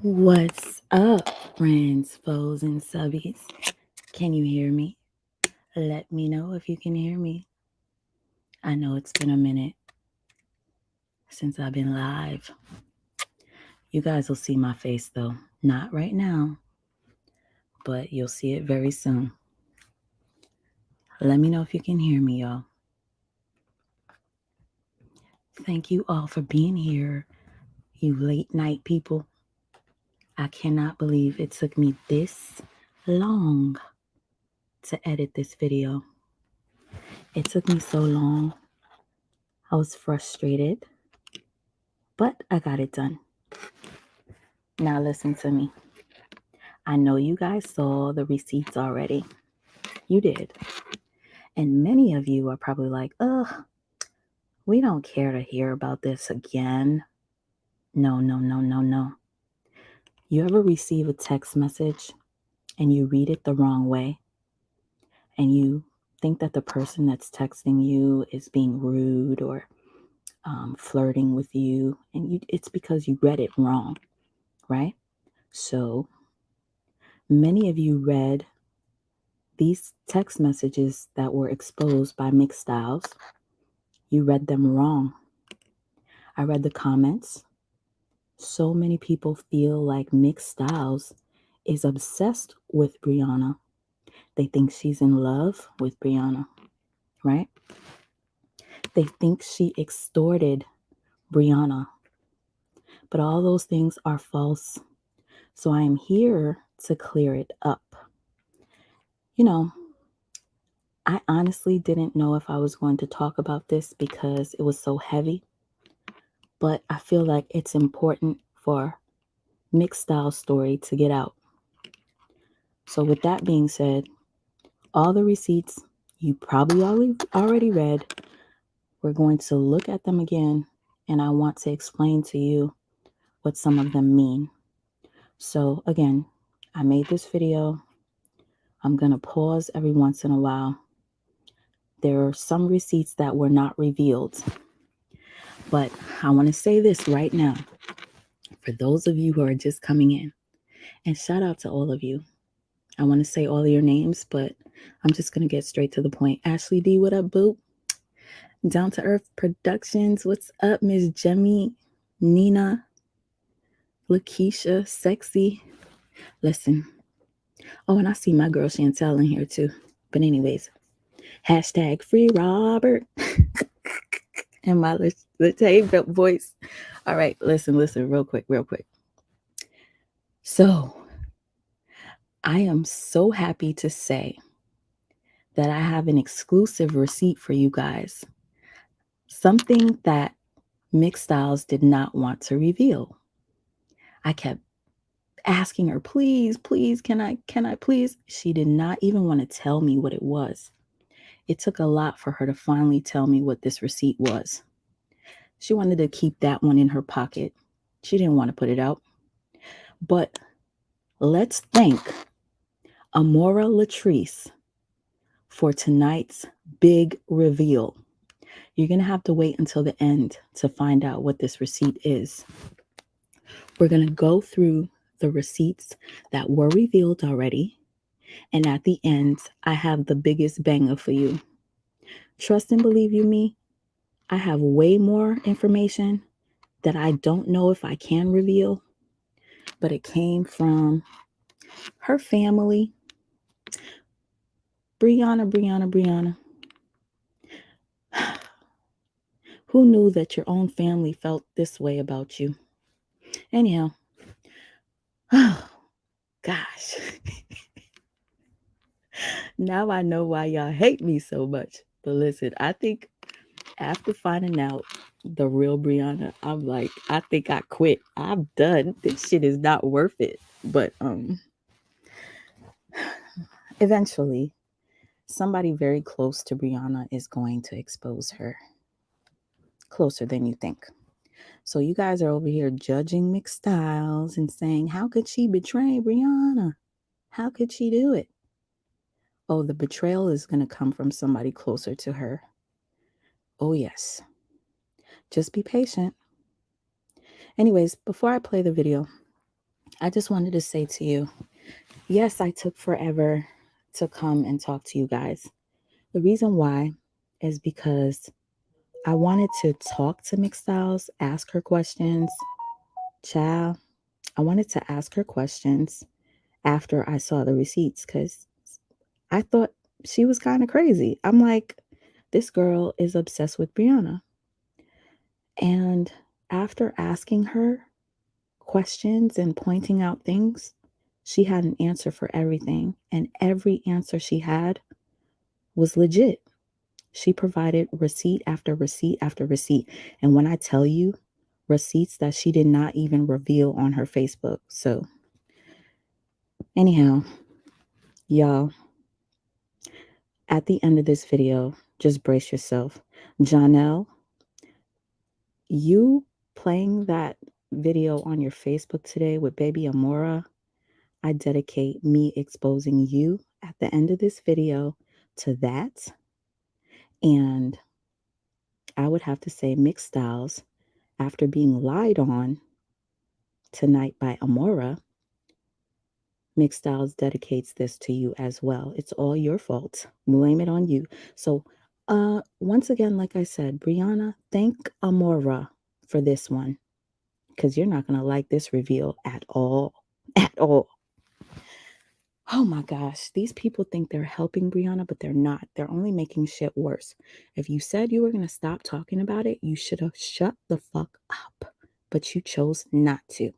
What's up, friends, foes, and subbies? Can you hear me? Let me know if you can hear me. I know it's been a minute since I've been live. You guys will see my face though. Not right now, but you'll see it very soon. Let me know if you can hear me, y'all. Thank you all for being here, you late night people. I cannot believe it took me this long to edit this video. It took me so long. I was frustrated, but I got it done. Now listen to me. I know you guys saw the receipts already. You did. And many of you are probably like, ugh, we don't care to hear about this again. No, no, no, no, no. You ever receive a text message and you read it the wrong way and you think that the person that's texting you is being rude or flirting with you, and it's because you read it wrong, right? So many of you read these text messages that were exposed by mixed styles. You read them wrong. I read the comments. So many people feel like mixed styles is obsessed with Brianna. They think she's in love with Brianna, right? They think she extorted Brianna. But all those things are false. So I am here to clear it up. You know, I honestly didn't know if I was going to talk about this because it was so heavy. But I feel like it's important for mixed style story to get out. So with that being said, all the receipts you probably already read, we're going to look at them again, and I want to explain to you what some of them mean. So again, I made this video. I'm going to pause every once in a while. There are some receipts that were not revealed, but I want to say this right now for those of you who are just coming in, and shout out to all of you. I want to say all of your names, but I'm just going to get straight to the point. Ashley D, what up, boo? Down to Earth Productions, what's up, Miss Jemmy, Nina, Lakeisha, Sexy. Listen. Oh, and I see my girl Chantel in here too. But anyways, hashtag free Robert. And my Latae voice. All right, listen, real quick. So, I am so happy to say that I have an exclusive receipt for you guys. Something that Mixed Styles did not want to reveal. I kept asking her, please, can I please? She did not even want to tell me what it was. It took a lot for her to finally tell me what this receipt was. She wanted to keep that one in her pocket. She didn't want to put it out. But let's thank Amora Latrice for tonight's big reveal. You're going to have to wait until the end to find out what this receipt is. We're going to go through the receipts that were revealed already. And at the end, I have the biggest banger for you. Trust and believe you me, I have way more information that I don't know if I can reveal, but it came from her family. Brianna. Who knew that your own family felt this way about you? Anyhow, oh, gosh. Now I know why y'all hate me so much. But listen, I think after finding out the real Brianna, I'm like, I think I quit. I'm done. This shit is not worth it. But eventually, somebody very close to Brianna is going to expose her. Closer than you think. So you guys are over here judging Mixed Styles and saying, how could she betray Brianna? How could she do it? Oh, the betrayal is going to come from somebody closer to her. Oh, yes. Just be patient. Anyways, before I play the video, I just wanted to say to you, yes, I took forever to come and talk to you guys. The reason why is because I wanted to talk to Mixed Styles, ask her questions. Child, I wanted to ask her questions after I saw the receipts because I thought she was kind of crazy. I'm like, this girl is obsessed with Brianna. And after asking her questions and pointing out things, she had an answer for everything. And every answer she had was legit. She provided receipt after receipt after receipt. And when I tell you, receipts that she did not even reveal on her Facebook. So, anyhow, y'all, at the end of this video, just brace yourself. Janelle, you playing that video on your Facebook today with baby Amora, I dedicate me exposing you at the end of this video to that. And I would have to say Mixed Styles, after being lied on tonight by Amora, Mixed Styles dedicates this to you as well. It's all your fault. Blame it on you. So, once again, like I said, Brianna, thank Amora for this one, because you're not going to like this reveal at all. At all. Oh my gosh, these people think they're helping Brianna, but they're not. They're only making shit worse. If you said you were going to stop talking about it, you should have shut the fuck up, but you chose not to.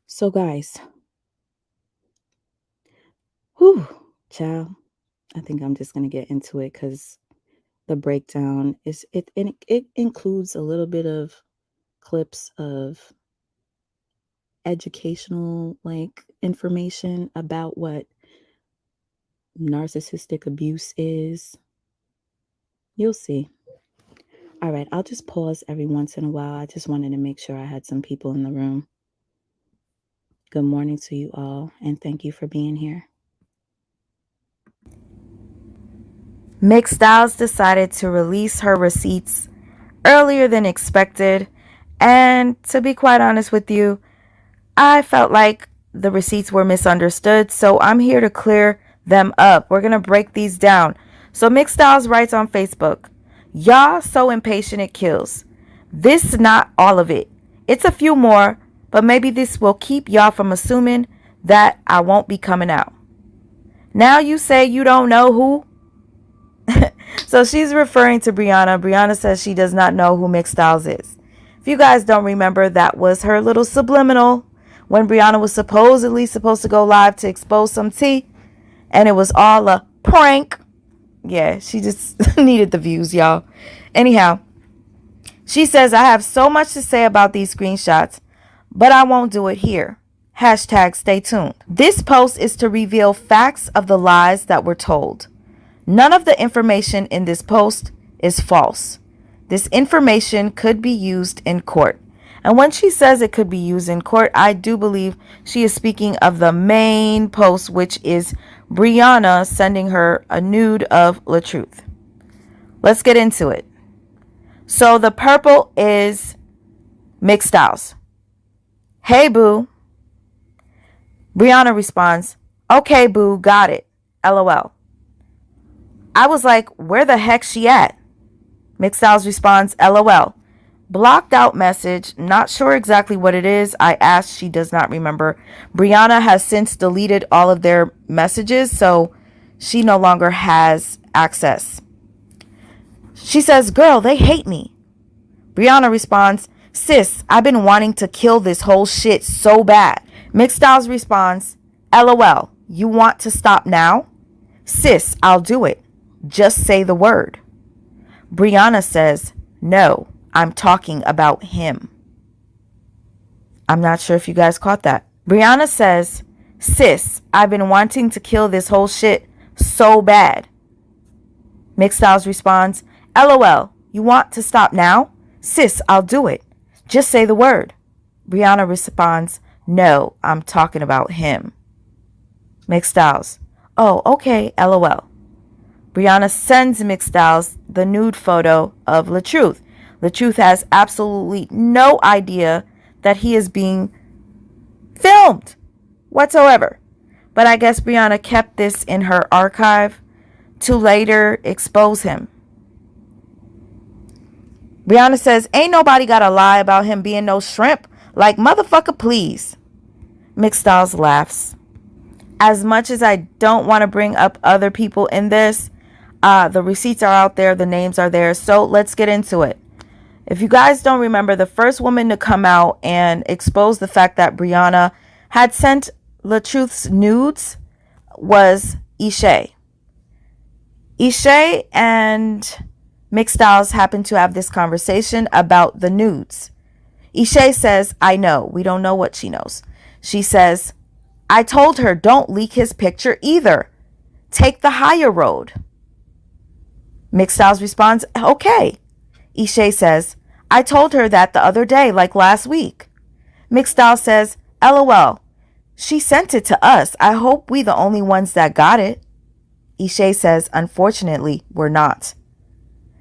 So guys, whew, child, I think I'm just going to get into it because the breakdown is, it includes a little bit of clips of educational like information about what narcissistic abuse is. You'll see. All right, I'll just pause every once in a while. I just wanted to make sure I had some people in the room. Good morning to you all, and thank you for being here. Mixed Styles decided to release her receipts earlier than expected, and to be quite honest with you, I felt like the receipts were misunderstood, so I'm here to clear them up. We're going to break these down. So Mixed Styles writes on Facebook, "Y'all so impatient it kills. This not all of it. It's a few more, but maybe this will keep y'all from assuming that I won't be coming out. Now you say you don't know who?" So she's referring to Brianna. Brianna says she does not know who Mixed Styles is. If you guys don't remember, that was her little subliminal when Brianna was supposedly supposed to go live to expose some tea, and it was all a prank. Yeah, she just needed the views, y'all. Anyhow, she says, "I have so much to say about these screenshots, but I won't do it here. Hashtag stay tuned." This post is to reveal facts of the lies that were told. None of the information in this post is false. This information could be used in court. And when she says it could be used in court, I do believe she is speaking of the main post, which is Brianna sending her a nude of LaTruth. Let's get into it. So the purple is Mixed Styles. "Hey, boo." Brianna responds, "Okay, boo, got it. LOL." I was like, "Where the heck she at?" Mixed Styles responds, "LOL. Blocked out message. Not sure exactly what it is. I asked. She does not remember." Brianna has since deleted all of their messages, so she no longer has access. She says, "Girl, they hate me." Brianna responds, "Sis, I've been wanting to kill this whole shit so bad." Mixed Styles responds, "LOL. You want to stop now? Sis, I'll do it. Just say the word." Brianna says, "No, I'm talking about him." I'm not sure if you guys caught that. Brianna says, "Sis, I've been wanting to kill this whole shit so bad." Mixed Styles responds, "LOL, you want to stop now? Sis, I'll do it. Just say the word." Brianna responds, "No, I'm talking about him." Mixed Styles, "Oh, okay, LOL." Brianna sends Mixed Styles the nude photo of LaTruth. LaTruth has absolutely no idea that he is being filmed whatsoever. But I guess Brianna kept this in her archive to later expose him. Brianna says, ain't nobody got to lie about him being no shrimp. Like, motherfucker, please. McStyles laughs. As much as I don't want to bring up other people in this, the receipts are out there, the names are there, so let's get into it. If you guys don't remember, the first woman to come out and expose the fact that Brianna had sent LaTruth's nudes was Ishae. Ishae and McStyles happened to have this conversation about the nudes. Ishae says, I know. We don't know what she knows. She says, I told her don't leak his picture either. Take the higher road. McStyles responds, okay. Ishae says, I told her that the other day, like last week. McStyles says, LOL. She sent it to us. I hope we the only ones that got it. Ishae says, unfortunately, we're not.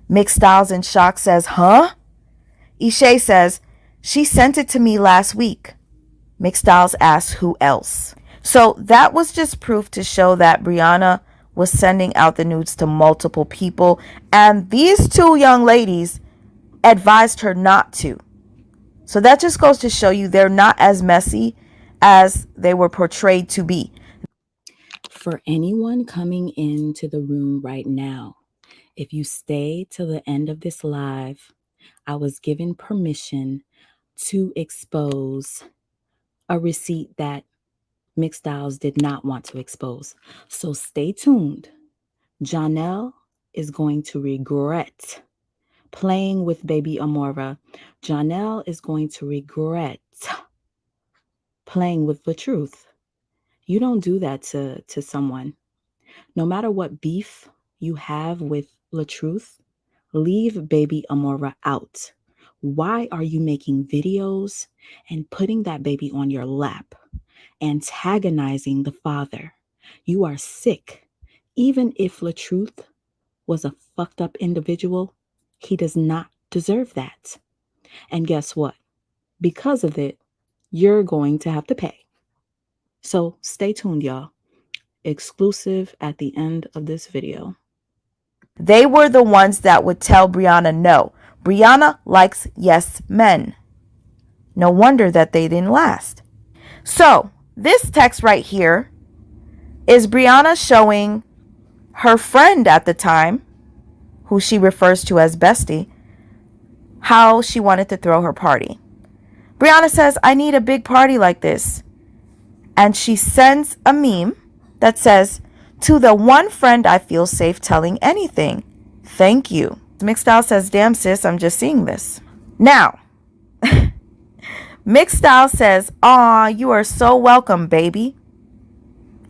McStyles in shock says, huh? Ishae says, she sent it to me last week. McStyles asks who else. So that was just proof to show that Brianna was sending out the nudes to multiple people. And these two young ladies advised her not to. So that just goes to show you they're not as messy as they were portrayed to be. For anyone coming into the room right now, if you stay till the end of this live, I was given permission to expose a receipt that McStyles did not want to expose. So stay tuned. Janelle is going to regret playing with baby Amora. Janelle is going to regret playing with the truth. You don't do that to someone. No matter what beef you have with LaTruth, leave baby Amora out. Why are you making videos and putting that baby on your lap, antagonizing the father? You are sick. Even if LaTruth was a fucked up individual, he does not deserve that. And guess what? Because of it, you're going to have to pay. So stay tuned, y'all. Exclusive at the end of this video. They were the ones that would tell Brianna no. Brianna likes yes men. No wonder that they didn't last. So this text right here is Brianna showing her friend at the time, who she refers to as Bestie, how she wanted to throw her party. Brianna says, I need a big party like this. And she sends a meme that says, to the one friend I feel safe telling anything. Thank you. McStyles says, damn sis, I'm just seeing this. Now, McStyles says, aw, you are so welcome, baby.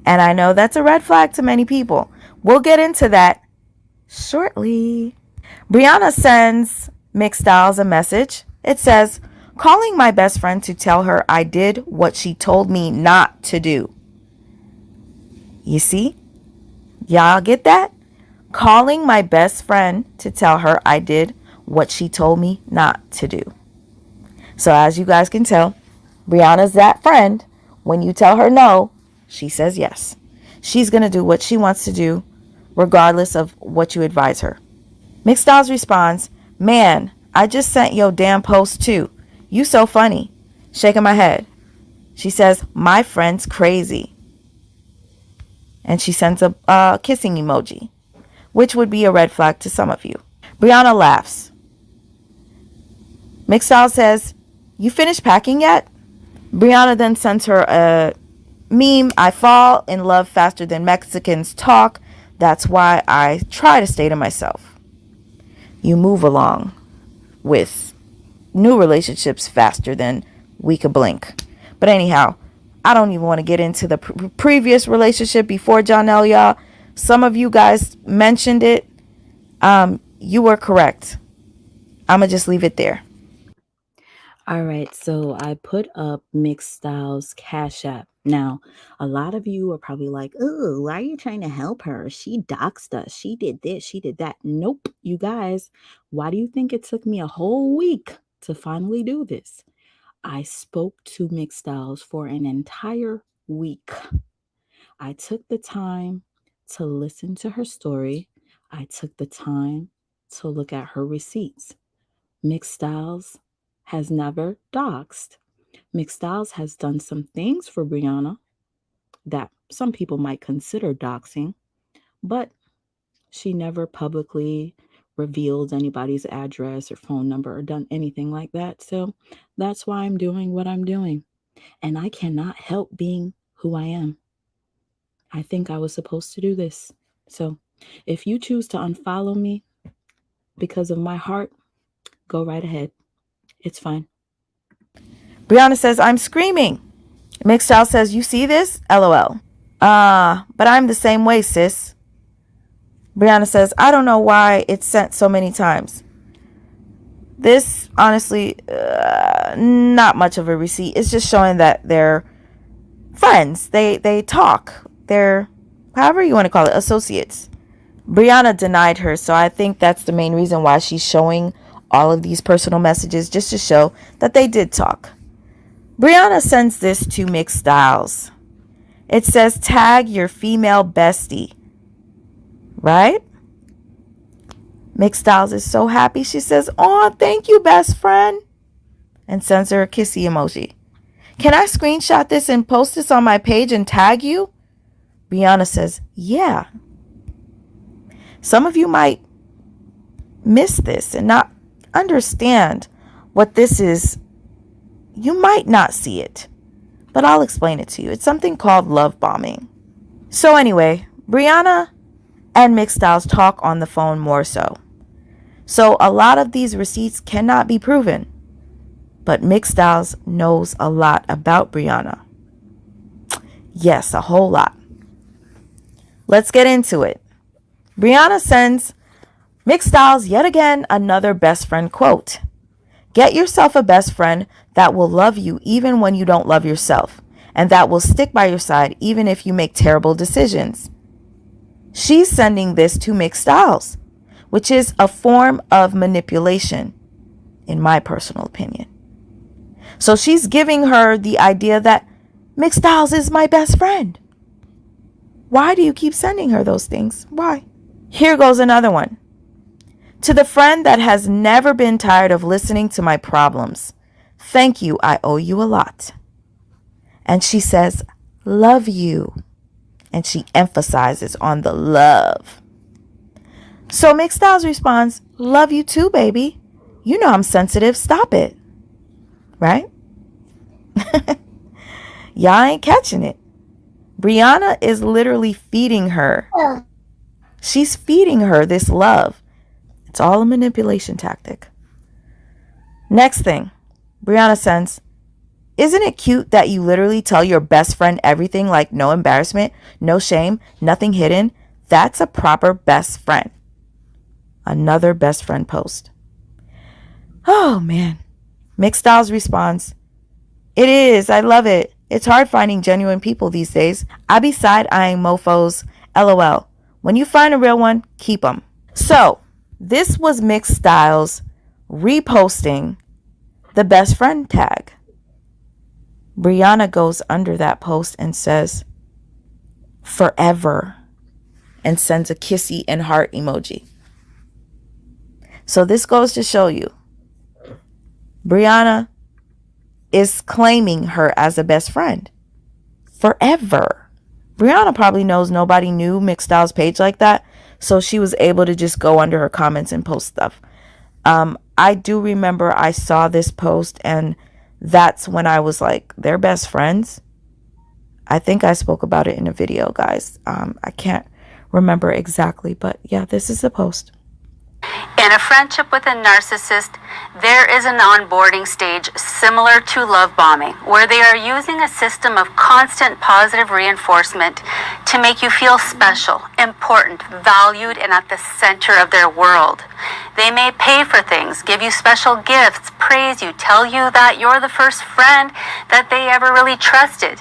And I know that's a red flag to many people. We'll get into that shortly. Brianna sends McStyles a message. It says, calling my best friend to tell her I did what she told me not to do. You see? Y'all get that? Calling my best friend to tell her I did what she told me not to do. So as you guys can tell, Brianna's that friend. When you tell her no, she says yes. She's going to do what she wants to do, regardless of what you advise her. McStyles responds, man, I just sent your damn post too. You so funny. Shaking my head. She says, my friend's crazy. And she sends a kissing emoji, which would be a red flag to some of you. Brianna laughs. McStyles says, you finished packing yet? Brianna then sends her a meme. I fall in love faster than Mexicans talk. That's why I try to stay to myself. You move along with new relationships faster than we could blink. But anyhow, I don't even want to get into the previous relationship before Janelle, y'all. Some of you guys mentioned it. You were correct. I'm going to just leave it there. All right, so I put up McStyles Cash App. Now, a lot of you are probably like, oh, why are you trying to help her? She doxed us. She did this. She did that. Nope, you guys. Why do you think it took me a whole week to finally do this? I spoke to McStyles for an entire week. I took the time to listen to her story. I took the time to look at her receipts. McStyles has never doxed. McStyles has done some things for Brianna that some people might consider doxing, but she never publicly revealed anybody's address or phone number or done anything like that. So that's why I'm doing what I'm doing. And I cannot help being who I am. I think I was supposed to do this. So if you choose to unfollow me because of my heart, go right ahead. It's fine. Brianna says, I'm screaming. McStyle says, you see this? LOL. But I'm the same way, sis. Brianna says, I don't know why it's sent so many times. This, honestly, not much of a receipt. It's just showing that they're friends. They talk. They're, however you want to call it, associates. Brianna denied her, so I think that's the main reason why she's showing all of these personal messages, just to show that they did talk. Brianna sends this to McStyles. It says, tag your female bestie. Right? McStyles is so happy. She says, oh, thank you, best friend. And sends her a kissy emoji. Can I screenshot this and post this on my page and tag you? Brianna says, yeah. Some of you might miss this and not understand what this is. You might not see it, but I'll explain it to you. It's something called love bombing. So anyway, Brianna and McStyles talk on the phone more so. So a lot of these receipts cannot be proven. But McStyles knows a lot about Brianna. Yes, a whole lot. Let's get into it. Brianna sends McStyles yet again another best friend quote. Get yourself a best friend that will love you even when you don't love yourself, and that will stick by your side even if you make terrible decisions. She's sending this to McStyles, which is a form of manipulation, in my personal opinion. So she's giving her the idea that McStyles is my best friend. Why do you keep sending her those things? Why? Here goes another one. To the friend that has never been tired of listening to my problems, thank you, I owe you a lot. And she says, love you. And she emphasizes on the love. So McStyles responds, love you too, baby. You know I'm sensitive. Stop it. Right? Y'all ain't catching it. Brianna is literally feeding her. She's feeding her this love. It's all a manipulation tactic. Next thing, Brianna sends, isn't it cute that you literally tell your best friend everything, like no embarrassment, no shame, nothing hidden? That's a proper best friend. Another best friend post. Oh, man. McStyles responds, it is. I love it. It's hard finding genuine people these days. I be side-eyeing mofos. LOL. When you find a real one, keep them. So, this was McStyles reposting the best friend tag. Brianna goes under that post and says, forever, and sends a kissy and heart emoji. So this goes to show you, Brianna is claiming her as a best friend forever. Brianna probably knows nobody knew McStyles' page like that, so she was able to just go under her comments and post stuff. I do remember I saw this post, and that's when I was like, they're best friends. I think I spoke about it in a video, guys. I can't remember exactly, but yeah, this is the post. In a friendship with a narcissist, there is an onboarding stage similar to love bombing, where they are using a system of constant positive reinforcement to make you feel special, important, valued, and at the center of their world. They may pay for things, give you special gifts, praise you, tell you that you're the first friend that they ever really trusted.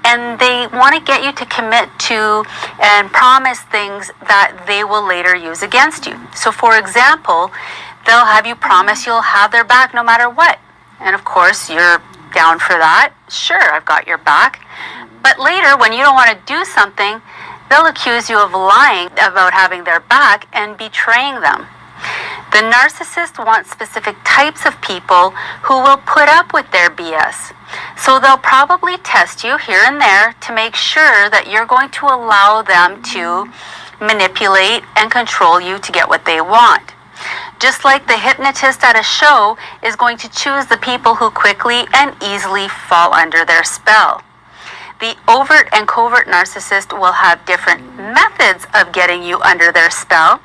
And they want to get you to commit to and promise things that they will later use against you. So for example, they'll have you promise you'll have their back no matter what. And of course, you're down for that. Sure, I've got your back. But later, when you don't want to do something, they'll accuse you of lying about having their back and betraying them. The narcissist wants specific types of people who will put up with their BS. So they'll probably test you here and there to make sure that you're going to allow them to manipulate and control you to get what they want. Just like the hypnotist at a show is going to choose the people who quickly and easily fall under their spell. The overt and covert narcissist will have different methods of getting you under their spell.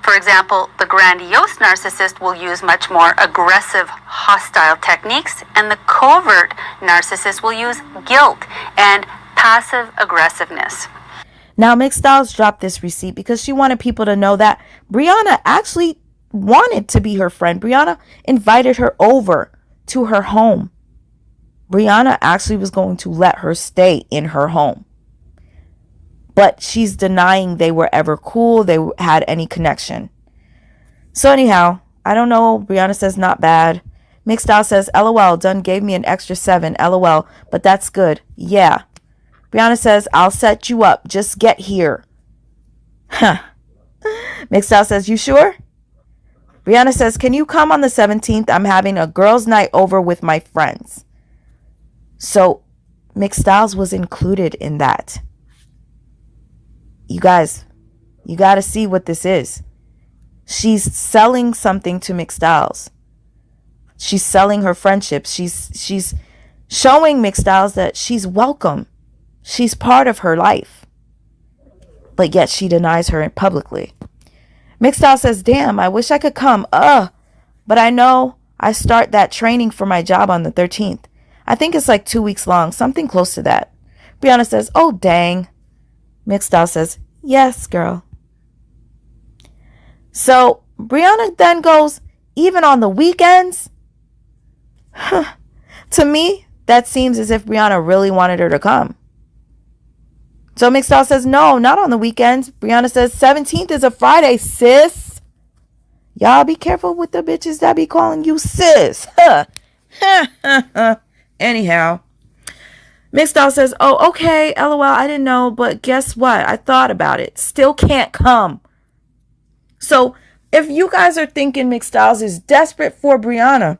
For example, the grandiose narcissist will use much more aggressive, hostile techniques, and the covert narcissist will use guilt and passive aggressiveness. Now, Mixed Styles dropped this receipt because she wanted people to know that Brianna actually wanted to be her friend. Brianna invited her over to her home. Brianna actually was going to let her stay in her home. But she's denying they were ever cool, they had any connection. So anyhow, I don't know. Brianna says not bad. Mixed Style says, LOL, Dunn gave me an extra 7, LOL, but that's good. Yeah. Brianna says, I'll set you up. Just get here. Huh. Mixed Style says, you sure? Brianna says, can you come on the 17th? I'm having a girls' night over with my friends. So Mixed Styles was included in that. You guys, you got to see what this is. She's selling something to Mixed Styles. She's selling her friendships. She's showing Mixed Styles that she's welcome. She's part of her life. But yet she denies her publicly. Mixed Styles says, damn, I wish I could come. But I know I start that training for my job on the 13th. I think it's like 2 weeks long, something close to that. Brianna says, oh, dang. Mixed Style says, yes, girl. So Brianna then goes, even on the weekends? To me, that seems as if Brianna really wanted her to come. So Mixed Style says, no, not on the weekends. Brianna says, 17th is a Friday, sis. Y'all be careful with the bitches that be calling you sis. Anyhow. Mixed Style says, oh, okay, LOL, I didn't know, but guess what? I thought about it. Still can't come. So if you guys are thinking Mixed Styles is desperate for Brianna,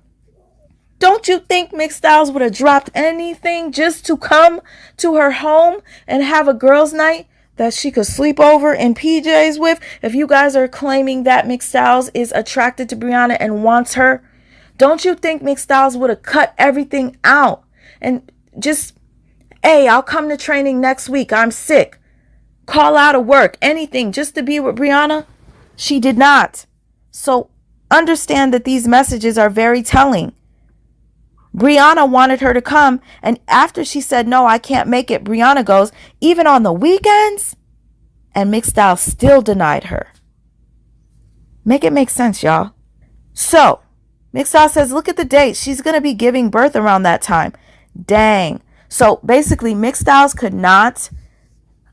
don't you think Mixed Styles would have dropped anything just to come to her home and have a girls' night that she could sleep over in PJs with? If you guys are claiming that Mixed Styles is attracted to Brianna and wants her, don't you think Mixed Styles would have cut everything out and just, hey, I'll come to training next week. I'm sick. Call out of work. Anything just to be with Brianna? She did not. So understand that these messages are very telling. Brianna wanted her to come, and after she said, no, I can't make it, Brianna goes, even on the weekends? And Mixed Style still denied her. Make it make sense, y'all. So Mixed Style says, look at the date. She's going to be giving birth around that time. Dang. So basically, Mixed Styles could not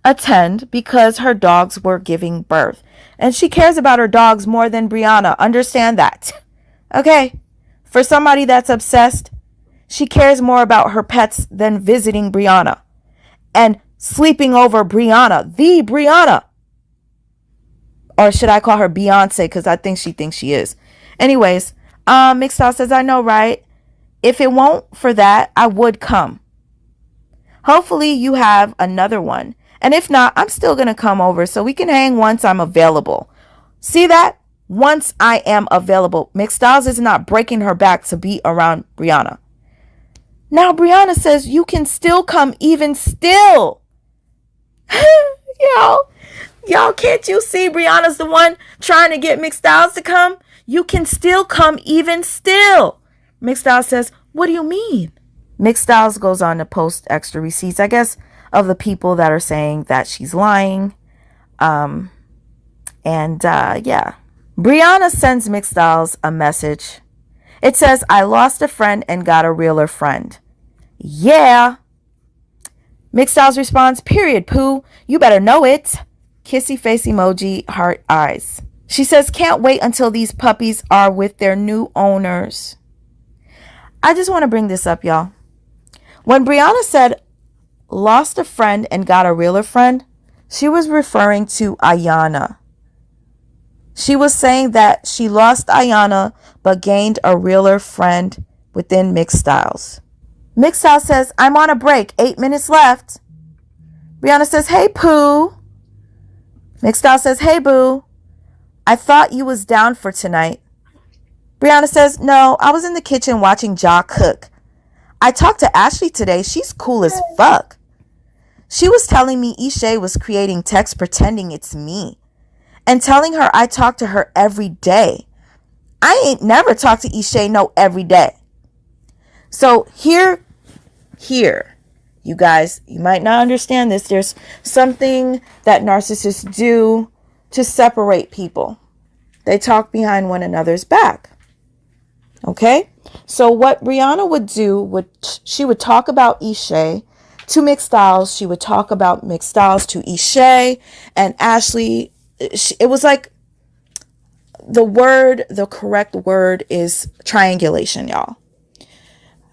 attend because her dogs were giving birth. And she cares about her dogs more than Brianna. Understand that. Okay? For somebody that's obsessed, she cares more about her pets than visiting Brianna. And sleeping over Brianna. The Brianna. Or should I call her Beyonce? Because I think she thinks she is. Anyways, Mixed Style says, I know, right? If it won't for that, I would come. Hopefully you have another one. And if not, I'm still going to come over so we can hang once I'm available. See that? Once I am available. Mixed Styles is not breaking her back to be around Brianna. Now Brianna says you can still come even still. Y'all, can't you see Brianna's the one trying to get Mixed Styles to come? You can still come even still. Mixed Styles says, what do you mean? Mixed Styles goes on to post extra receipts, I guess, of the people that are saying that she's lying. Yeah. Brianna sends Mixed Styles a message. It says, I lost a friend and got a realer friend. Yeah. Mixed Styles responds, period, poo. You better know it. Kissy face emoji, heart eyes. She says, can't wait until these puppies are with their new owners. I just want to bring this up, y'all. When Brianna said, lost a friend and got a realer friend, she was referring to Ayana. She was saying that she lost Ayana but gained a realer friend within Mixed Styles. Mixed Styles says, I'm on a break, 8 minutes left. Brianna says, hey, Pooh. Mixed Styles says, hey, Boo. I thought you was down for tonight. Brianna says, no, I was in the kitchen watching Ja cook. I talked to Ashley today. She's cool as fuck. She was telling me Ishae was creating text pretending it's me and telling her I talk to her every day. I ain't never talked to Ishae no every day. So here, you guys, you might not understand this. There's something that narcissists do to separate people. They talk behind one another's back. Okay? So what Brianna would do, she would talk about Ishae to Mixed Styles. She would talk about Mixed Styles to Ishae and Ashley. It was like the correct word is triangulation, y'all.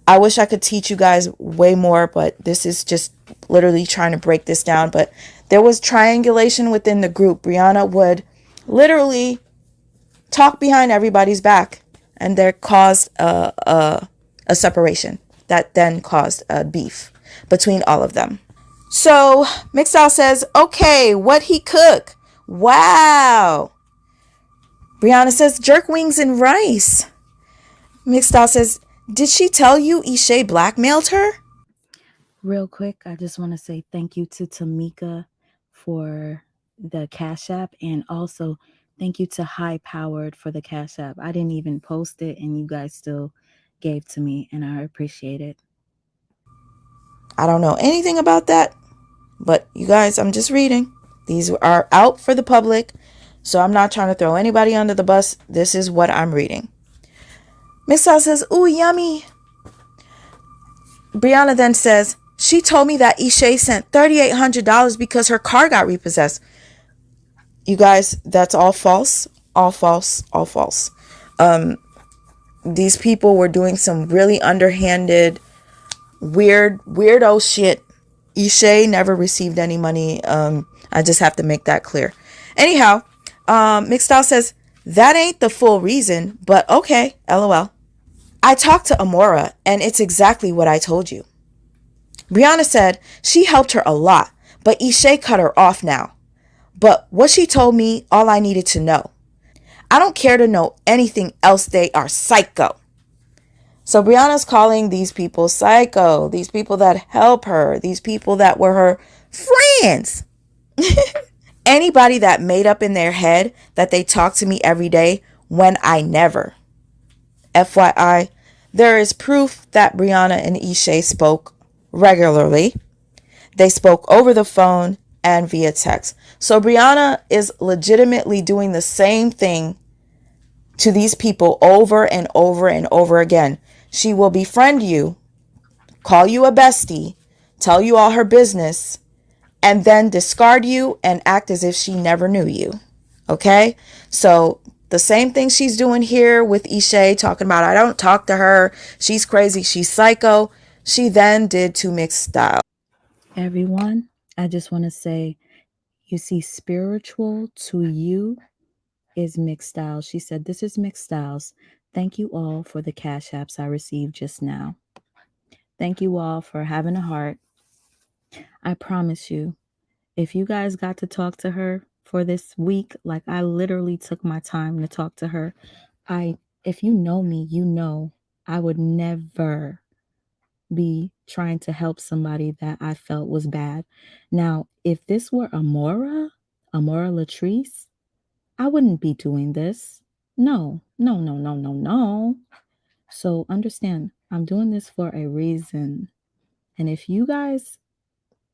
I wish I could teach you guys way more, but this is just literally trying to break this down. But there was triangulation within the group. Brianna would literally talk behind everybody's back, and there caused a separation that then caused a beef between all of them. So Mixed says, okay, what he cook? Wow. Brianna says, jerk wings and rice. Mixed says, did she tell you Ishae blackmailed her? Real quick, I just want to say thank you to Tamika for the Cash App, and also thank you to High Powered for the Cash App. I didn't even post it, and you guys still gave to me, and I appreciate it. I don't know anything about that, but you guys, I'm just reading. These are out for the public, so I'm not trying to throw anybody under the bus. This is what I'm reading. Miss Sal says, ooh, yummy. Brianna then says, she told me that Ishae sent $3,800 because her car got repossessed. You guys, that's all false. All false. All false. These people were doing some really underhanded, weirdo shit. Ishae never received any money. I just have to make that clear. Anyhow, Mixed Style says, that ain't the full reason, but okay, LOL. I talked to Amora, and it's exactly what I told you. Brianna said she helped her a lot, but Ishae cut her off now. But what she told me, all I needed to know. I don't care to know anything else. They are psycho. So Brianna's calling these people psycho, these people that help her, these people that were her friends. Anybody that made up in their head that they talk to me every day when I never. FYI, there is proof that Brianna and Ishae spoke regularly. They spoke over the phone and via text. So Brianna is legitimately doing the same thing to these people over and over and over again. She will befriend you, call you a bestie, tell you all her business, and then discard you and act as if she never knew you. Okay? So the same thing she's doing here with Ishae, talking about, I don't talk to her, she's crazy, she's psycho, she then did to Mixed Style. Everyone, I just want to say, you see, spiritual to you is Mixed Styles. She said, this is Mixed Styles. Thank you all for the Cash Apps I received just now. Thank you all for having a heart. I promise you, if you guys got to talk to her for this week, like I literally took my time to talk to her, if you know me, you know I would never be trying to help somebody that I felt was bad. Now, if this were Amora Latrice, I wouldn't be doing this. No. So understand, I'm doing this for a reason. And if you guys,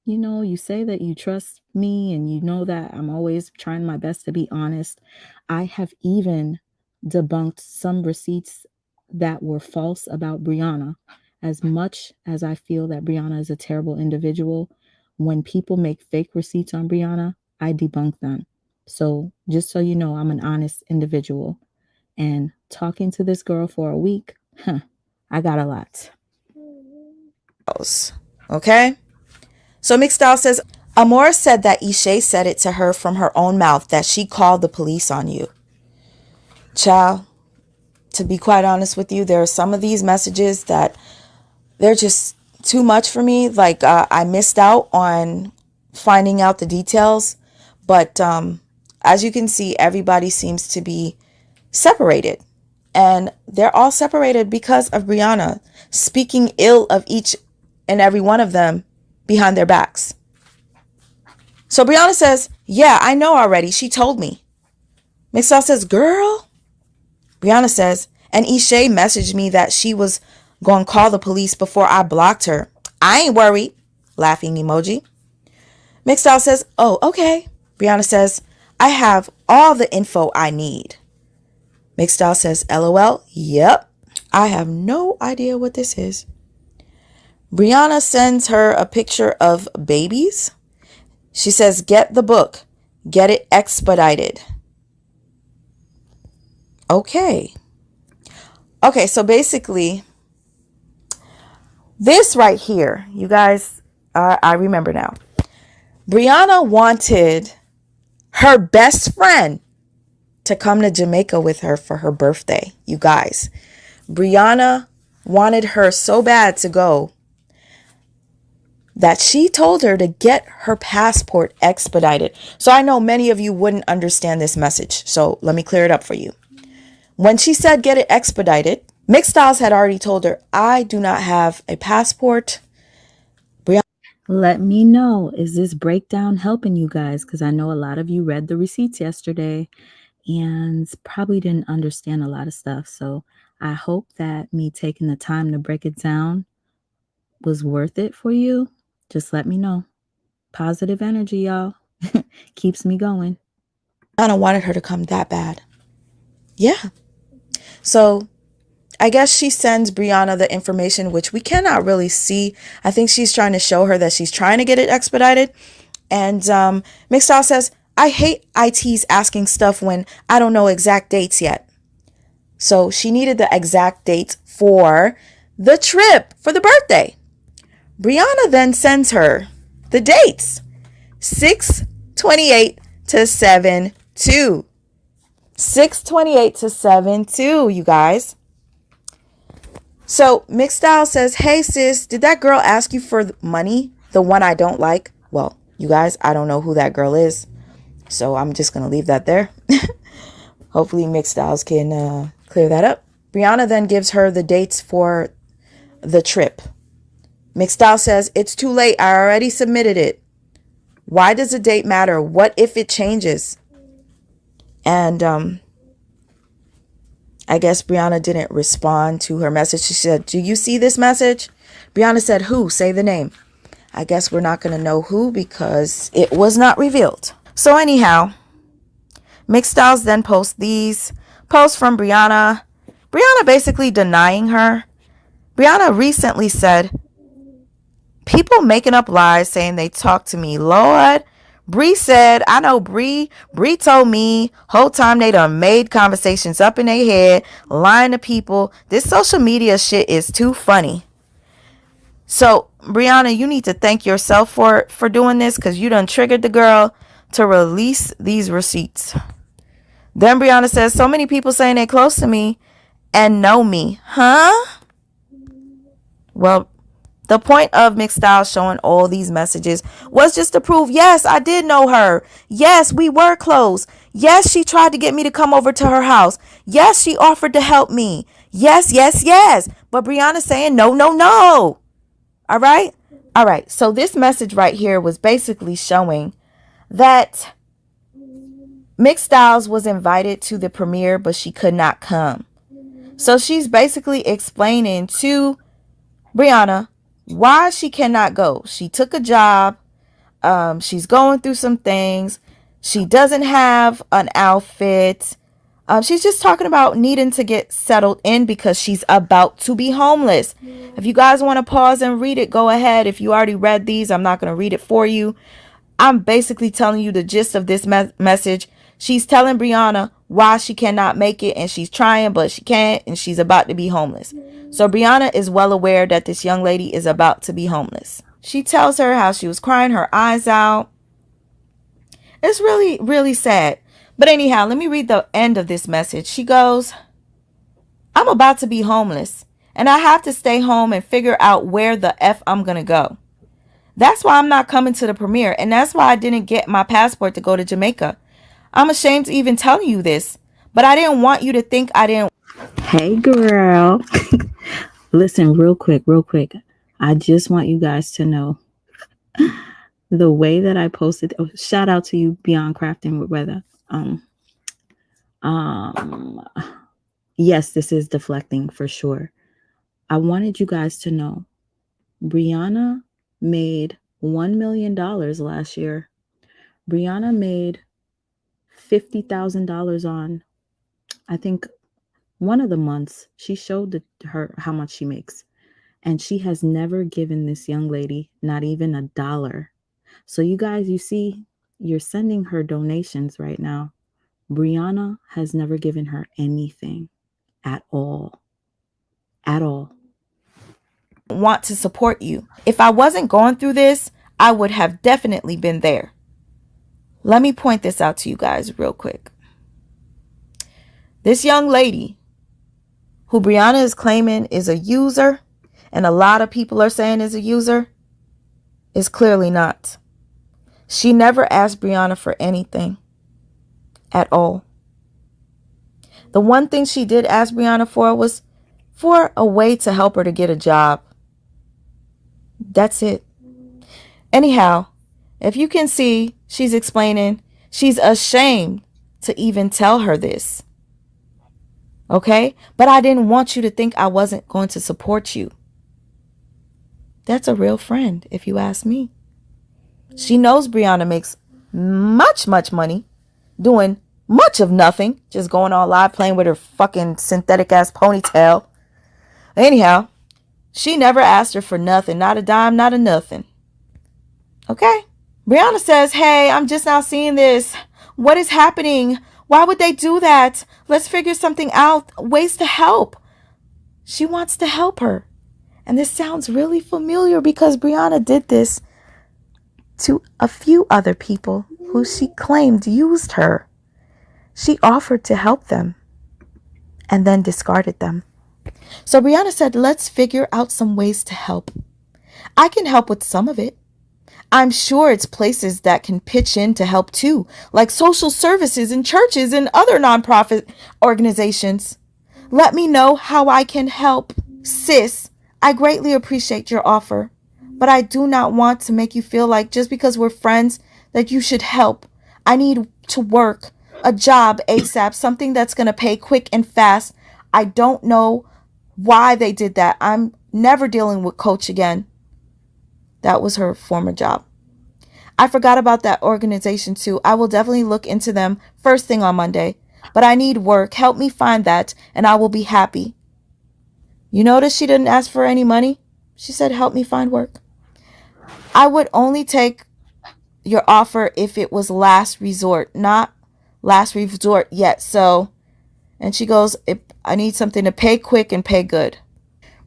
you say that you trust me and you know that I'm always trying my best to be honest, I have even debunked some receipts that were false about Brianna. As much as I feel that Brianna is a terrible individual, when people make fake receipts on Brianna, I debunk them. So just so you know, I'm an honest individual. And talking to this girl for a week, I got a lot. Styles. Okay? So Mixed Styles says, Amora said that Ishae said it to her from her own mouth that she called the police on you. Child, to be quite honest with you, there are some of these messages that they're just too much for me. Like, I missed out on finding out the details. But as you can see, everybody seems to be separated. And they're all separated because of Brianna speaking ill of each and every one of them behind their backs. So Brianna says, yeah, I know already. She told me. Mixel says, girl. Brianna says, and Ishae messaged me that she was going to call the police before I blocked her. I ain't worried. Laughing emoji. Mixel says, oh, okay. Brianna says, I have all the info I need. Mixel says, LOL. Yep. I have no idea what this is. Brianna sends her a picture of babies. She says, get the book. Get it expedited. Okay. Okay, so basically, this right here, you guys, I remember now. Brianna wanted her best friend to come to Jamaica with her for her birthday. You guys, Brianna wanted her so bad to go that she told her to get her passport expedited. So I know many of you wouldn't understand this message. So let me clear it up for you. When she said get it expedited, Mixed Styles had already told her, I do not have a passport. Let me know, is this breakdown helping you guys? Because I know a lot of you read the receipts yesterday and probably didn't understand a lot of stuff. So I hope that me taking the time to break it down was worth it for you. Just let me know. Positive energy, y'all. Keeps me going. Brianna wanted her to come that bad. Yeah. So I guess she sends Brianna the information, which we cannot really see. I think she's trying to show her that she's trying to get it expedited. And Mixed says, I hate ITs asking stuff when I don't know exact dates yet. So she needed the exact dates for the trip for the birthday. Brianna then sends her the dates. 6/28 to 7/2. 6/28 to 7/2, you guys. So Mixed Style says, hey sis, did that girl ask you for money? The one I don't like? Well, you guys, I don't know who that girl is. So I'm just going to leave that there. Hopefully Mixed Styles can clear that up. Brianna then gives her the dates for the trip. Mixed Style says, it's too late. I already submitted it. Why does the date matter? What if it changes? And I guess Brianna didn't respond to her message. She said, do you see this message? Brianna said, who? Say the name. I guess we're not going to know who because it was not revealed. So anyhow, Mixed Styles then posts these posts from Brianna. Brianna basically denying her. Brianna recently said, people making up lies saying they talked to me. Lord, Bree said, I know Bree told me whole time they done made conversations up in their head, lying to people. This social media shit is too funny. So, Brianna, you need to thank yourself for doing this because you done triggered the girl to release these receipts. Then Brianna says, so many people saying they close to me and know me. Huh? Well, the point of Mixed Style showing all these messages was just to prove, yes, I did know her. Yes, we were close. Yes, she tried to get me to come over to her house. Yes, she offered to help me. Yes, yes, yes. But Brianna's saying, no, no, no. All right? All right. So this message right here was basically showing that Mixed Styles was invited to the premiere, but she could not come. So she's basically explaining to Brianna why she cannot go. She took a job. She's going through some things. She doesn't have an outfit. She's just talking about needing to get settled in because she's about to be homeless. If you guys want to pause and read it, go ahead. If you already read these, I'm not going to read it for you. I'm basically telling you the gist of this message. She's telling Brianna why she cannot make it, and she's trying, but she can't, and she's about to be homeless. So Brianna is well aware that this young lady is about to be homeless. She tells her how she was crying her eyes out. It's really, really sad. But anyhow, let me read the end of this message. She goes, I'm about to be homeless, and I have to stay home and figure out where the F I'm going to go. That's why I'm not coming to the premiere, and that's why I didn't get my passport to go to Jamaica. I'm ashamed to even tell you this, but I didn't want you to think I didn't. Hey, girl. Listen, real quick. I just want you guys to know the way that I posted. Oh, shout out to you, Beyond Crafting with Weather. Yes, this is deflecting for sure. I wanted you guys to know Brianna made $1 million last year. Brianna made $50,000 on, I think, one of the months. She showed her how much she makes. And she has never given this young lady not even $1. So you guys, you see, you're sending her donations right now. Brianna has never given her anything at all. At all. Want to support you. If I wasn't going through this, I would have definitely been there. Let me point this out to you guys real quick. This young lady, who Brianna is claiming is a user, and a lot of people are saying is a user, is clearly not. She never asked Brianna for anything at all. The one thing she did ask Brianna for was for a way to help her to get a job. That's it. Anyhow, if you can see, she's explaining she's ashamed to even tell her this. Okay? But I didn't want you to think I wasn't going to support you. That's a real friend, if you ask me. She knows Brianna makes much money doing much of nothing, just going all live playing with her fucking synthetic ass ponytail. Anyhow, she never asked her for nothing, not a dime, not a nothing. Okay? Brianna says, hey, I'm just now seeing this. What is happening? Why would they do that? Let's figure something out. Ways to help. She wants to help her. And this sounds really familiar because Brianna did this to a few other people who she claimed used her. She offered to help them and then discarded them. So Brianna said, let's figure out some ways to help. I can help with some of it. I'm sure it's places that can pitch in to help too, like social services and churches and other nonprofit organizations. Let me know how I can help. Sis, I greatly appreciate your offer, but I do not want to make you feel like just because we're friends that you should help. I need to work, a job ASAP, something that's going to pay quick and fast. I don't know why they did that. I'm never dealing with Coach again. That was her former job. I forgot about that organization too. I will definitely look into them first thing on Monday. But I need work. Help me find that and I will be happy. You notice she didn't ask for any money? She said, help me find work. I would only take your offer if it was last resort, not last resort yet. So, and she goes, I need something to pay quick and pay good.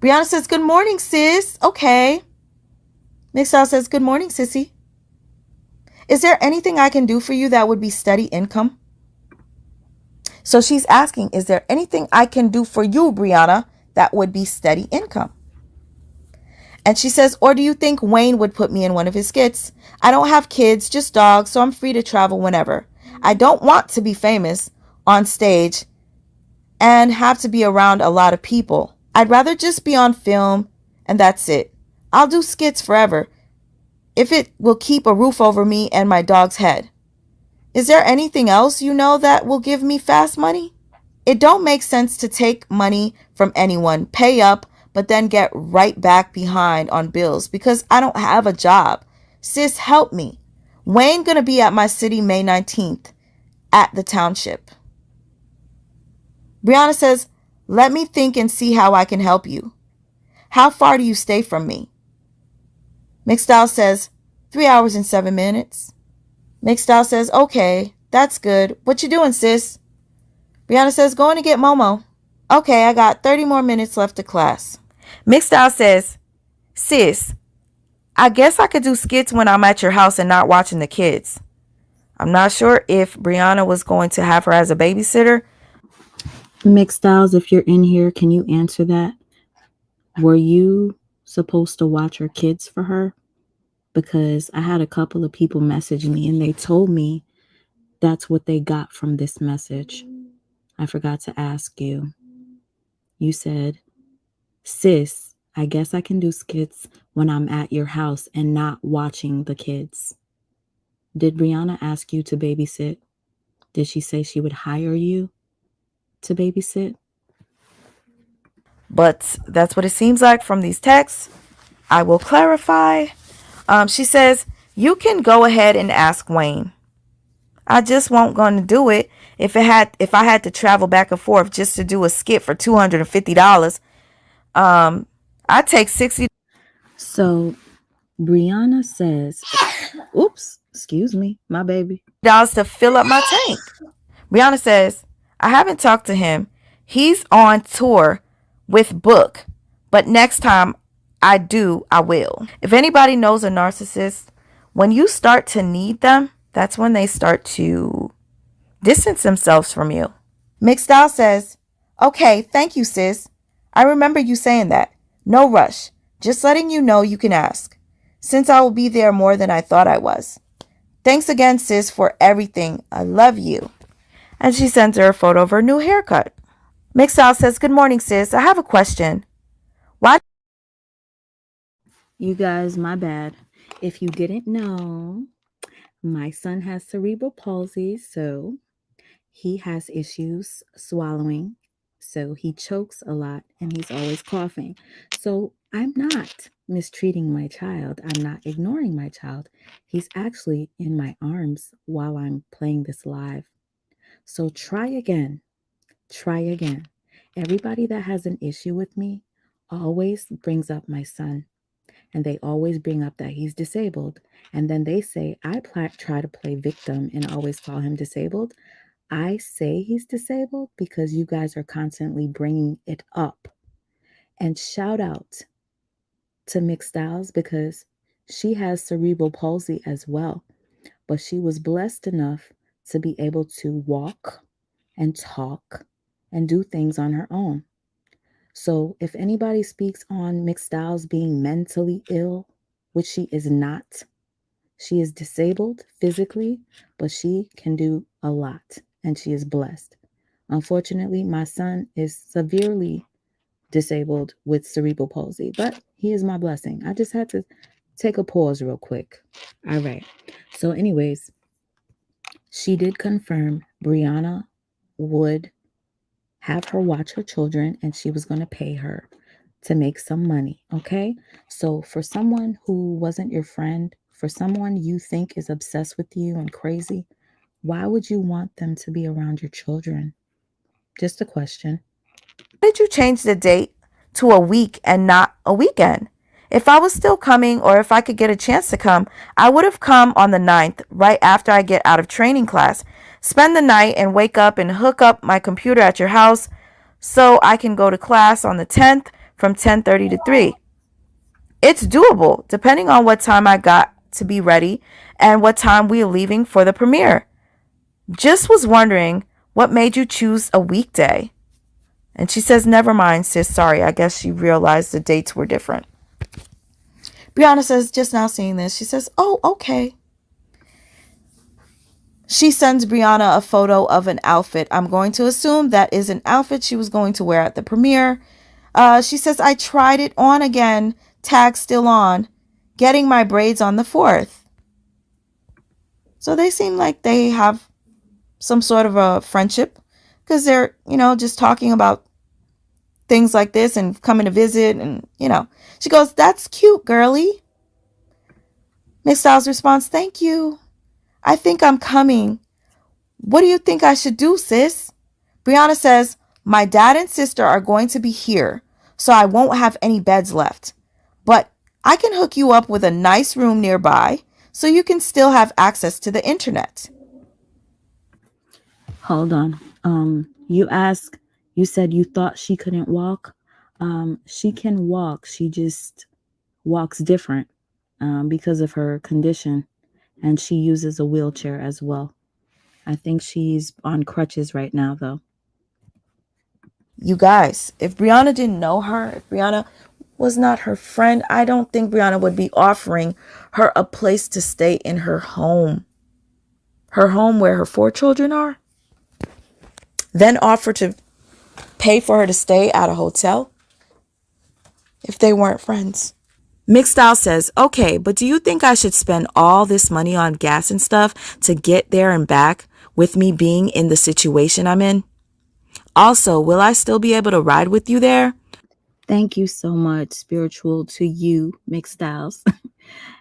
Brianna says, good morning, sis. Okay. Mixal says, good morning, sissy. Is there anything I can do for you that would be steady income? So she's asking, is there anything I can do for you, Brianna, that would be steady income? And she says, or do you think Wayne would put me in one of his skits? I don't have kids, just dogs, so I'm free to travel whenever. I don't want to be famous on stage and have to be around a lot of people. I'd rather just be on film and that's it. I'll do skits forever if it will keep a roof over me and my dog's head. Is there anything else you know that will give me fast money? It don't make sense to take money from anyone, pay up, but then get right back behind on bills because I don't have a job. Sis, help me. Wayne gonna be at my city May 19th at the township. Brianna says, let me think and see how I can help you. How far do you stay from me? Mixed Style says, 3 hours and 7 minutes. Mixed Style says, okay, That's good. What you doing, sis? Brianna says, going to get Momo. Okay, I got 30 more minutes left of class. Mixed Out says, sis, I guess I could do skits when I'm at your house and not watching the kids. I'm not sure if Brianna was going to have her as a babysitter. Mixed Styles, if you're in here, can you answer that? Were you supposed to watch her kids for her? Because I had a couple of people message me and they told me that's what they got from this message. I forgot to ask you. You said, sis, I guess I can do skits when I'm at your house and not watching the kids. Did Brianna ask you to babysit? Did she say she would hire you to babysit? But that's what it seems like from these texts. I will clarify. She says, you can go ahead and ask Wayne. I just won't going to do it if I had to travel back and forth just to do a skit for $250. I take $60. So Brianna says, oops, excuse me, my baby. To fill up my tank. Brianna says, I haven't talked to him. He's on tour with Book, but next time I do, I will. If anybody knows a narcissist, when you start to need them, that's when they start to distance themselves from you. Mixed Out says, okay, thank you, sis. I remember you saying that. No rush. Just letting you know you can ask, since I will be there more than I thought I was. Thanks again, sis, for everything. I love you. And she sends her a photo of her new haircut. Mixed Out says, good morning, sis. I have a question. Why? You guys, my bad. If you didn't know, my son has cerebral palsy, so he has issues swallowing. So he chokes a lot and he's always coughing. So I'm not mistreating my child. I'm not ignoring my child. He's actually in my arms while I'm playing this live. So try again. Try again. Everybody that has an issue with me always brings up my son. And they always bring up that he's disabled. And then they say, I try to play victim and always call him disabled. I say he's disabled because you guys are constantly bringing it up. And shout out to Mixed Styles because she has cerebral palsy as well. But she was blessed enough to be able to walk and talk and do things on her own. So if anybody speaks on Mixed Styles being mentally ill, which she is not, she is disabled physically, but she can do a lot and she is blessed. Unfortunately, my son is severely disabled with cerebral palsy, but he is my blessing. I just had to take a pause real quick. All right. So anyways, she did confirm Brianna would have her watch her children and she was going to pay her to make some money. Okay. So for someone who wasn't your friend, for someone you think is obsessed with you and crazy, why would you want them to be around your children? Just a question. Why did you change the date to a week and not a weekend? If I was still coming or if I could get a chance to come, I would have come on the 9th, right after I get out of training class, spend the night and wake up and hook up my computer at your house so I can go to class on the 10th from 10:30 to 3. It's doable depending on what time I got to be ready and what time we are leaving for the premiere. Just was wondering what made you choose a weekday. And she says, never mind, sis. Sorry. I guess she realized the dates were different. Brianna says, just now seeing this, she says, oh, okay. She sends Brianna a photo of an outfit. I'm going to assume that is an outfit she was going to wear at the premiere. She says, I tried it on again. Tag still on. Getting my braids on the 4th. So they seem like they have some sort of a friendship because they're, just talking about things like this and coming to visit. And, she goes, that's cute, girly. Miss Styles responds, thank you. I think I'm coming. What do you think I should do, sis? Brianna says, my dad and sister are going to be here, so I won't have any beds left. But I can hook you up with a nice room nearby so you can still have access to the internet. Hold on. You asked, you said you thought she couldn't walk. She can walk. She just walks different because of her condition. And she uses a wheelchair as well. I think she's on crutches right now, though. You guys, if Brianna didn't know her, if Brianna was not her friend, I don't think Brianna would be offering her a place to stay in her home. Her home where her 4 children are. Then offer to pay for her to stay at a hotel if they weren't friends. Mixed Style says, okay, but do you think I should spend all this money on gas and stuff to get there and back with me being in the situation I'm in? Also, will I still be able to ride with you there? Thank you so much, spiritual, to you, Mixed Styles.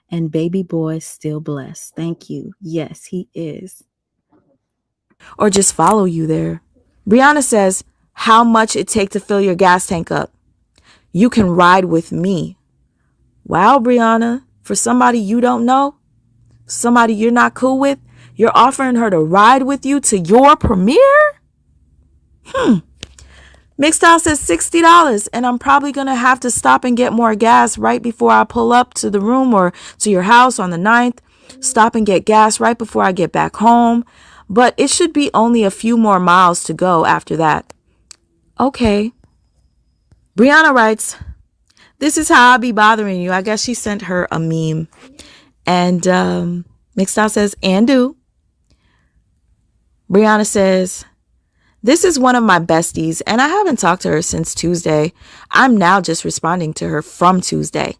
And baby boy still blessed. Thank you. Yes, he is. Or just follow you there? Brianna says, how much it take to fill your gas tank up? You can ride with me. Wow, Brianna, for somebody you don't know, somebody you're not cool with, you're offering her to ride with you to your premiere? Mixed Style says $60, and I'm probably going to have to stop and get more gas right before I pull up to the room or to your house on the 9th. Stop and get gas right before I get back home. But it should be only a few more miles to go after that. Okay. Brianna writes, this is how I be bothering you. I guess she sent her a meme. And Mixed Style says, and do. Brianna says, this is one of my besties, and I haven't talked to her since Tuesday. I'm now just responding to her from Tuesday.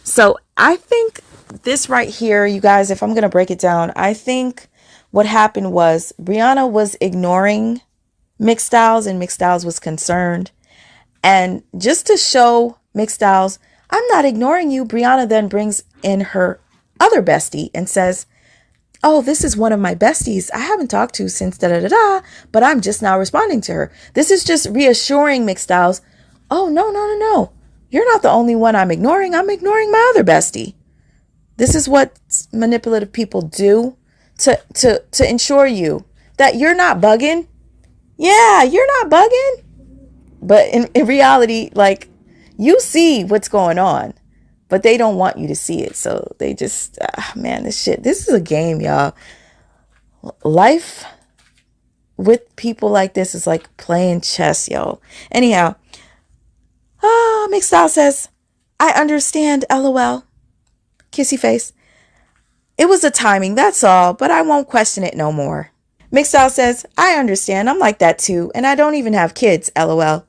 So I think this right here, you guys, if I'm going to break it down, I think what happened was Brianna was ignoring Mixed Styles, and Mixed Styles was concerned. And just to show Mixed Styles, I'm not ignoring you, Brianna then brings in her other bestie and says, oh, this is one of my besties I haven't talked to since da-da-da-da, but I'm just now responding to her. This is just reassuring Mixed Styles, oh, no. You're not the only one I'm ignoring. I'm ignoring my other bestie. This is what manipulative people do to ensure you that you're not bugging. Yeah, you're not bugging. But in reality, like, you see what's going on, but they don't want you to see it. So they just, man, this is a game, y'all. Life with people like this is like playing chess, yo. Anyhow, Mixed Style says, I understand, LOL. Kissy face. It was the timing, that's all, but I won't question it no more. Mixed Style says, I understand, I'm like that too, and I don't even have kids, LOL.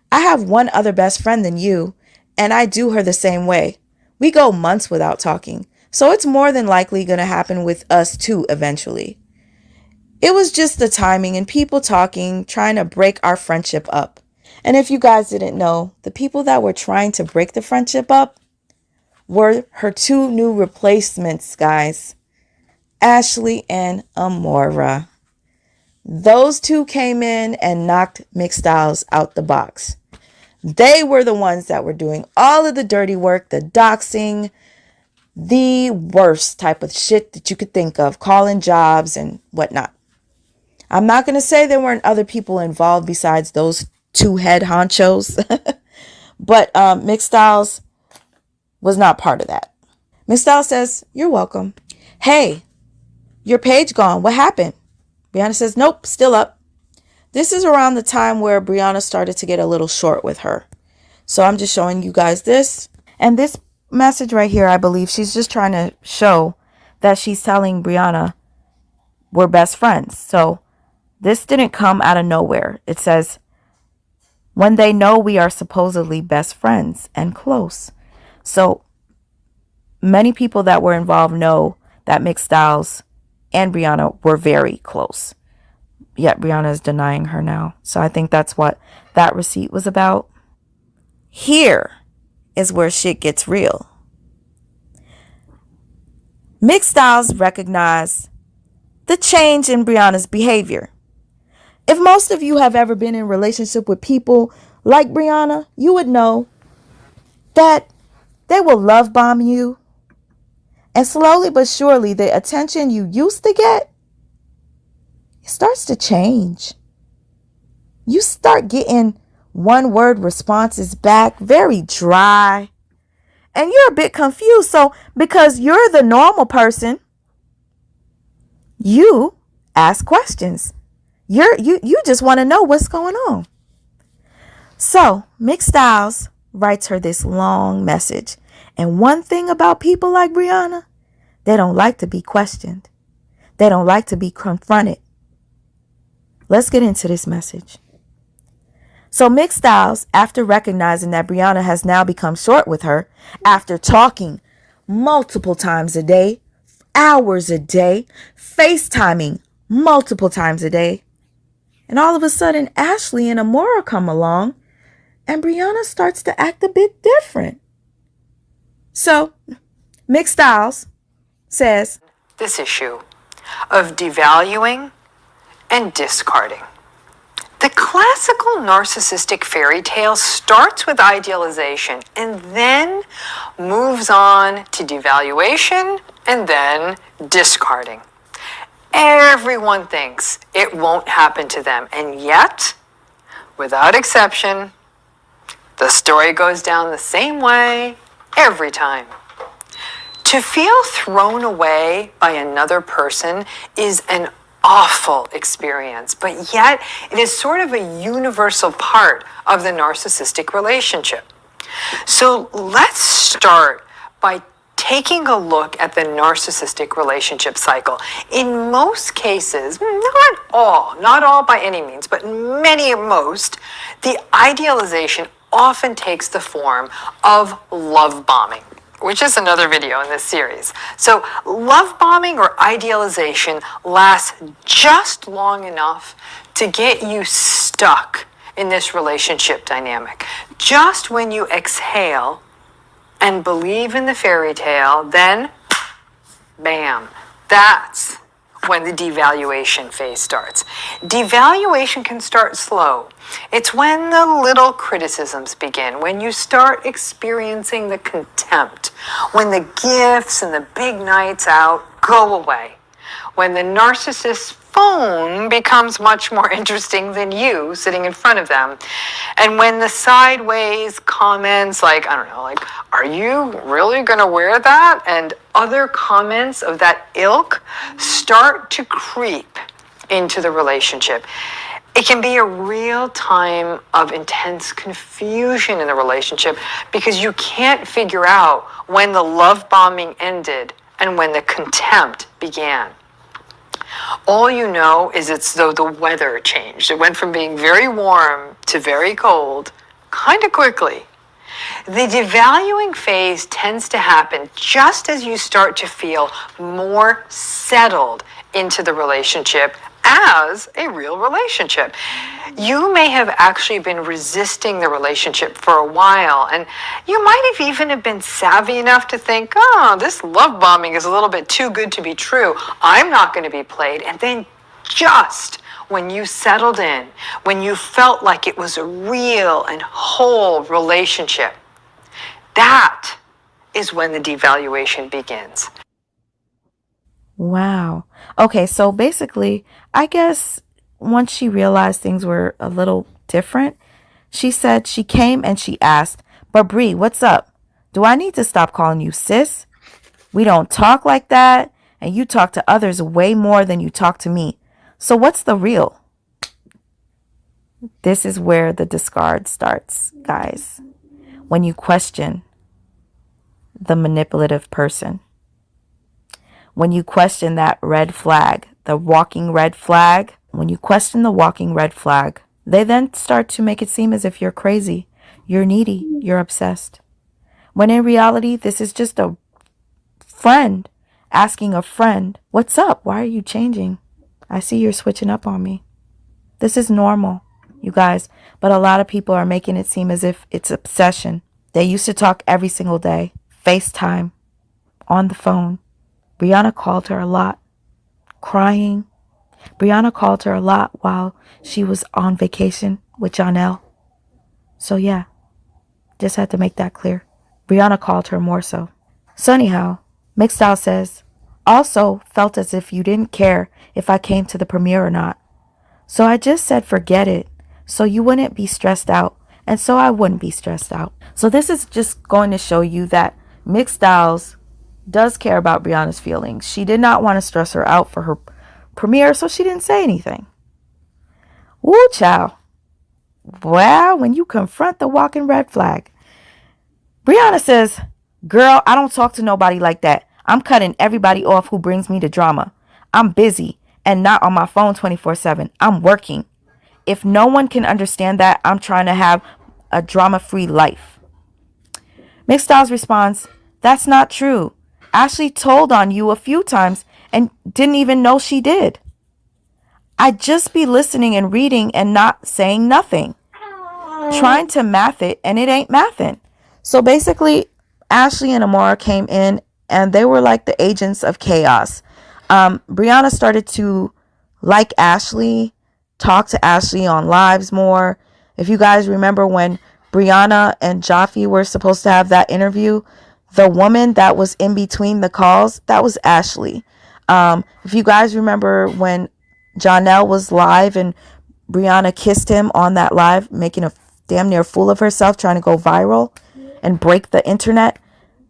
I have one other best friend than you, and I do her the same way. We go months without talking, so it's more than likely going to happen with us too eventually. It was just the timing and people talking, trying to break our friendship up. And if you guys didn't know, the people that were trying to break the friendship up were her 2 new replacements, guys. Ashley and Amora. Those 2 came in and knocked Mixed Styles out the box. They were the ones that were doing all of the dirty work, the doxing, the worst type of shit that you could think of, calling jobs and whatnot. I'm not going to say there weren't other people involved besides those 2 head honchos, but Mixed Styles was not part of that. Mixed Styles says, you're welcome. Hey, your page gone. What happened? Brianna says, nope, still up. This is around the time where Brianna started to get a little short with her. So I'm just showing you guys this. And this message right here, I believe she's just trying to show that she's telling Brianna we're best friends. So this didn't come out of nowhere. It says, when they know we are supposedly best friends and close. So many people that were involved know that Mixed Styles and Brianna were very close. Yet Brianna is denying her now. So I think that's what that receipt was about. Here is where shit gets real. Mixed Styles recognize the change in Brianna's behavior. If most of you have ever been in a relationship with people like Brianna, you would know that they will love bomb you. And slowly but surely, the attention you used to get it starts to change. You start getting one-word responses back, very dry, and you're a bit confused. So because you're the normal person, you ask questions. You just want to know what's going on. So Mixed Styles writes her this long message. And one thing about people like Brianna, they don't like to be questioned. They don't like to be confronted. Let's get into this message. So Mixed Styles, after recognizing that Brianna has now become short with her, after talking multiple times a day, hours a day, FaceTiming multiple times a day, and all of a sudden Ashley and Amora come along and Brianna starts to act a bit different. So Mixed Styles says, this issue of devaluing and discarding. The classical narcissistic fairy tale starts with idealization and then moves on to devaluation and then discarding. Everyone thinks it won't happen to them, and yet, without exception, the story goes down the same way every time. To feel thrown away by another person is an awful experience, but yet it is sort of a universal part of the narcissistic relationship. So let's start by taking a look at the narcissistic relationship cycle. In most cases, not all by any means, but many at most, the idealization often takes the form of love bombing, which is another video in this series. So love bombing or idealization lasts just long enough to get you stuck in this relationship dynamic. Just when you exhale and believe in the fairy tale, then bam, that's when the devaluation phase starts. Devaluation can start slow. It's when the little criticisms begin, when you start experiencing the contempt, when the gifts and the big nights out go away, when the narcissist's phone becomes much more interesting than you sitting in front of them, and when the sideways comments like, are you really going to wear that? And other comments of that ilk start to creep into the relationship. It can be a real time of intense confusion in the relationship because you can't figure out when the love bombing ended and when the contempt began. All you know is it's though the weather changed. It went from being very warm to very cold kind of quickly. The devaluing phase tends to happen just as you start to feel more settled into the relationship as a real relationship. You may have actually been resisting the relationship for a while, and you might have even have been savvy enough to think, this love bombing is a little bit too good to be true. I'm not going to be played. And then just when you settled in, when you felt like it was a real and whole relationship, that is when the devaluation begins. wow. Okay, so basically, I guess once she realized things were a little different, she said she came and she asked, but Bree, what's up? Do I need to stop calling you sis? We don't talk like that, and you talk to others way more than you talk to me. So what's the real? This is where the discard starts, guys. When you question the manipulative person. When you question that red flag, the walking red flag, when you question the walking red flag, they then start to make it seem as if you're crazy, you're needy, you're obsessed. When in reality, this is just a friend asking a friend, what's up? Why are you changing? I see you're switching up on me. This is normal, you guys, but a lot of people are making it seem as if it's obsession. They used to talk every single day, FaceTime, on the phone. Brianna called her a lot, crying. Brianna called her a lot while she was on vacation with Janelle. So yeah, just had to make that clear. Brianna called her more so. So anyhow, Mixed Style says, Also felt as if you didn't care if I came to the premiere or not. So I just said forget it, so you wouldn't be stressed out, and so I wouldn't be stressed out. So this is just going to show you that Mixed Styles does care about Brianna's feelings. She did not want to stress her out for her premiere, so she didn't say anything. Woo, child. Well, when you confront the walking red flag. Brianna says, girl, I don't talk to nobody like that. I'm cutting everybody off who brings me the drama. I'm busy and not on my phone 24/7. I'm working. If no one can understand that, I'm trying to have a drama-free life. Mixed Styles responds, that's not true. Ashley told on you a few times and didn't even know she did. I'd just be listening and reading and not saying nothing. Trying to math it and it ain't mathing. So basically, Ashley and Amora came in and they were like the agents of chaos. Brianna started to like Ashley, talk to Ashley on lives more. If you guys remember when Brianna and Jaffe were supposed to have that interview, the woman that was in between the calls, that was Ashley. If you guys remember when Jonelle was live and Brianna kissed him on that live, making a damn near fool of herself, trying to go viral and break the internet,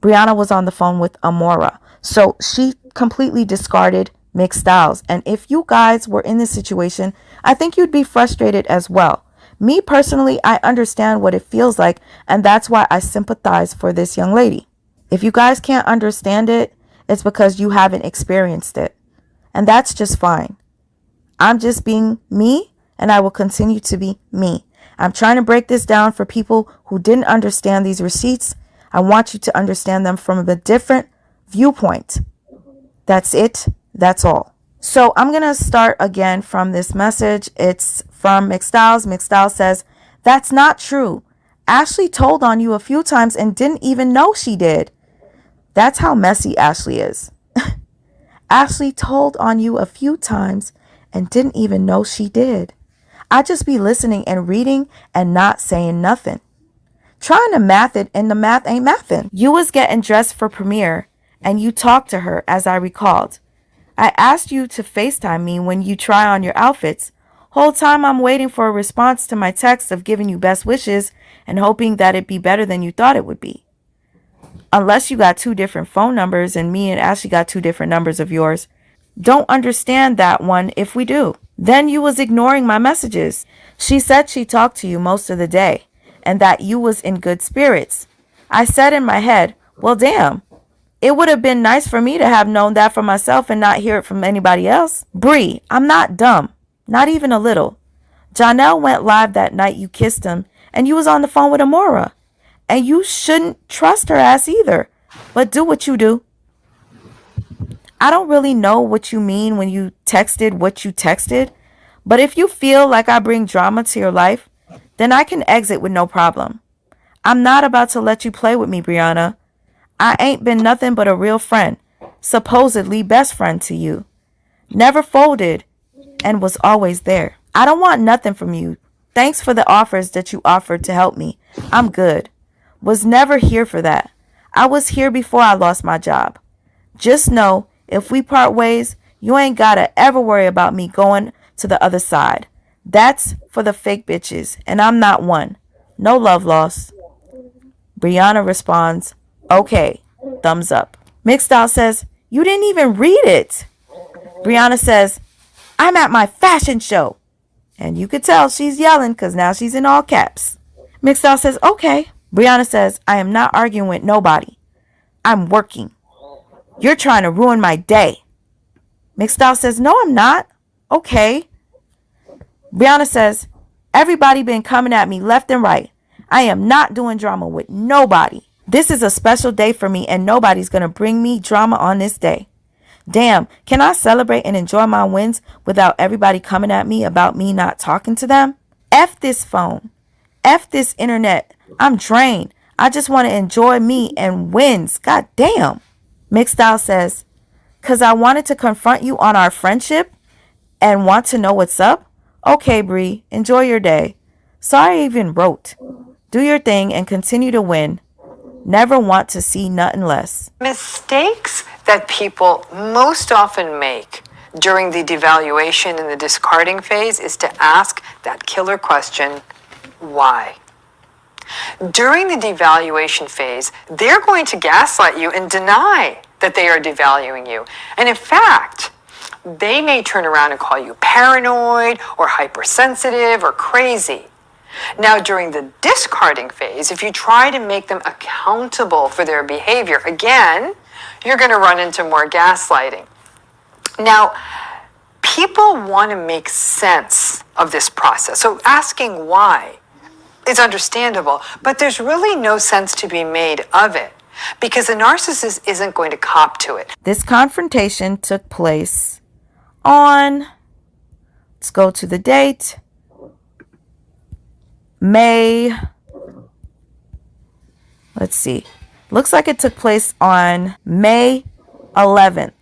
Brianna was on the phone with Amora. So she completely discarded Mixed Styles. And if you guys were in this situation, I think you'd be frustrated as well. Me personally, I understand what it feels like, and that's why I sympathize for this young lady. If you guys can't understand it, it's because you haven't experienced it. And that's just fine. I'm just being me, and I will continue to be me. I'm trying to break this down for people who didn't understand these receipts. I want you to understand them from a different viewpoint. That's it. That's all. So I'm going to start again from this message. It's from Mixed Styles. Mixed Styles says, that's not true. Ashley told on you a few times and didn't even know she did. That's how messy Ashley is. Ashley told on you a few times and didn't even know she did. I just be listening and reading and not saying nothing. Trying to math it and the math ain't mathing. You was getting dressed for premiere and you talked to her, as I recalled. I asked you to FaceTime me when you try on your outfits. Whole time I'm waiting for a response to my text of giving you best wishes and hoping that it'd be better than you thought it would be. Unless you got two different phone numbers and me and Ashley got two different numbers of yours. Don't understand that one if we do. Then you was ignoring my messages. She said she talked to you most of the day and that you was in good spirits. I said in my head, well, damn, it would have been nice for me to have known that for myself and not hear it from anybody else. Bree, I'm not dumb. Not even a little. Jonelle went live that night you kissed him and you was on the phone with Amora. And you shouldn't trust her ass either. But do what you do. I don't really know what you mean when you texted what you texted, but if you feel like I bring drama to your life, then I can exit with no problem. I'm not about to let you play with me, Brianna. I ain't been nothing but a real friend, supposedly best friend to you. Never folded and was always there. I don't want nothing from you. Thanks for the offers that you offered to help me. I'm good. Was never here for that. I was here before I lost my job. Just know, if we part ways, you ain't gotta ever worry about me going to the other side. That's for the fake bitches, and I'm not one. No love lost. Brianna responds, okay, thumbs up. Mixed Style says, you didn't even read it. Brianna says, I'm at my fashion show. And you could tell she's yelling because now she's in all caps. Mixed Style says, okay. Brianna says, I am not arguing with nobody. I'm working. You're trying to ruin my day. Mixed Style says, no, I'm not. Okay. Brianna says, everybody been coming at me left and right. I am not doing drama with nobody. This is a special day for me and nobody's going to bring me drama on this day. Damn, can I celebrate and enjoy my wins without everybody coming at me about me not talking to them? F this phone. F this internet. I'm drained. I just want to enjoy me and wins. God damn. Mixed Style says, because I wanted to confront you on our friendship and want to know what's up. Okay, Bree, enjoy your day. Sorry I even wrote. Do your thing and continue to win. Never want to see nothing less. Mistakes that people most often make during the devaluation and the discarding phase is to ask that killer question, why? During the devaluation phase, they're going to gaslight you and deny that they are devaluing you. And in fact, they may turn around and call you paranoid or hypersensitive or crazy. Now, during the discarding phase, if you try to make them accountable for their behavior, again, you're going to run into more gaslighting. Now, people want to make sense of this process. So asking why is understandable, but there's really no sense to be made of it because the narcissist isn't going to cop to it. This confrontation took place on, let's go to the date, looks like it took place on May 11th.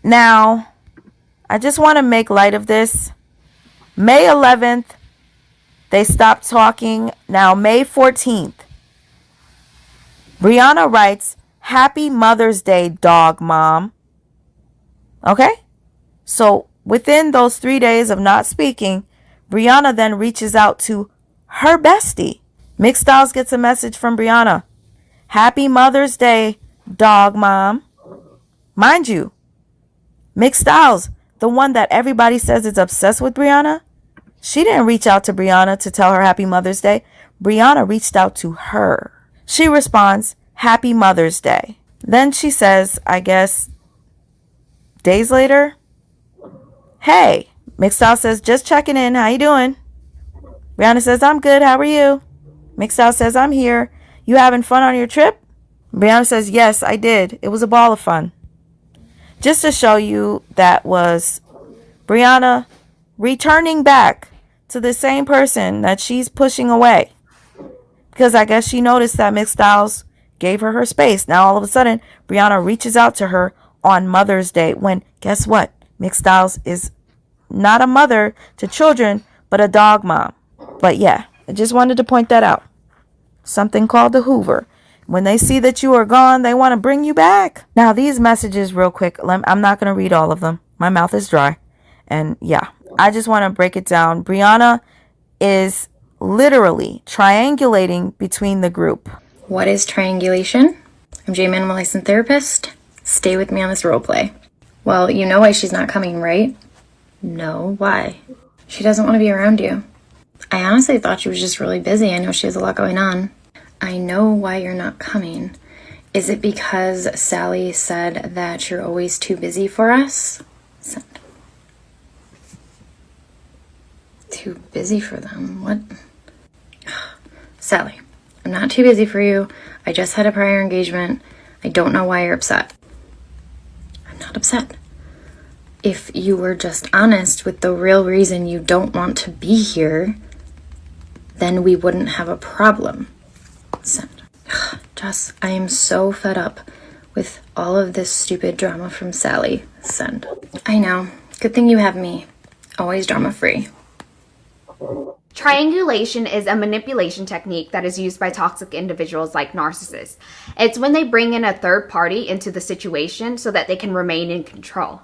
Now, I just want to make light of this. May 11th, they stopped talking. Now, May 14th, Brianna writes, "Happy Mother's Day, dog mom." Okay? So, within those 3 days of not speaking, Brianna then reaches out to her bestie. Mixed Styles gets a message from Brianna. "Happy Mother's Day, dog mom." Mind you, Mixed Styles, the one that everybody says is obsessed with Brianna, she didn't reach out to Brianna to tell her Happy Mother's Day. Brianna reached out to her. She responds, "Happy Mother's Day." Then she says, I guess, days later, "Hey." Mixed Styles says, "Just checking in. How you doing?" Brianna says, "I'm good. How are you?" Mixed Styles says, "I'm here. You having fun on your trip?" Brianna says, "Yes, I did. It was a ball of fun." Just to show you that was Brianna returning back to the same person that she's pushing away. Because I guess she noticed that Mixed Styles gave her space. Now all of a sudden, Brianna reaches out to her on Mother's Day when, guess what? Mixed Styles is not a mother to children, but a dog mom. But yeah, I just wanted to point that out. Something called the Hoover. When they see that you are gone, they want to bring you back. Now, these messages real quick. I'm not going to read all of them. My mouth is dry. And yeah, I just want to break it down. Brianna is literally triangulating between the group. What is triangulation? I'm J-Man, I'm a licensed therapist. Stay with me on this role play. Well, you know why she's not coming, right? No, why? She doesn't want to be around you. I honestly thought she was just really busy. I know she has a lot going on. I know why you're not coming. Is it because Sally said that you're always too busy for us? Send. Too busy for them? What? Sally, I'm not too busy for you. I just had a prior engagement. I don't know why you're upset. I'm not upset. If you were just honest with the real reason you don't want to be here, then we wouldn't have a problem. Send. Jess, I am so fed up with all of this stupid drama from Sally. Send. I know. Good thing you have me. Always drama free. Triangulation is a manipulation technique that is used by toxic individuals like narcissists. It's when they bring in a third party into the situation so that they can remain in control.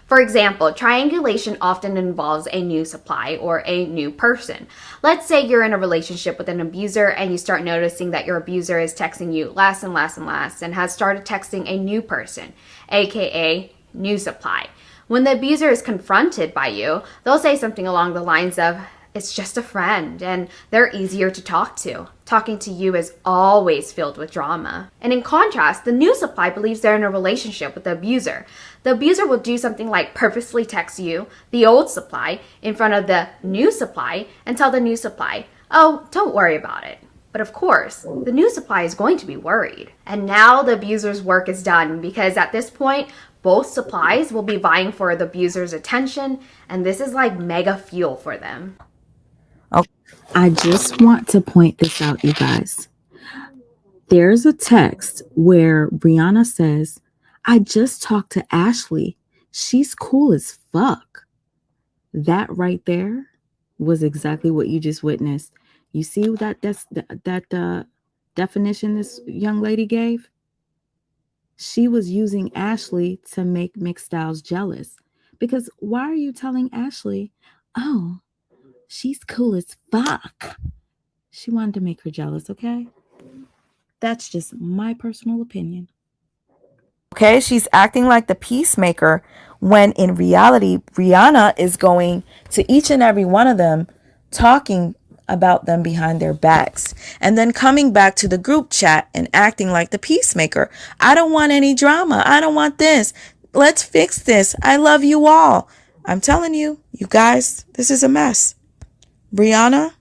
For example, triangulation often involves a new supply or a new person. Let's say you're in a relationship with an abuser and you start noticing that your abuser is texting you less and less and less and has started texting a new person, aka new supply. When the abuser is confronted by you, they'll say something along the lines of, "It's just a friend," and they're easier to talk to. Talking to you is always filled with drama. And in contrast, the new supply believes they're in a relationship with the abuser. The abuser will do something like purposely text you, the old supply, in front of the new supply and tell the new supply, "Oh, don't worry about it." But of course, the new supply is going to be worried. And now the abuser's work is done because at this point, both supplies will be vying for the abuser's attention, and this is like mega fuel for them. I just want to point this out, you guys. There's a text where Brianna says, "I just talked to Ashley. She's cool as fuck." That right there was exactly what you just witnessed. You see that definition this young lady gave? She was using Ashley to make McStyles jealous. Because why are you telling Ashley, oh, she's cool as fuck? She wanted to make her jealous, okay? That's just my personal opinion. Okay, she's acting like the peacemaker when in reality, Brianna is going to each and every one of them, talking about them behind their backs, and then coming back to the group chat and acting like the peacemaker. I don't want any drama. I don't want this. Let's fix this. I love you all. I'm telling you, you guys, this is a mess. Brianna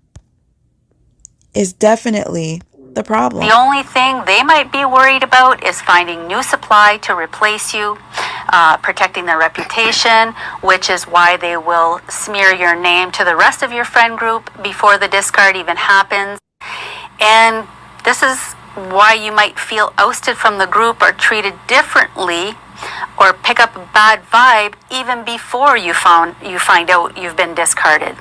is definitely the problem. The only thing they might be worried about is finding new supply to replace you, protecting their reputation, which is why they will smear your name to the rest of your friend group before the discard even happens. And this is why you might feel ousted from the group or treated differently or pick up a bad vibe even before you find out you've been discarded.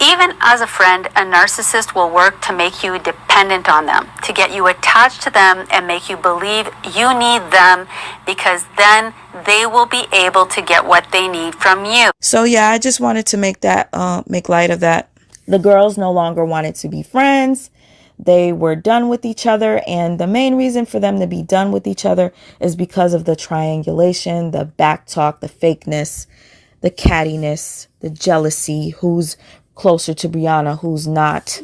Even as a friend, a narcissist will work to make you dependent on them, to get you attached to them and make you believe you need them, because then they will be able to get what they need from you. So yeah, I just wanted to make light of that. The girls no longer wanted to be friends. They were done with each other, and the main reason for them to be done with each other is because of the triangulation, the backtalk, the fakeness, the cattiness, the jealousy, who's closer to Brianna, who's not.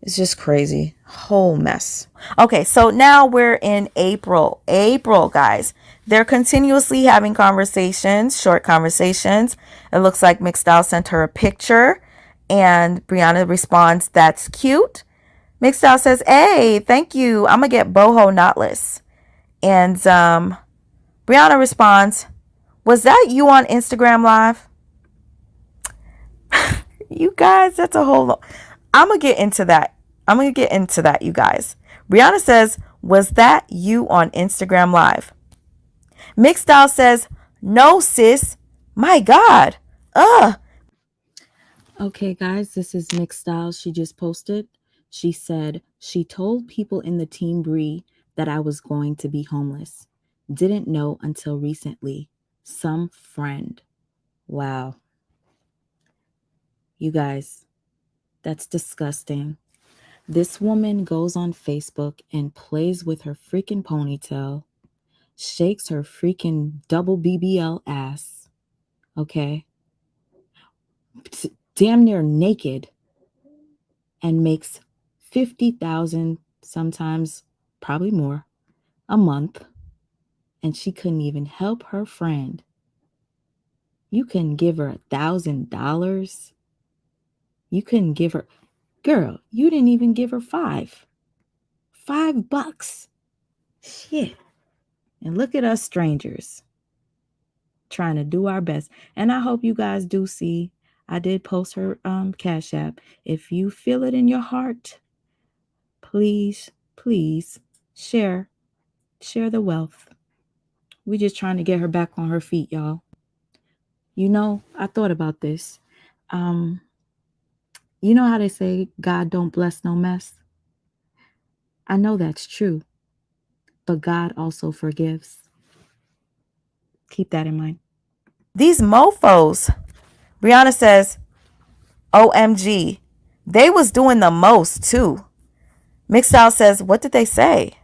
It's just crazy. Whole mess. Okay, so now we're in April. April, guys. They're continuously having conversations, short conversations. It looks like McStyle sent her a picture, and Brianna responds, "That's cute." McStyle says, "Hey, thank you. I'm going to get boho knotless." And Brianna responds, "Was that you on Instagram Live?" You guys, that's a whole lot. I'm going to get into that. You guys. Brianna says, "Was that you on Instagram Live?" McStyle says, "No, sis. My God. Ugh." Okay, guys, this is McStyles. She just posted. She said, she told people in the Team Bree that I was going to be homeless. Didn't know until recently. Some friend. Wow. You guys, that's disgusting. This woman goes on Facebook and plays with her freaking ponytail, shakes her freaking double BBL ass, okay? Damn near naked, and makes 50,000, sometimes probably more, a month, and she couldn't even help her friend. You couldn't give her $1,000. You couldn't give her, girl, you didn't even give her $5. Shit. And look at us strangers trying to do our best. And I hope you guys do see, I did post her Cash App. If you feel it in your heart, please share the wealth. We just trying to get her back on her feet, y'all. You know, I thought about this. You know how they say God don't bless no mess? I know that's true, but God also forgives. Keep that in mind. These mofos. Brianna says, "OMG. They was doing the most too." McStyle says, "What did they say?"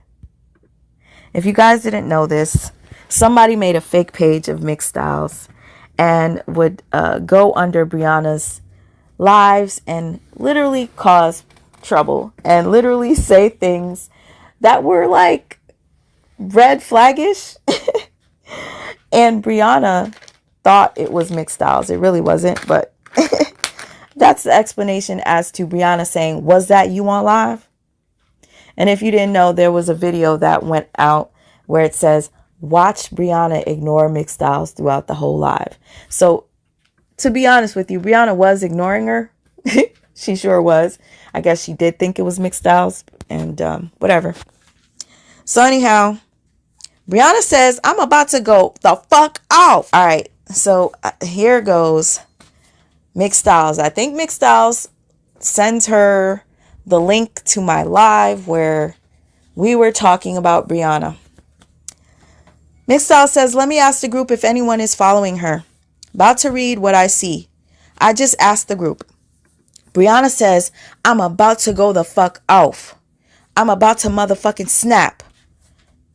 If you guys didn't know this, somebody made a fake page of McStyles and would go under Brianna's lives and literally cause trouble and literally say things that were like red flaggish. And Brianna thought it was McStyles. It really wasn't, but that's the explanation as to Brianna saying, "Was that you on live?" And if you didn't know, there was a video that went out where it says, "Watch Brianna ignore McStyles throughout the whole live." So to be honest with you, Brianna was ignoring her. She sure was. I guess she did think it was McStyles, and whatever. So anyhow, Brianna says, "I'm about to go the fuck off." All right. So here goes McStyles. I think McStyles sends her the link to my live where we were talking about Brianna. Mixstyle says, let me ask the group if anyone is following her. About to read what I see. I just asked the group. Brianna says, I'm about to go the fuck off. I'm about to motherfucking snap.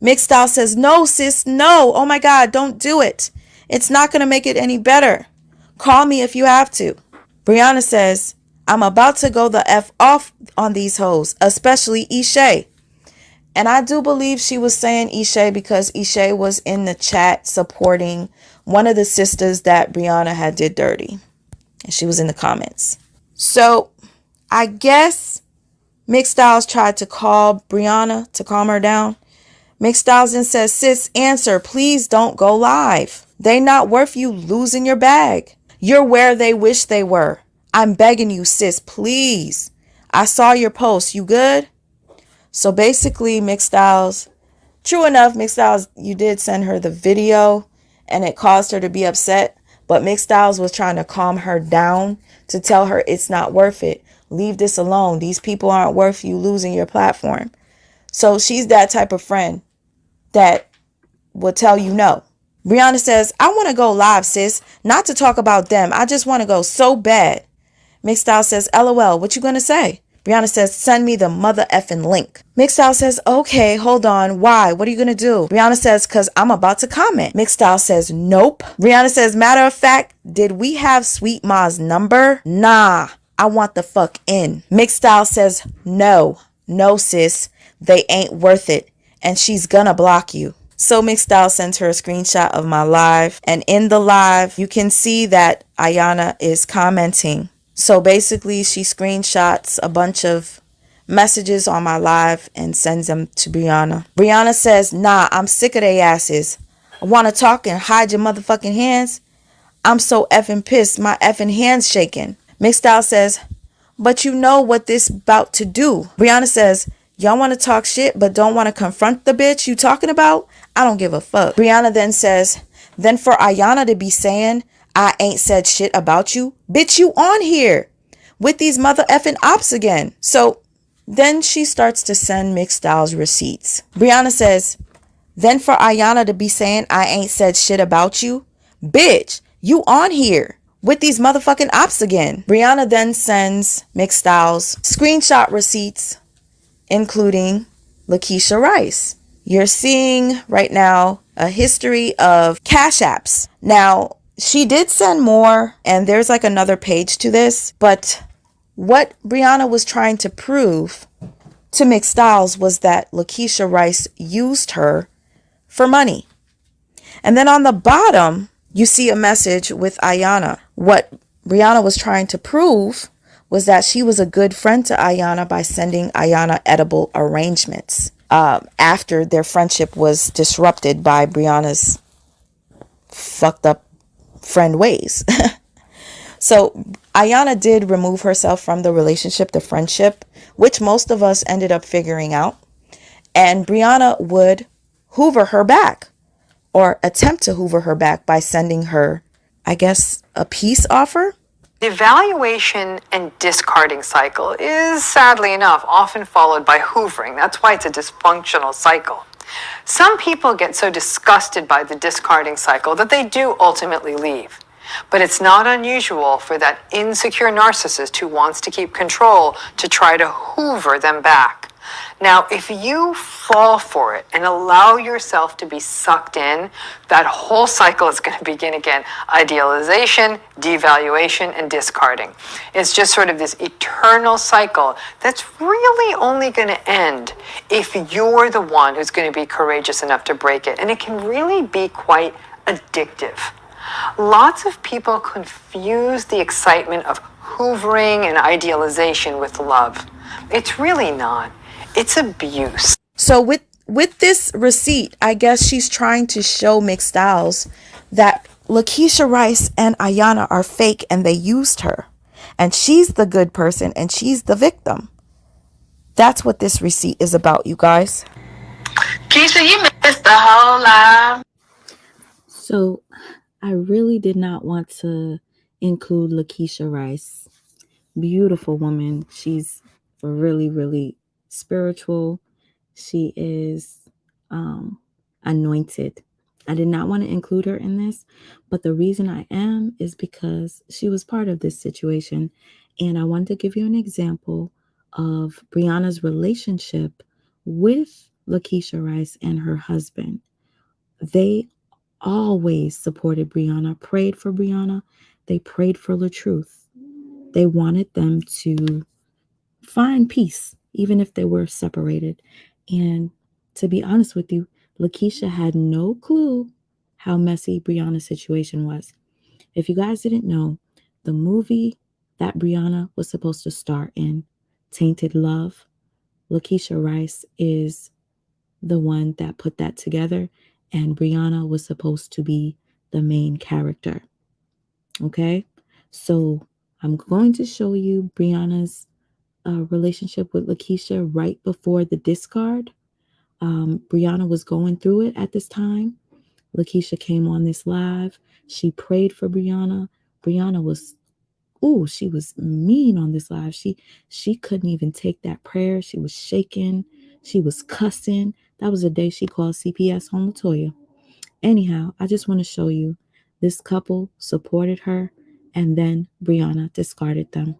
Mixstyle says, no, sis, no. Oh my God, don't do it. It's not going to make it any better. Call me if you have to. Brianna says, I'm about to go the F off on these hoes, especially Ishae. And I do believe she was saying Ishae because Ishae was in the chat supporting one of the sisters that Brianna had did dirty. And she was in the comments. So I guess Mixstyles tried to call Brianna to calm her down. Mixstyles then says, sis, answer. Please don't go live. They not worth you losing your bag. You're where they wish they were. I'm begging you, sis, please. I saw your post. You good? So basically, Mixstyles, true enough, Mixstyles, you did send her the video and it caused her to be upset. But Mixstyles was trying to calm her down to tell her it's not worth it. Leave this alone. These people aren't worth you losing your platform. So she's that type of friend that will tell you no. Brianna says, I want to go live, sis. Not to talk about them. I just want to go so bad. Mixstyle says, LOL, what you going to say? Brianna says, send me the mother effing link. Mixstyle says, okay, hold on. Why? What are you going to do? Brianna says, because I'm about to comment. Mixstyle says, nope. Brianna says, matter of fact, did we have Sweet Ma's number? Nah, I want the fuck in. Mixstyle says, no, sis, they ain't worth it. And she's gonna block you. So Mixstyle sends her a screenshot of my live. And in the live, you can see that Ayana is commenting. So basically, she screenshots a bunch of messages on my live and sends them to Brianna. Brianna says, nah, I'm sick of they asses. I want to talk and hide your motherfucking hands. I'm so effing pissed. My effing hands shaking. Mixstyle says, but you know what this about to do. Brianna says, y'all want to talk shit but don't want to confront the bitch you talking about? I don't give a fuck. Brianna then says, then for Ayana to be saying, I ain't said shit about you. Bitch, you on here with these mother effing ops again. So then she starts to send Mixstyles receipts. Brianna says, then for Ayana to be saying, I ain't said shit about you. Bitch, you on here with these motherfucking ops again. Brianna then sends Mixstyles screenshot receipts, including Lakeisha Rice. You're seeing right now a history of Cash Apps. Now, she did send more, and there's like another page to this, but what Brianna was trying to prove to Mixstyles was that Lakeisha Rice used her for money. And then on the bottom, you see a message with Ayana. What Brianna was trying to prove was that she was a good friend to Ayana by sending Ayana edible arrangements after their friendship was disrupted by Brianna's fucked up friend ways. So Ayana did remove herself from the relationship, the friendship, which most of us ended up figuring out. And Brianna would hoover her back or attempt to hoover her back by sending her, I guess, a peace offer. Devaluation and discarding cycle is, sadly enough, often followed by hoovering. That's why it's a dysfunctional cycle. Some people get so disgusted by the discarding cycle that they do ultimately leave. But it's not unusual for that insecure narcissist who wants to keep control to try to hoover them back. Now, if you fall for it and allow yourself to be sucked in, that whole cycle is going to begin again. Idealization, devaluation, and discarding. It's just sort of this eternal cycle that's really only going to end if you're the one who's going to be courageous enough to break it. And it can really be quite addictive. Lots of people confuse the excitement of hoovering and idealization with love. It's really not. It's abuse. So with this receipt, I guess she's trying to show Mixstyles that Lakeisha Rice and Ayana are fake and they used her. And she's the good person and she's the victim. That's what this receipt is about, you guys. Keisha, you missed the whole live. So I really did not want to include Lakeisha Rice. Beautiful woman. She's really, really spiritual. She is anointed. I did not want to include her in this, but the reason I am is because she was part of this situation. And I wanted to give you an example of Brianna's relationship with Lakeisha Rice and her husband. They always supported Brianna, prayed for Brianna. They prayed for the truth. They wanted them to find peace, even if they were separated. And to be honest with you, Lakeisha had no clue how messy Brianna's situation was. If you guys didn't know, the movie that Brianna was supposed to star in, Tainted Love, Lakeisha Rice is the one that put that together, and Brianna was supposed to be the main character. Okay? So I'm going to show you Brianna's relationship with Lakeisha right before the discard. Brianna was going through it at this time. Lakeisha came on this live. She prayed for Brianna. Brianna was, she was mean on this live. She couldn't even take that prayer. She was shaking. She was cussing. That was the day she called CPS on Latoya. Anyhow, I just want to show you this couple supported her, and then Brianna discarded them.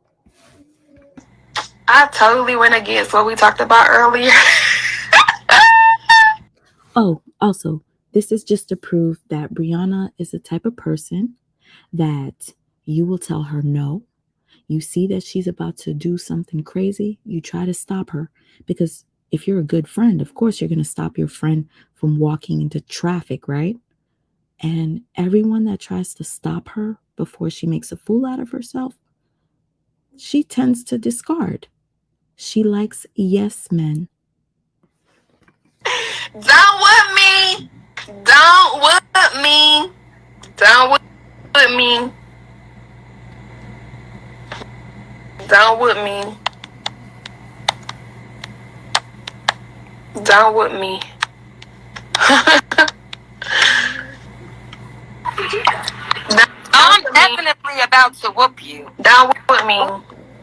I totally went against what we talked about earlier. Oh, also, this is just to prove that Brianna is the type of person that you will tell her no. You see that she's about to do something crazy, you try to stop her, because if you're a good friend, of course you're going to stop your friend from walking into traffic, right? And everyone that tries to stop her before she makes a fool out of herself, she tends to discard. She likes yes men. Don't with me. Don't with me. Don't with me. Don't with me. Don't with me. I'm definitely about to whoop you. Down with me.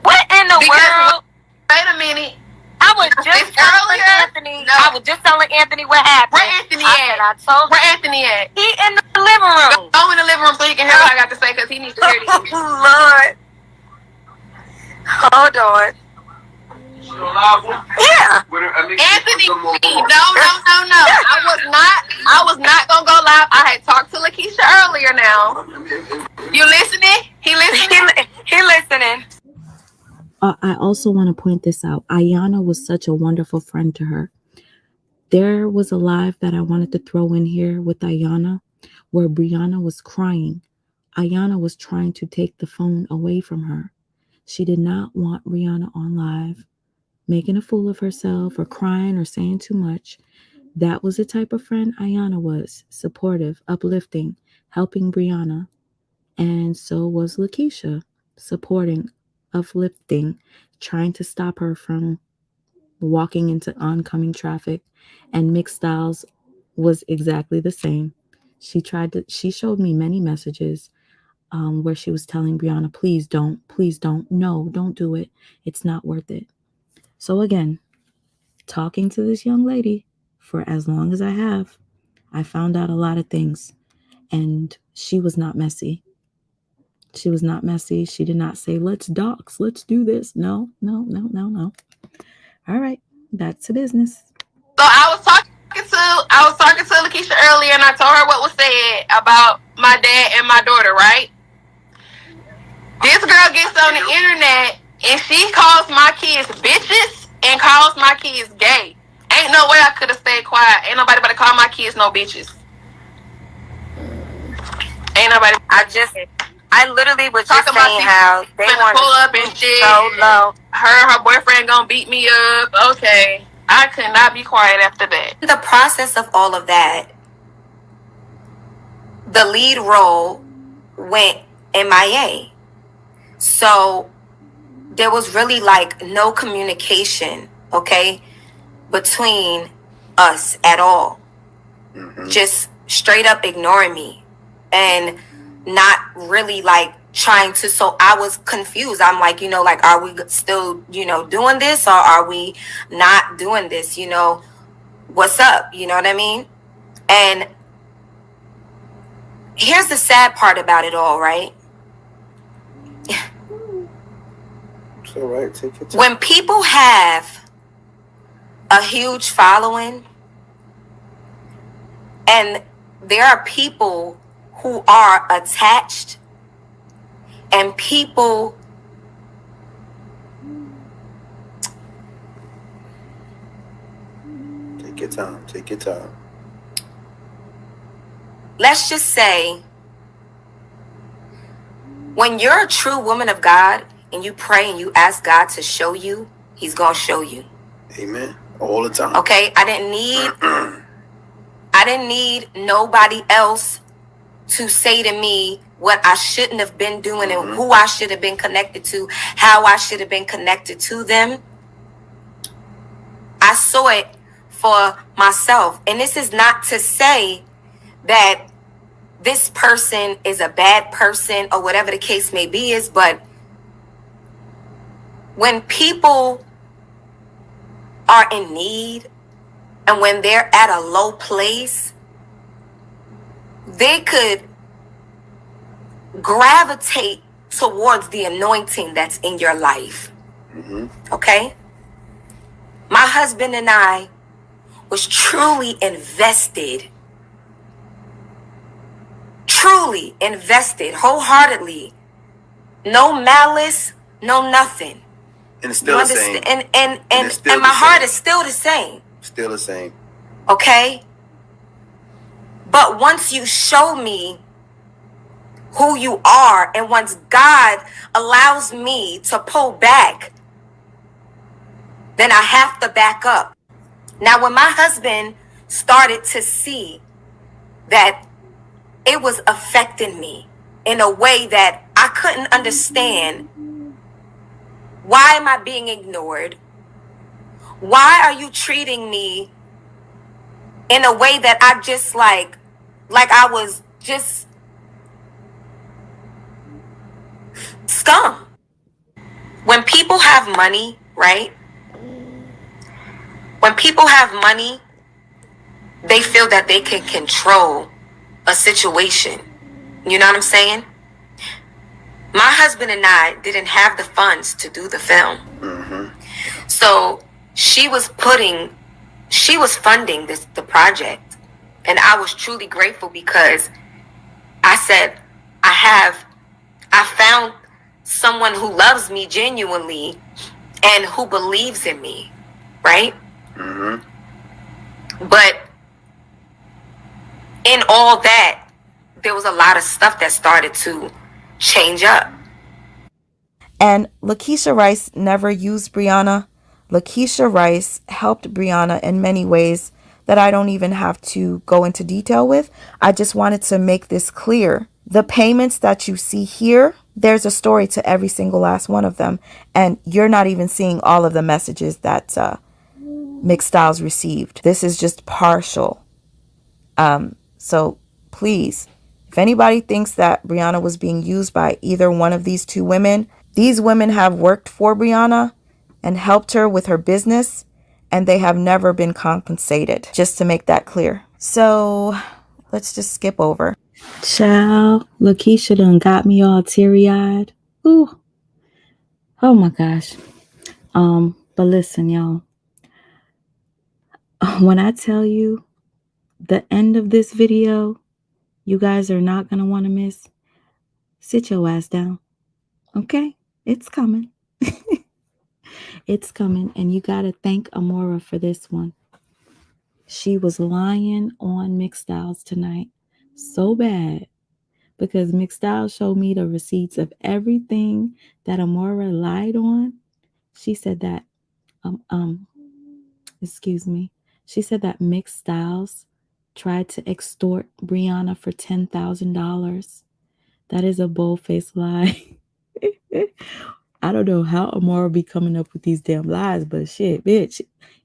What in the world? Wait a minute. I was just telling Anthony. No. I was just telling Anthony what happened. Where Anthony at? Where Anthony at? He in the living room. Go in the living room so he can hear what I got to say, because he needs to hear this. Lord. Hold on. Yeah. Anthony, no. I was not gonna go live. I had talked to Lakeisha earlier now. You listening? He listening? He listening. I also want to point this out. Ayana was such a wonderful friend to her. There was a live that I wanted to throw in here with Ayana where Brianna was crying. Ayana was trying to take the phone away from her. She did not want Brianna on live, making a fool of herself or crying or saying too much. That was the type of friend Ayana was, supportive, uplifting, helping Brianna. And so was Lakeisha, supporting, uplifting, trying to stop her from walking into oncoming traffic. And Mixed Styles was exactly the same. She showed me many messages where she was telling Brianna, please don't, no, don't do it. It's not worth it. So again, talking to this young lady for as long as I have, I found out a lot of things. And she was not messy. She was not messy. She did not say, let's dox, let's do this. No. All right, back to business. So I was talking to Lakeisha earlier, and I told her what was said about my dad and my daughter, right? This girl gets on the internet and she calls my kids bitches and calls my kids gay. Ain't no way I could have stayed quiet. Ain't nobody about to call my kids no bitches. Ain't nobody. I literally was just saying how they want to pull up and shit. So low. Her boyfriend gonna beat me up. Okay. I could not be quiet after that. In the process of all of that, the lead role went MIA. So there was really like no communication, okay, between us at all. Mm-hmm. Just straight up ignoring me and not really like trying to. So I was confused. I'm like, like, are we still, doing this, or are we not doing this? What's up? You know what I mean? And here's the sad part about it all, right? It's all right. Take your time. When people have a huge following and there are people who are attached and people Take your time. Take your time. let's just say when you're a true woman of God and you pray and you ask God to show you, he's gonna show you. Amen. All the time. Okay, I didn't need nobody else to say to me what I shouldn't have been doing and who I should have been connected to, how I should have been connected to them. I saw it for myself. And this is not to say that this person is a bad person or whatever the case may be is, but when people are in need and when they're at a low place, they could gravitate towards the anointing that's in your life. Okay? My husband and I was truly invested, wholeheartedly. No malice, no nothing. And it's still the same. And my heart is still the same. Still the same. Okay? But once you show me who you are, and once God allows me to pull back, then I have to back up. Now, when my husband started to see that it was affecting me in a way that I couldn't understand, why am I being ignored? Why are you treating me in a way that I just like I was just scum? When people have money, right? When people have money, they feel that they can control a situation. You know what I'm saying? My husband and I didn't have the funds to do the film. So she was funding the project. And I was truly grateful because I said, I found someone who loves me genuinely and who believes in me, right? But in all that, there was a lot of stuff that started to change up. And Lakeisha Rice never used Brianna. Lakeisha Rice helped Brianna in many ways that I don't even have to go into detail with. I just wanted to make this clear. The payments that you see here, there's a story to every single last one of them. And you're not even seeing all of the messages that Mixed Styles received. This is just partial. So please, if anybody thinks that Brianna was being used by either one of these two women, these women have worked for Brianna and helped her with her business, and they have never been compensated, just to make that clear. So let's just skip over. Child, Lakeisha done got me all teary-eyed. Ooh. Oh my gosh. But listen, y'all. When I tell you the end of this video, you guys are not going to want to miss. Sit your ass down. Okay? It's coming. It's coming. And you got to thank Amora for this one. She was lying on Mixed Styles tonight so bad because Mixed Styles showed me the receipts of everything that Amora lied on. She said that, she said that Mixed Styles tried to extort Brianna for $10,000. That is a bold-faced lie. I don't know how Amora be coming up with these damn lies, but shit, bitch,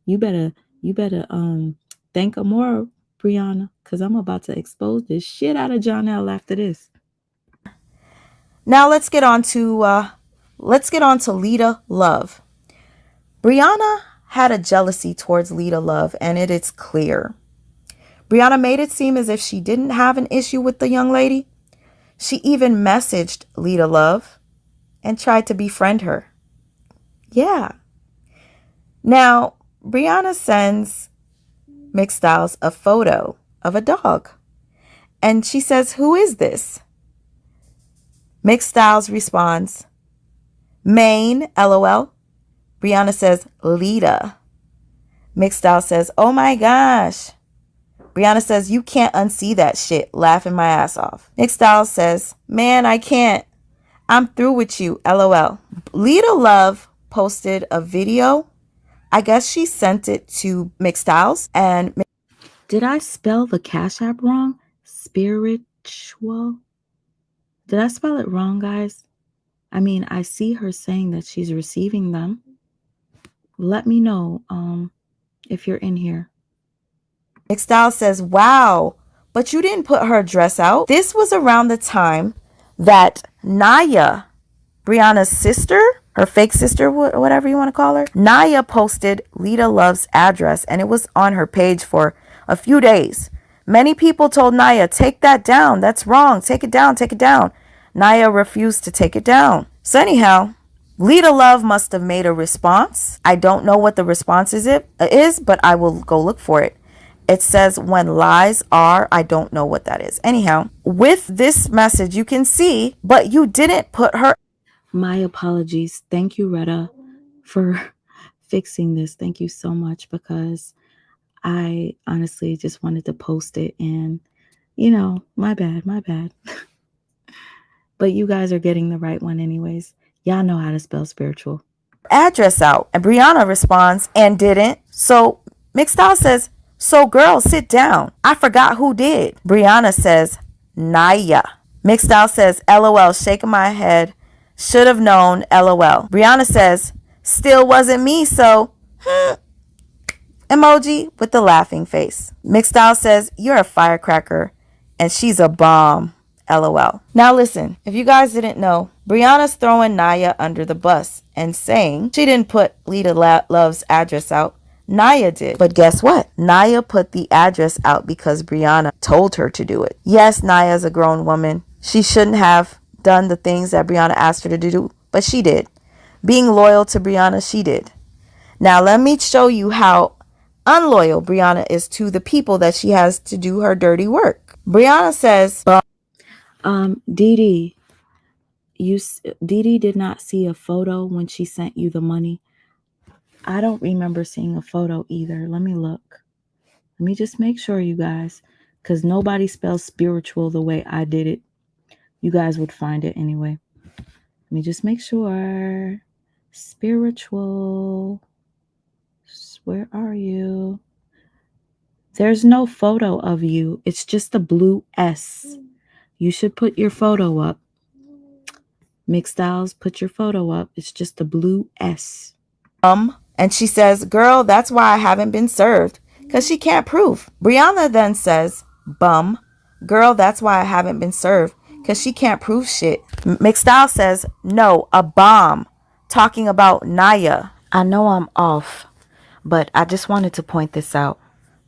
you better thank Amora, Brianna, because I'm about to expose this shit out of John L after this. Now let's get on to Lita Love. Brianna had a jealousy towards Lita Love, and it is clear. Brianna made it seem as if she didn't have an issue with the young lady. She even messaged Lita Love and tried to befriend her. Yeah. Now, Brianna sends McStyles a photo of a dog. And she says, "Who is this?" McStyles responds, "Maine, LOL." Brianna says, "Lita." McStyles says, "Oh my gosh." Brianna says, "You can't unsee that shit," laughing my ass off. McStyles says, "Man, I can't. I'm through with you, LOL." Lita Love posted a video. I guess she sent it to McStyles and... Did I spell the Cash App wrong? Spiritual? Did I spell it wrong, guys? I mean, I see her saying that she's receiving them. Let me know if you're in here. McStyles says, "Wow, but you didn't put her address out." This was around the time that Naya, Brianna's sister, her fake sister, whatever you want to call her, Naya posted Lita Love's address, and it was on her page for a few days. Many people told Naya, "Take that down. That's wrong. Take it down. Take it down." Naya refused to take it down. So anyhow, Lita Love must have made a response. I don't know what the response is, but I will go look for it. It says, "When lies are," I don't know what that is. Anyhow, with this message, you can see, but you didn't put her. My apologies. Thank you, Retta, for fixing this. Thank you so much, because I honestly just wanted to post it and, my bad. But you guys are getting the right one anyways. Y'all know how to spell spiritual. Address out. And Brianna responds, "And didn't." So McStyles says, "So girl, sit down. I forgot who did." Brianna says, "Naya." McStyles says, "LOL, shaking my head. Should have known, LOL." Brianna says, "Still wasn't me, so emoji with the laughing face." McStyles says, "You're a firecracker and she's a bomb, LOL." Now listen, if you guys didn't know, Brianna's throwing Naya under the bus and saying she didn't put Lita Love's address out. Naya did. But guess what? Naya put the address out because Brianna told her to do it. Yes, Naya's a grown woman. She shouldn't have done the things that Brianna asked her to do, but she did. Being loyal to Brianna, she did. Now let me show you how unloyal Brianna is to the people that she has to do her dirty work. Brianna says, Dee Dee did not see a photo when she sent you the money. I don't remember seeing a photo either. Let me look. Let me just make sure, you guys, because nobody spells spiritual the way I did it. You guys would find it anyway. Let me just make sure. Spiritual. Where are you? There's no photo of you. It's just a blue S. You should put your photo up. McStyles, put your photo up. It's just a blue S. And she says, "Girl, that's why I haven't been served, because she can't prove." Brianna then says, "Bum. Girl, that's why I haven't been served, because she can't prove shit." McStyles says, "No, a bomb." Talking about Naya. I know I'm off, but I just wanted to point this out.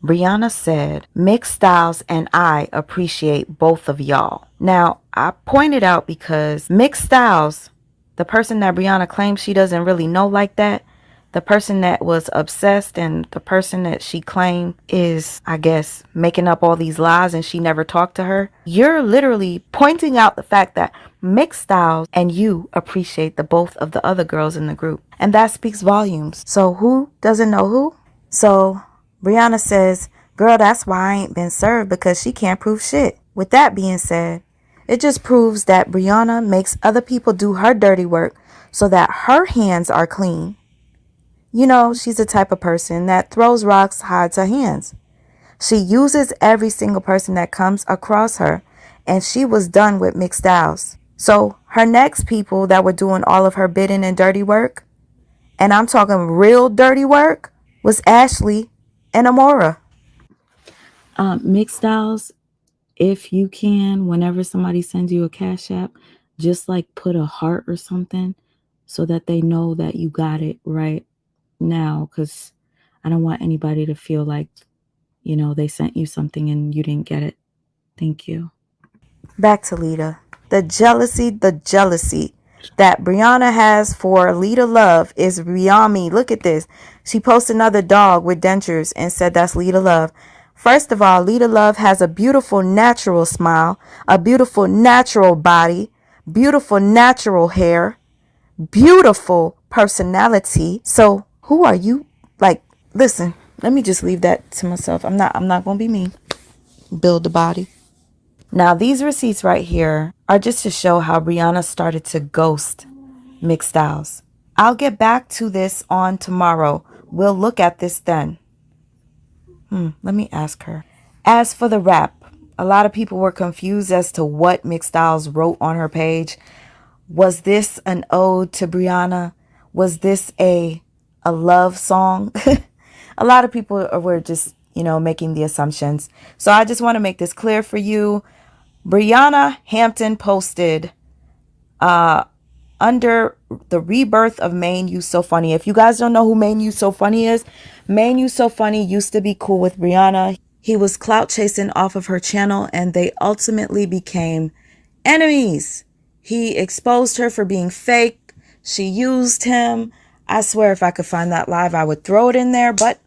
Brianna said, "McStyles and I appreciate both of y'all." Now, I pointed out because McStyles, the person that Brianna claims she doesn't really know like that, the person that was obsessed and the person that she claimed is, I guess, making up all these lies and she never talked to her. You're literally pointing out the fact that McStyles and you appreciate the both of the other girls in the group. And that speaks volumes. So who doesn't know who? So Brianna says, "Girl, that's why I ain't been served, because she can't prove shit." With that being said, it just proves that Brianna makes other people do her dirty work so that her hands are clean. You know, she's the type of person that throws rocks, hides her hands. She uses every single person that comes across her, and she was done with McStyles. So her next people that were doing all of her bidding and dirty work, and I'm talking real dirty work, was Ashley and Amora. McStyles, if you can, whenever somebody sends you a Cash App, just like put a heart or something so that they know that you got it right now, because I don't want anybody to feel like, they sent you something and you didn't get it. Thank you. Back to Lita. The jealousy that Brianna has for Lita Love is beyond me. Look at this. She posted another dog with dentures and said that's Lita Love. First of all, Lita Love has a beautiful natural smile, a beautiful natural body, beautiful natural hair, beautiful personality. So who are you? Like, listen, let me just leave that to myself. I'm not gonna be mean. Build the body. Now, these receipts right here are just to show how Brianna started to ghost Mixed Styles. I'll get back to this on tomorrow. We'll look at this then. Let me ask her. As for the rap, a lot of people were confused as to what Mixed Styles wrote on her page. Was this an ode to Brianna? Was this a love song? A lot of people were just, making the assumptions. So I just want to make this clear for you. Brianna Hampton posted under the rebirth of Maine You So Funny. If you guys don't know who Maine You So Funny is, Maine You So Funny used to be cool with Brianna. He was clout chasing off of her channel and they ultimately became enemies. He exposed her for being fake. She used him. I swear if I could find that live, I would throw it in there, but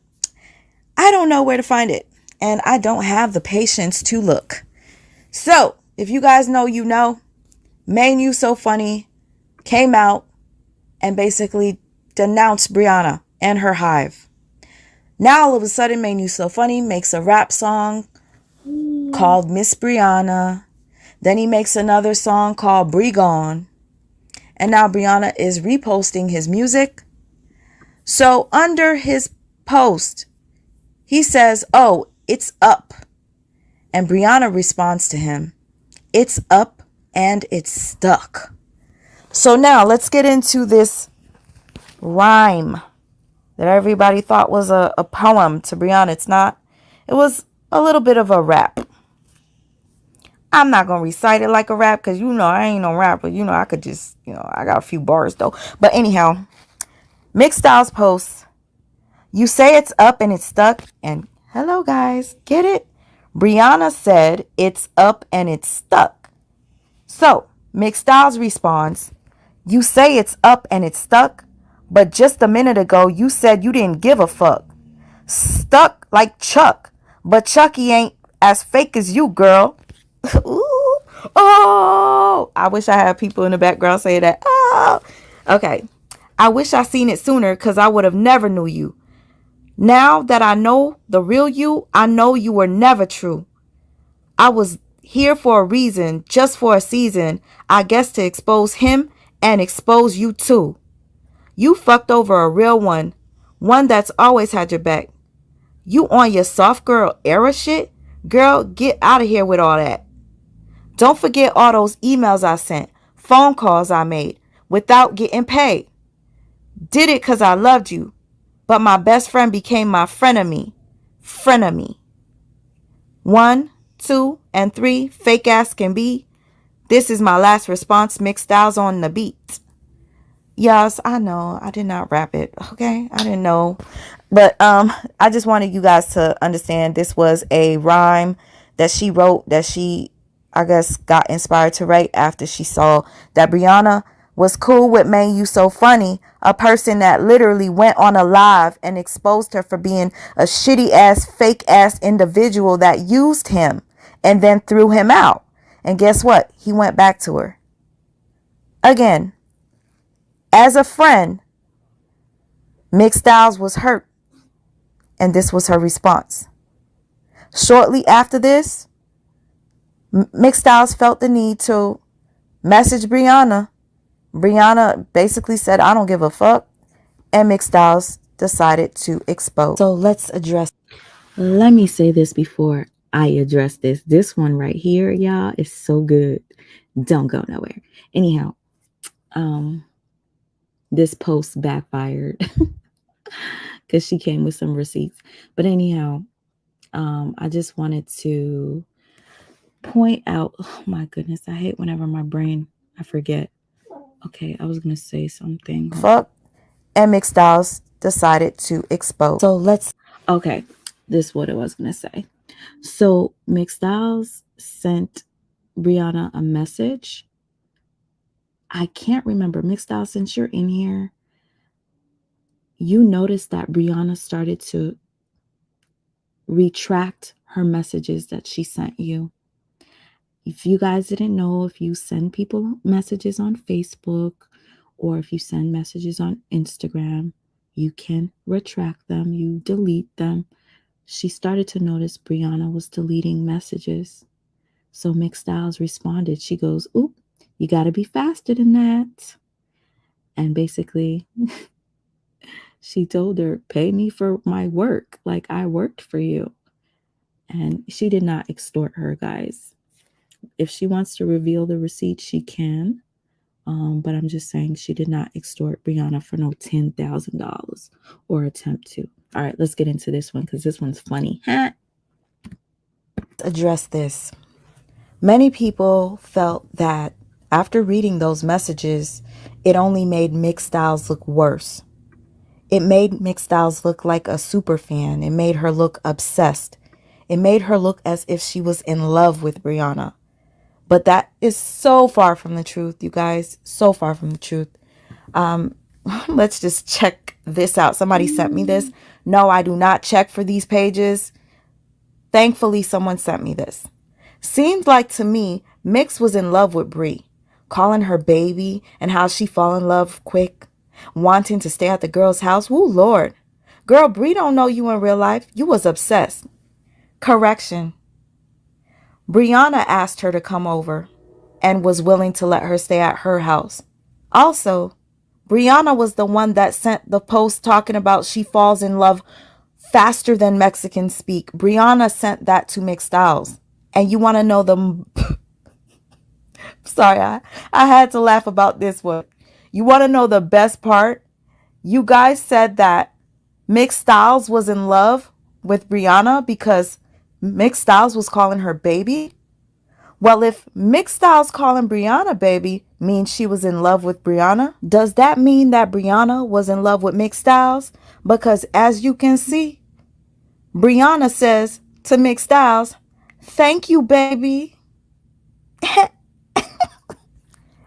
I don't know where to find it. And I don't have the patience to look. So, if you guys know, Maine You So Funny came out and basically denounced Brianna and her hive. Now, all of a sudden, Maine You So Funny makes a rap song called Miss Brianna. Then he makes another song called Bree Gone. And now Brianna is reposting his music. So, under his post, he says, "Oh, it's up." And Brianna responds to him, "It's up and it's stuck." So now let's get into this rhyme that everybody thought was a poem to Brianna. It's not. It was a little bit of a rap. I'm not going to recite it like a rap because, I ain't no rapper. I could just, I got a few bars though. But anyhow, Mixed Styles posts, "You say it's up and it's stuck." And hello guys, get it? Brianna said it's up and it's stuck. So, Mixed Styles responds, "You say it's up and it's stuck, but just a minute ago you said you didn't give a fuck. Stuck like Chuck, but Chucky ain't as fake as you, girl." Ooh, oh, I wish I had people in the background say that. Oh, okay. "I wish I seen it sooner because I would have never knew you. Now that I know the real you, I know you were never true. I was here for a reason, just for a season, I guess to expose him and expose you too. You fucked over a real one that's always had your back. You on your soft girl era shit? Girl, get out of here with all that. Don't forget all those emails I sent, phone calls I made without getting paid. Did it because I loved you. But my best friend became my frenemy. Frenemy. 1, 2, and 3, fake ass can be. This is my last response, Mixed Styles on the beat." Yes, I know. I did not rap it. Okay. I didn't know. But I just wanted you guys to understand this was a rhyme that she wrote, that she, I guess, got inspired to write after she saw that Brianna was cool with Maine You So Funny, a person that literally went on a live and exposed her for being a shitty ass, fake ass individual that used him and then threw him out. And guess what? He went back to her. Again, as a friend, Mixed Styles was hurt. And this was her response. Shortly after this, Mixed Styles felt the need to message Brianna. Brianna basically said, "I don't give a fuck." And Mixed Styles decided to expose. So let's address. Let me say this before I address this. This one right here, y'all, is so good. Don't go nowhere. Anyhow, this post backfired because she came with some receipts. But anyhow, I just wanted to point out, oh my goodness, I hate whenever I forget. Okay, I was going to say something. Fuck. And Mixed Styles decided to expose. So let's. Okay, this is what I was going to say. So McStyles sent Brianna a message. I can't remember. McStyles, since you're in here, you noticed that Brianna started to retract her messages that she sent you. If you guys didn't know, if you send people messages on Facebook or if you send messages on Instagram, you can retract them, you delete them. She started to notice Brianna was deleting messages. So McStyles responded. She goes, "Oop, you got to be faster than that." And basically, she told her, "Pay me for my work, like I worked for you." And she did not extort her, guys. If she wants to reveal the receipt, she can. But I'm just saying she did not extort Brianna for no $10,000 or attempt to. All right, let's get into this one because this one's funny. Address this. Many people felt that after reading those messages, it only made McStyles look worse. It made McStyles look like a super fan. It made her look obsessed. It made her look as if she was in love with Brianna. But that is so far from the truth, you guys. So far from the truth. Let's just check this out. Somebody sent me this. No, I do not check for these pages. Thankfully, someone sent me this. Seemed like to me, Mix was in love with Bree, calling her baby and how she fall in love quick, wanting to stay at the girl's house. Woo, Lord. Girl, Bree don't know you in real life. You was obsessed. Correction. Brianna asked her to come over and was willing to let her stay at her house. Also, Brianna was the one that sent the post talking about she falls in love faster than Mexicans speak. Brianna sent that to McStyles. And you want to know the... Sorry, I had to laugh about this one. You want to know the best part? You guys said that McStyles was in love with Brianna because McStyles was calling her baby. Well, if McStyles calling Brianna baby means she was in love with Brianna, does that mean that Brianna was in love with McStyles? Because as you can see, Brianna says to McStyles, "Thank you, baby."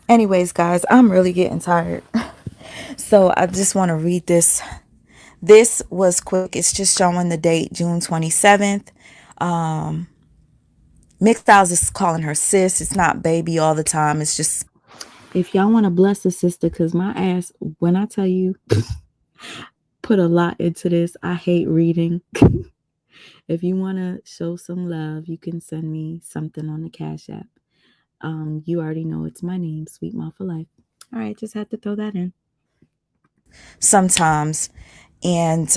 Anyways, guys, I'm really getting tired. So I just want to read this. This was quick. It's just showing the date, June 27th. McStyles is calling her sis. It's not baby all the time. It's just... If y'all want to bless a sister, because my ass, when I tell you, put a lot into this. I hate reading. If you want to show some love, you can send me something on the Cash App. You already know it's my name, Sweet Mom for Life. All right, just had to throw that in. Sometimes. And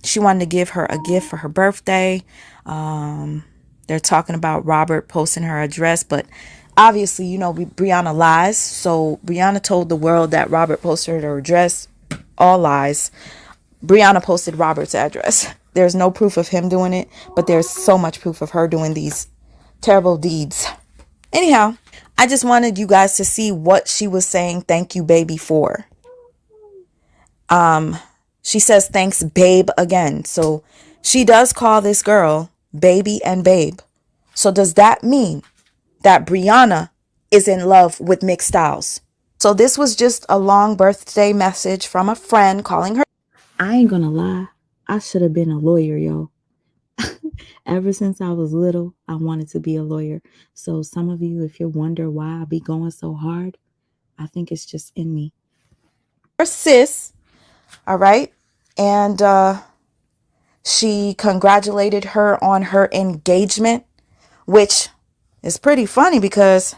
she wanted to give her a gift for her birthday. They're talking about Robert posting her address, but obviously, you know, Brianna lies. So Brianna told the world that Robert posted her address. All lies. Brianna posted Robert's address. There's no proof of him doing it, but there's so much proof of her doing these terrible deeds. Anyhow, I just wanted you guys to see what she was saying thank you, baby, for. She says thanks, babe, again. So she does call this girl baby and babe. So does that mean that Brianna is in love with McStyles? So this was just a long birthday message from a friend calling her. I ain't gonna lie. I should have been a lawyer, yo. Ever since I was little, I wanted to be a lawyer. So some of you, if you wonder why I be going so hard, I think it's just in me. Her sis, all right? And she congratulated her on her engagement, which is pretty funny because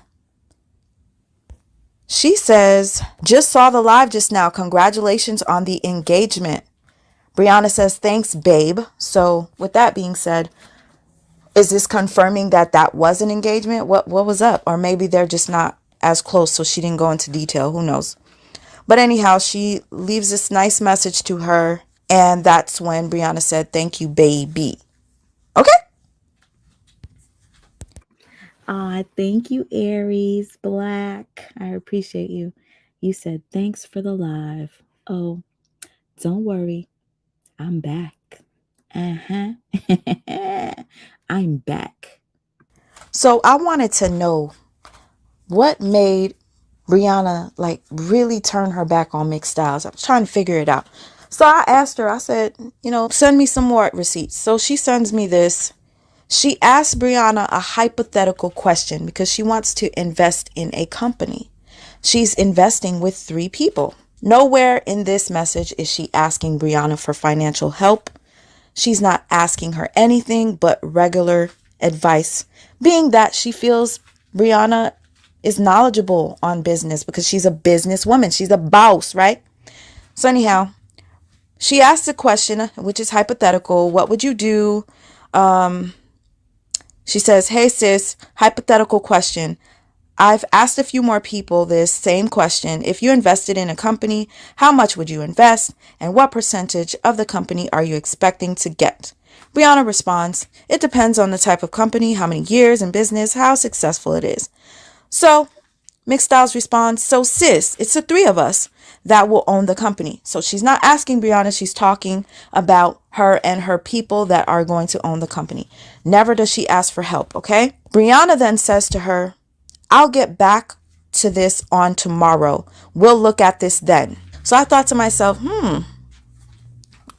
she says, just saw the live just now. Congratulations on the engagement. Brianna says, thanks, babe. So with that being said, is this confirming that that was an engagement? What was up? Or maybe they're just not as close, so she didn't go into detail. Who knows? But anyhow, she leaves this nice message to her. And that's when Brianna said, thank you, baby. Okay? Thank you, Aries Black. I appreciate you. You said, thanks for the live. Oh, don't worry. I'm back. I'm back. So I wanted to know what made Brianna like really turn her back on Mixed Styles. I was trying to figure it out. So I asked her, I said, send me some more receipts. So she sends me this. She asked Brianna a hypothetical question because she wants to invest in a company. She's investing with 3 people. Nowhere in this message is she asking Brianna for financial help. She's not asking her anything but regular advice, being that she feels Brianna is knowledgeable on business because she's a businesswoman. She's a boss, right? So anyhow, she asked a question, which is hypothetical. What would you do? She says, hey sis, hypothetical question. I've asked a few more people this same question. If you invested in a company, how much would you invest? And what percentage of the company are you expecting to get? Brianna responds, it depends on the type of company, how many years in business, how successful it is. So Mixed Styles responds, so sis, it's the 3 of us that will own the company. So she's not asking Brianna, she's talking about her and her people that are going to own the company. Never does she ask for help, okay? Brianna then says to her, I'll get back to this on tomorrow. We'll look at this then. So I thought to myself,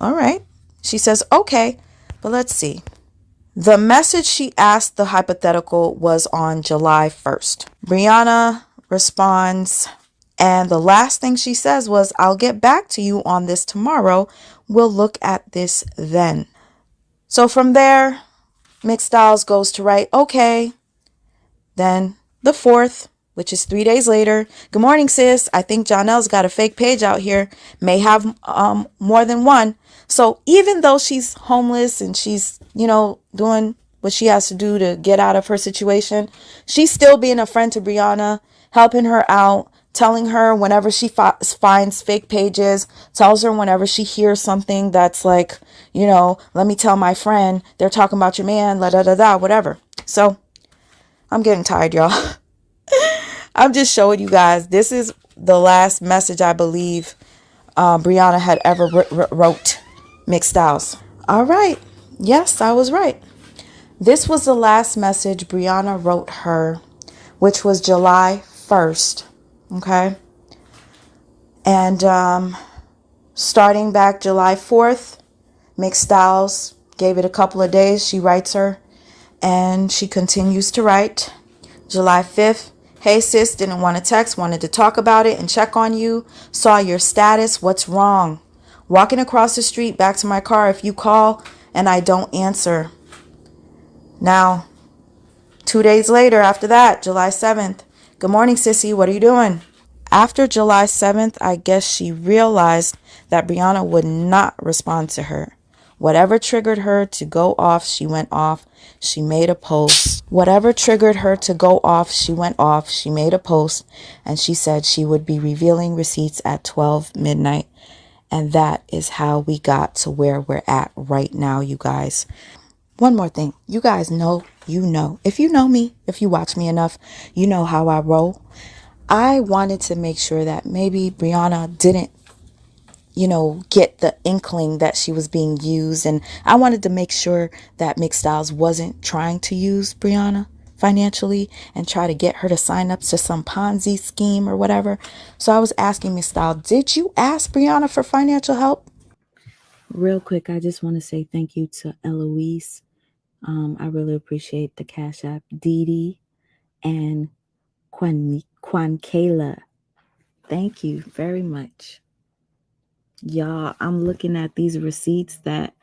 all right. She says, okay, but let's see. The message she asked the hypothetical was on July 1st. Brianna responds, and the last thing she says was, I'll get back to you on this tomorrow. We'll look at this then. So from there, Mixed Styles goes to write, okay. Then the 4th, which is 3 days later. Good morning, sis. I think Jonelle's got a fake page out here. May have more than one. So even though she's homeless and she's, doing what she has to do to get out of her situation, she's still being a friend to Brianna, helping her out, telling her whenever she finds fake pages, tells her whenever she hears something that's like, let me tell my friend, they're talking about your man, la da da da, whatever. So I'm getting tired, y'all. I'm just showing you guys. This is the last message I believe Brianna had ever wrote Mixed Styles. All right. Yes, I was right. This was the last message Brianna wrote her, which was July 1st. Okay. And starting back July 4th, Mixed Styles gave it a couple of days. She writes her and she continues to write. July 5th. Hey sis, didn't want to text, wanted to talk about it and check on you. Saw your status. What's wrong? Walking across the street back to my car if you call and I don't answer. Now, 2 days later after that, July 7th. Good morning, sissy. What are you doing? After July 7th, I guess she realized that Brianna would not respond to her. Whatever triggered her to go off, she went off. She made a post. Whatever triggered her to go off, she went off. She made a post and she said she would be revealing receipts at 12 midnight. And that is how we got to where we're at right now, you guys. One more thing. You guys know, If you know me, if you watch me enough, you know how I roll. I wanted to make sure that maybe Brianna didn't get the inkling that she was being used. And I wanted to make sure that Mixed Styles wasn't trying to use Brianna financially and try to get her to sign up to some Ponzi scheme or whatever. So I was asking Mixed Styles, did you ask Brianna for financial help? Real quick, I just want to say thank you to Eloise. I really appreciate the Cash App. Dee Dee and Kayla. Thank you very much. Y'all, I'm looking at these receipts that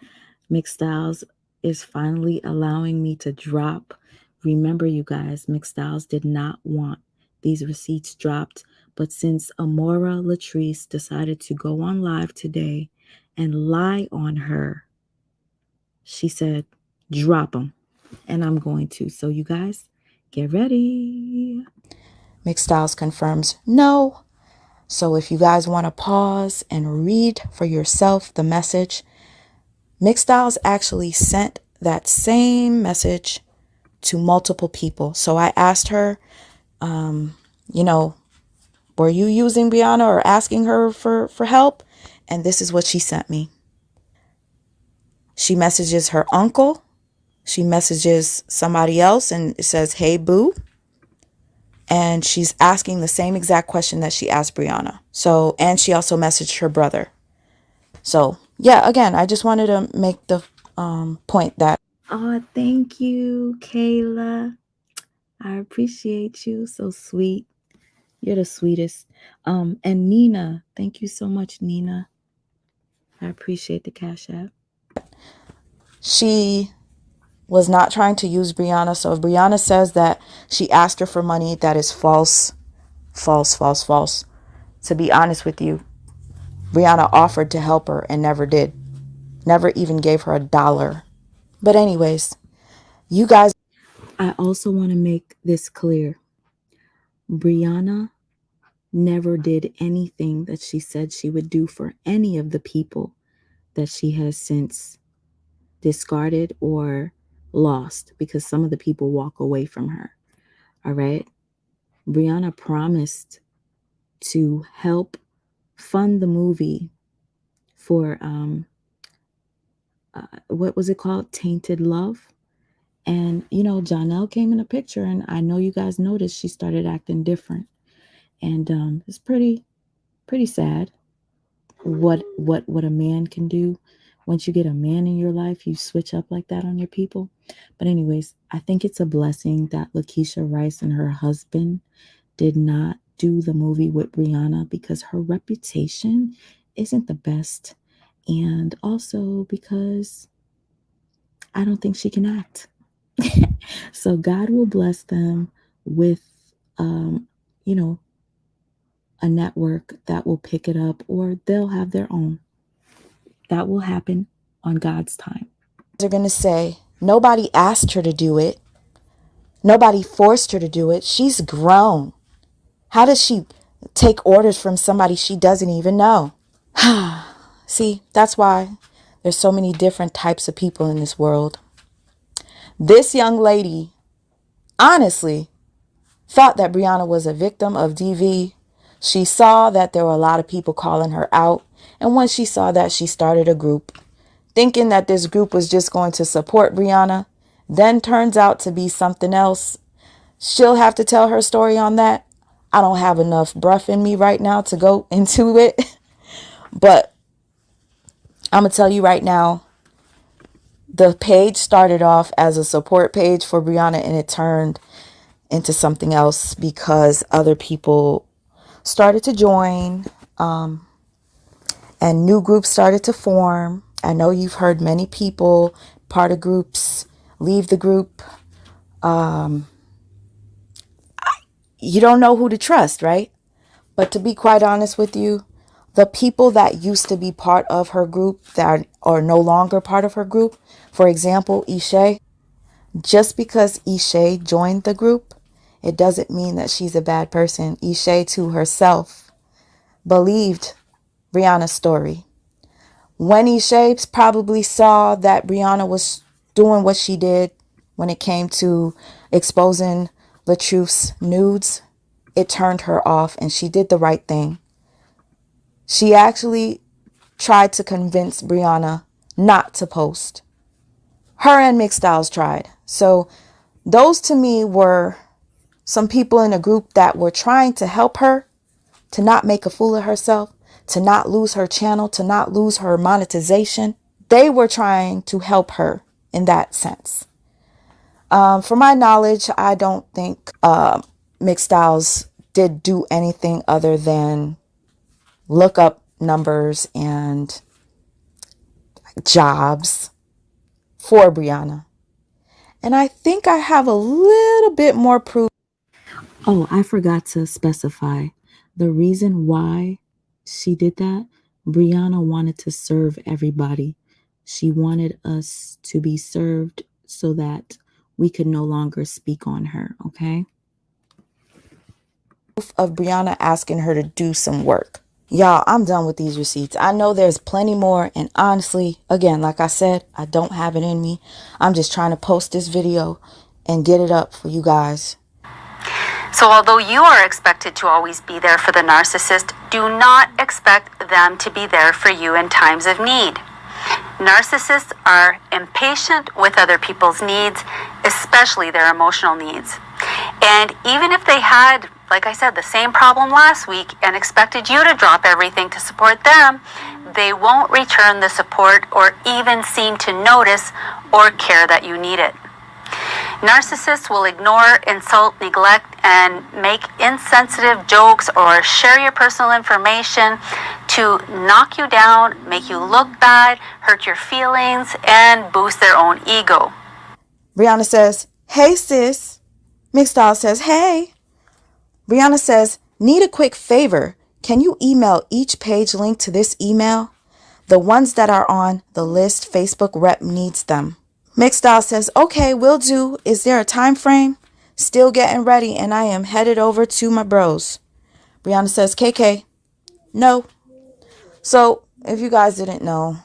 Mixed Styles is finally allowing me to drop. Remember, you guys, Mixed Styles did not want these receipts dropped. But since Amora Latrice decided to go on live today and lie on her, she said, drop them. And I'm going to. So you guys, get ready. Mixed Styles confirms no. So if you guys want to pause and read for yourself the message, Mixed Styles actually sent that same message to multiple people. So I asked her, were you using Brianna or asking her for help? And this is what she sent me. She messages her uncle. She messages somebody else and it says, hey, boo. And she's asking the same exact question that she asked Brianna. So, and she also messaged her brother. So, yeah, again, I just wanted to make the point that. Oh, thank you, Kayla. I appreciate you. So sweet. You're the sweetest. And Nina, thank you so much, Nina. I appreciate the Cash App. She was not trying to use Brianna. So if Brianna says that she asked her for money, that is false. False, false, false. To be honest with you, Brianna offered to help her and never did. Never even gave her $1. But anyways, you guys. I also want to make this clear. Brianna never did anything that she said she would do for any of the people that she has since discarded or lost, because some of the people walk away from her. All right. Brianna promised to help fund the movie for what was it called? Tainted Love. And, you know, Janelle came in the picture, and I know you guys noticed she started acting different. And it's pretty sad what a man can do. Once you get a man in your life, you switch up like that on your people. But anyways, I think it's a blessing that Lakeisha Rice and her husband did not do the movie with Brianna, because her reputation isn't the best. And also because I don't think she can act. So God will bless them with, you know, a network that will pick it up, or they'll have their own. That will happen on God's time. They're going to say, nobody asked her to do it. Nobody forced her to do it. She's grown. How does she take orders from somebody she doesn't even know? See, that's why there's so many different types of people in this world. This young lady, honestly, thought that Brianna was a victim of DV. She saw that there were a lot of people calling her out. And once she saw that, she started a group, thinking that this group was just going to support Brianna. Then turns out to be something else. She'll have to tell her story on that. I don't have enough breath in me right now to go into it. But I'm going to tell you right now, the page started off as a support page for Brianna, and it turned into something else because other people started to join, and new groups started to form. I know you've heard many people, part of groups, leave the group. You don't know who to trust, right? But to be quite honest with you, the people that used to be part of her group that are no longer part of her group, for example, Ishae, just because Ishae joined the group, it doesn't mean that she's a bad person. Ishae to herself believed Brianna's story. When Ishae probably saw that Brianna was doing what she did when it came to exposing LaTruth's nudes, it turned her off, and she did the right thing. She actually tried to convince Brianna not to post. Her and Mixed Styles tried. So those to me were some people in a group that were trying to help her to not make a fool of herself, to not lose her channel, to not lose her monetization. They were trying to help her in that sense. For my knowledge, I don't think Mixed Styles did do anything other than look up numbers and jobs for Brianna. And I think I have a little bit more proof. Oh, I forgot to specify the reason why she did that. Brianna wanted to serve everybody. She wanted us to be served so that we could no longer speak on her, okay? Of Brianna asking her to do some work. Y'all, I'm done with these receipts. I know there's plenty more, and honestly, again, like I said, I don't have it in me. I'm just trying to post this video and get it up for you guys. So although you are expected to always be there for the narcissist, do not expect them to be there for you in times of need. Narcissists are impatient with other people's needs, especially their emotional needs. And even if they had, like I said, the same problem last week and expected you to drop everything to support them, they won't return the support or even seem to notice or care that you need it. Narcissists will ignore, insult, neglect, and make insensitive jokes or share your personal information to knock you down, make you look bad, hurt your feelings, and boost their own ego. Brianna says, hey sis. Mixdoll says, hey. Brianna says, need a quick favor. Can you email each page link to this email? The ones that are on the list, Facebook rep needs them. Mixdoll says, okay, will do. Is there a time frame? Still getting ready and I am headed over to my bros. Brianna says, KK, no. So if you guys didn't know,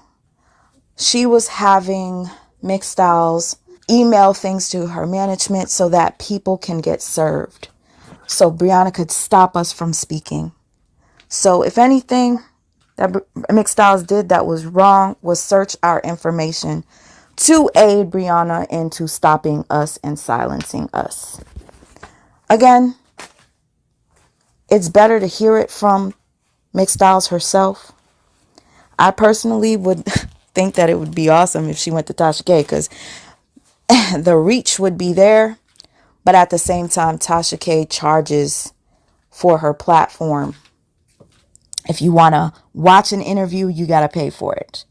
she was having Mixdoll's email things to her management so that people can get served. So Brianna could stop us from speaking. So if anything that Mixdoll's did that was wrong was search our information to aid Brianna into stopping us and silencing us. Again, it's better to hear it from Mixdoll's herself. I personally would think that it would be awesome if she went to Tasha K because the reach would be there. But at the same time, Tasha K charges for her platform. If you want to watch an interview, you got to pay for it.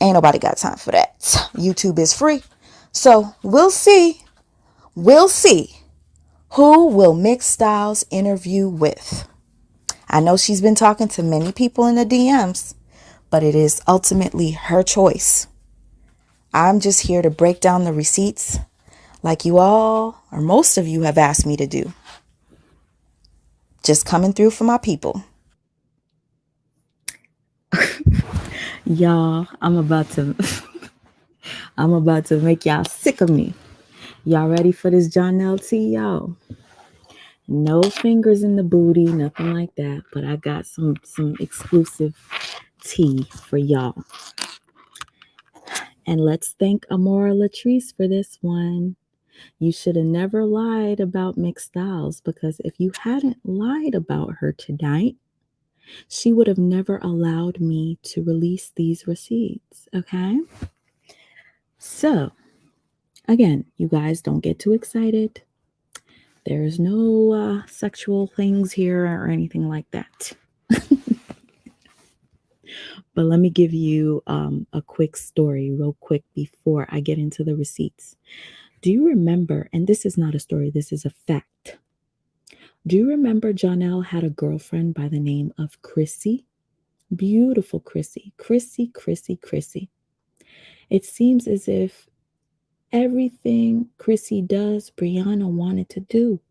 Ain't nobody got time for that. YouTube is free. So we'll see. We'll see who will Mixdoll's interview with. I know she's been talking to many people in the DMs, but it is ultimately her choice. I'm just here to break down the receipts like you all, or most of you, have asked me to do. Just coming through for my people. Y'all, I'm about to make y'all sick of me. Y'all ready for this Jonelle T, y'all? No fingers in the booty, nothing like that. But I got some exclusive tea for y'all. And let's thank Amora Latrice for this one. You should have never lied about Mixdoll, because if you hadn't lied about her tonight, she would have never allowed me to release these receipts, okay? So, again, you guys don't get too excited. There's no sexual things here or anything like that. But let me give you a quick story real quick before I get into the receipts. Do you remember, and this is not a story, this is a fact. Do you remember Jonelle had a girlfriend by the name of Chrissy? Beautiful Chrissy. Chrissy. It seems as if everything Chrissy does, Brianna wanted to do.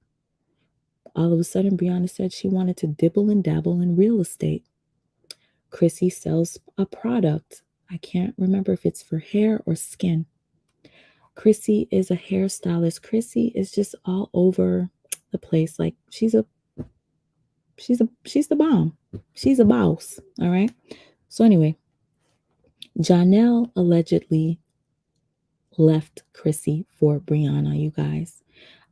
All of a sudden, Brianna said she wanted to dibble and dabble in real estate. Chrissy sells a product. I can't remember if it's for hair or skin. Chrissy is a hairstylist. Chrissy is just all over the place. Like she's the bomb. She's a boss. All right. So anyway, Jonelle allegedly left Chrissy for Brianna, you guys.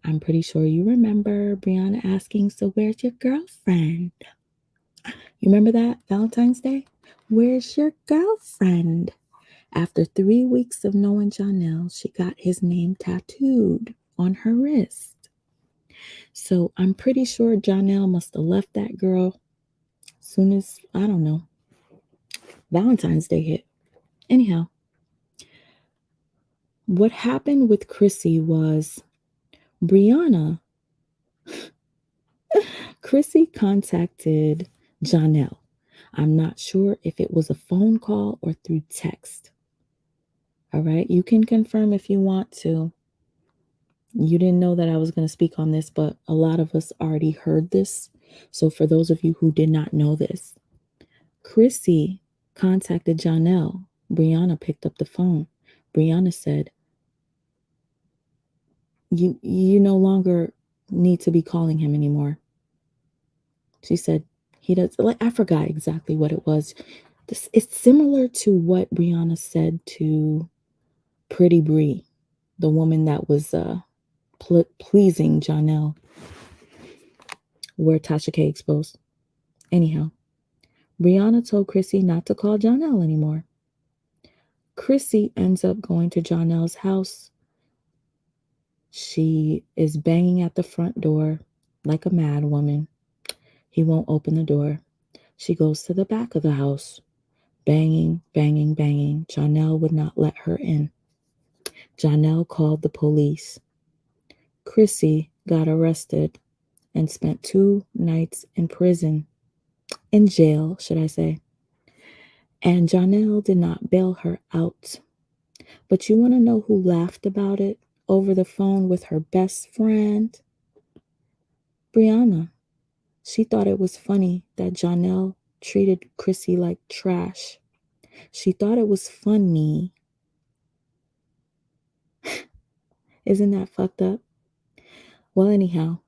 I'm pretty sure you remember Brianna asking, so where's your girlfriend? You remember that? Valentine's Day? Where's your girlfriend? After 3 weeks of knowing Jonelle, she got his name tattooed on her wrist. So I'm pretty sure Jonelle must have left that girl as soon as, I don't know, Valentine's Day hit. Anyhow, what happened with Chrissy was Chrissy contacted Jonelle. I'm not sure if it was a phone call or through text. All right, you can confirm if you want to. You didn't know that I was going to speak on this, but a lot of us already heard this. So for those of you who did not know this, Chrissy contacted Jonelle. Brianna picked up the phone. Brianna said, you no longer need to be calling him anymore. She said, he does, like, I forgot exactly what it was. It's similar to what Brianna said to Pretty Bree, the woman that was pleasing Janelle, where Tasha K exposed. Anyhow, Brianna told Chrissy not to call Janelle anymore. Chrissy ends up going to Janelle's house. She is banging at the front door like a mad woman. He won't open the door. She goes to the back of the house. Banging, banging, banging. Janelle would not let her in. Janelle called the police. Chrissy got arrested and spent 2 nights in prison. In jail, should I say. And Janelle did not bail her out. But you want to know who laughed about it over the phone with her best friend? Brianna. She thought it was funny that Janelle treated Chrissy like trash. She thought it was funny. Isn't that fucked up? Well, anyhow,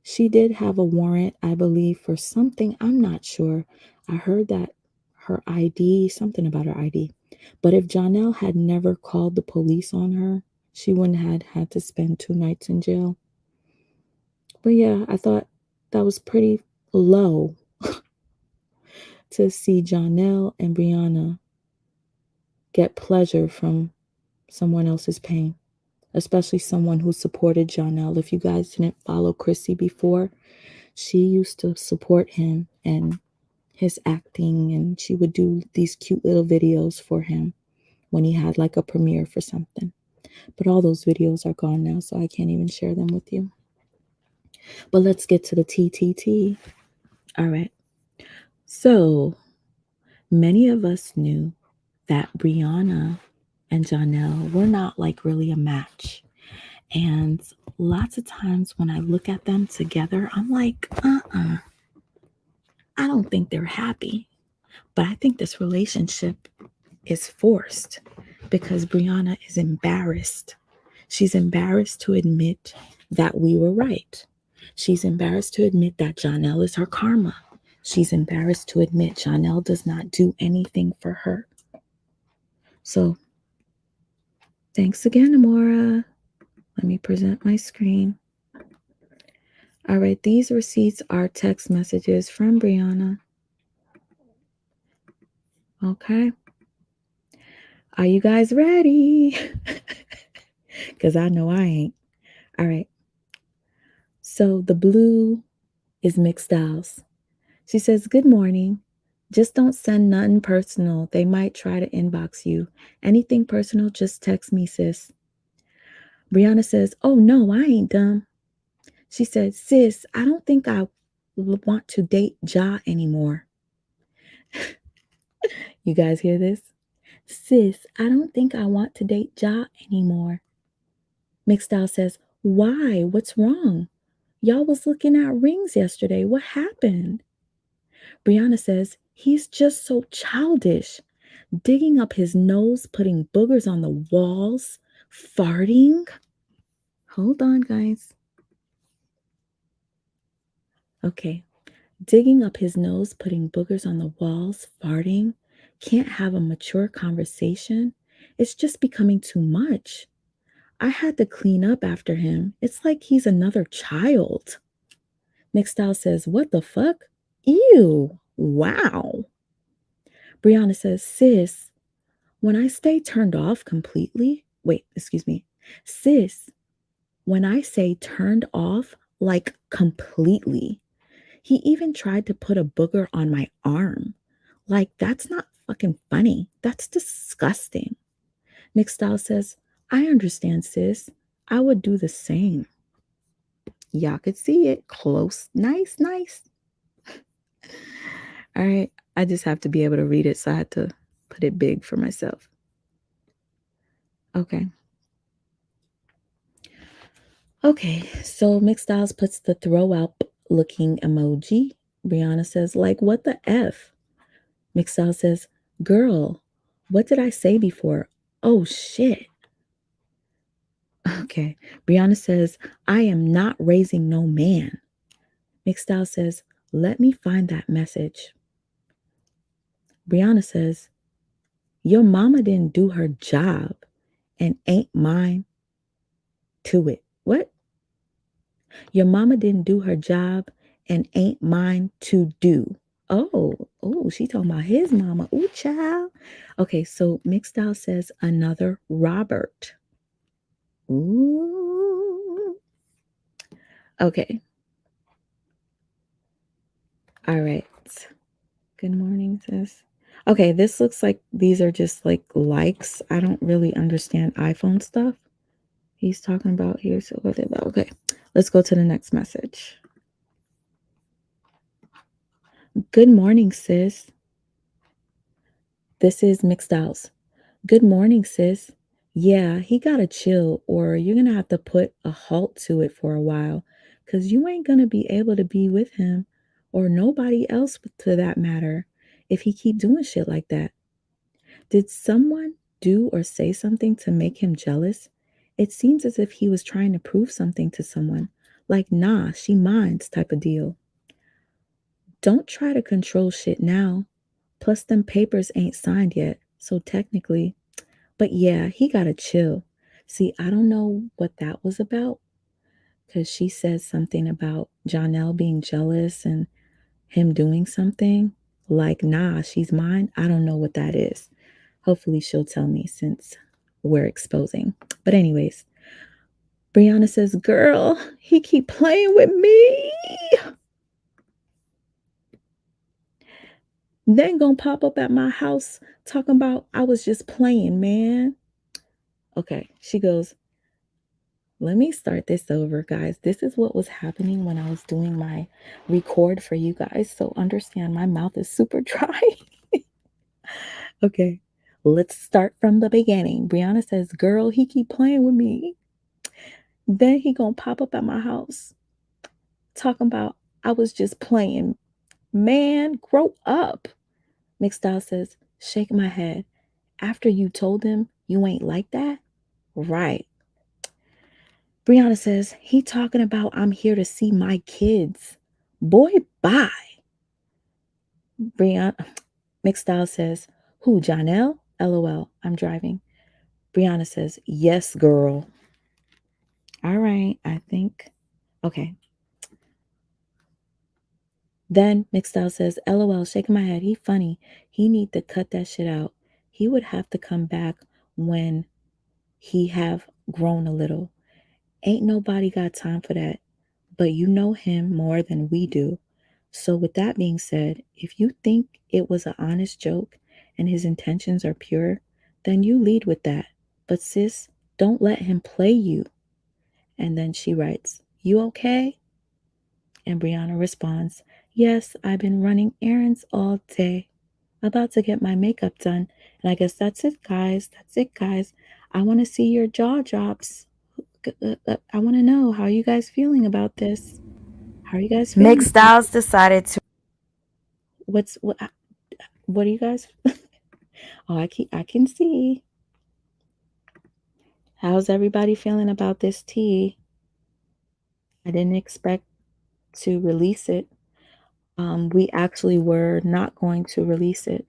she did have a warrant, I believe, for something. I'm not sure. I heard that her ID, something about her ID. But if Janelle had never called the police on her, she wouldn't have had to spend 2 nights in jail. But yeah, I thought that was pretty low to see Janelle and Brianna get pleasure from someone else's pain, especially someone who supported Janelle. If you guys didn't follow Chrissy before, she used to support him and his acting, and she would do these cute little videos for him when he had like a premiere for something. But all those videos are gone now, so I can't even share them with you. But let's get to the TTT. All right. So many of us knew that Brianna and Janelle were not like really a match. And lots of times when I look at them together, I'm like, I don't think they're happy. But I think this relationship is forced because Brianna is embarrassed. She's embarrassed to admit that we were right. She's embarrassed to admit that Janelle is her karma. She's embarrassed to admit Janelle does not do anything for her. So, thanks again, Amora. Let me present my screen. All right, these receipts are text messages from Brianna. Okay. Are you guys ready? Because I know I ain't. All right. So the blue is Mixed Styles. She says, good morning. Just don't send nothing personal. They might try to inbox you. Anything personal, just text me, sis. Brianna says, oh, no, I ain't dumb. She said, sis, I don't think I want to date Ja anymore. You guys hear this? Sis, I don't think I want to date Ja anymore. Mixed Style says, why? What's wrong? Y'all was looking at rings yesterday. What happened? Brianna says, he's just so childish. Digging up his nose, putting boogers on the walls, farting. Hold on, guys. Okay. Digging up his nose, putting boogers on the walls, farting. Can't have a mature conversation. It's just becoming too much. I had to clean up after him. It's like he's another child. Mixed Style says, what the fuck? Ew. Wow. Brianna says, sis, when I stay turned off completely, sis, when I say turned off, like completely, he even tried to put a booger on my arm. Like, that's not fucking funny. That's disgusting. Mixed Style says, I understand, sis. I would do the same. Y'all could see it. Close. Nice, nice. All right. I just have to be able to read it, so I had to put it big for myself. Okay. Okay, so Mixed Styles puts the throw up looking emoji. Brianna says, like, what the F? Mixed Styles says, girl, what did I say before? Oh, shit. Okay, Brianna says, I am not raising no man. Mixed Styles says, let me find that message. Brianna says, your mama didn't do her job and ain't mine to it. What? Your mama didn't do her job and ain't mine to do. Oh, she talking about his mama. Ooh, child. Okay, so Mixed Style says another Robert. Ooh. Okay. All right. Good morning, sis. Okay, this looks like these are just like likes. I don't really understand iPhone stuff he's talking about here. So, okay, let's go to the next message. Good morning, sis. This is Mixed Styles. Good morning, sis. Yeah, he gotta chill, or you're gonna have to put a halt to it for a while, because you ain't gonna be able to be with him, or nobody else to that matter, if he keep doing shit like that. Did someone do or say something to make him jealous? It seems as if he was trying to prove something to someone, like, nah, she minds type of deal. Don't try to control shit now. Plus, them papers ain't signed yet, so technically. But yeah, he gotta chill. See, I don't know what that was about, because she said something about Jonelle being jealous and him doing something. Like, nah, she's mine. I don't know what that is. Hopefully she'll tell me since we're exposing. But anyways, Brianna says, girl, he keep playing with me. Then gonna pop up at my house talking about I was just playing, man. Okay, she goes, let me start this over, guys. This is what was happening when I was doing my record for you guys. So understand my mouth is super dry. Okay, let's start from the beginning. Brianna says, girl, he keep playing with me. Then he gonna pop up at my house talking about I was just playing. Man, grow up. Mixed Style says, shake my head. After you told him you ain't like that? Right. Brianna says, he talking about I'm here to see my kids. Boy, bye. Brianna, Mixed Style says, who, Jonelle? LOL, I'm driving. Brianna says, yes, girl. All right, I think. Okay. Then Mixed Style says, LOL, shaking my head. He funny. He need to cut that shit out. He would have to come back when he have grown a little. Ain't nobody got time for that. But you know him more than we do. So with that being said, if you think it was an honest joke and his intentions are pure, then you lead with that. But sis, don't let him play you. And then she writes, you okay? And Brianna responds, yes, I've been running errands all day. About to get my makeup done. And I guess that's it, guys. That's it, guys. I want to see your jaw drops. I want to know, how are you guys feeling about this? How are you guys feeling? Mixed Styles decided to. What are you guys? Oh, I can see. How's everybody feeling about this tea? I didn't expect to release it. We actually were not going to release it.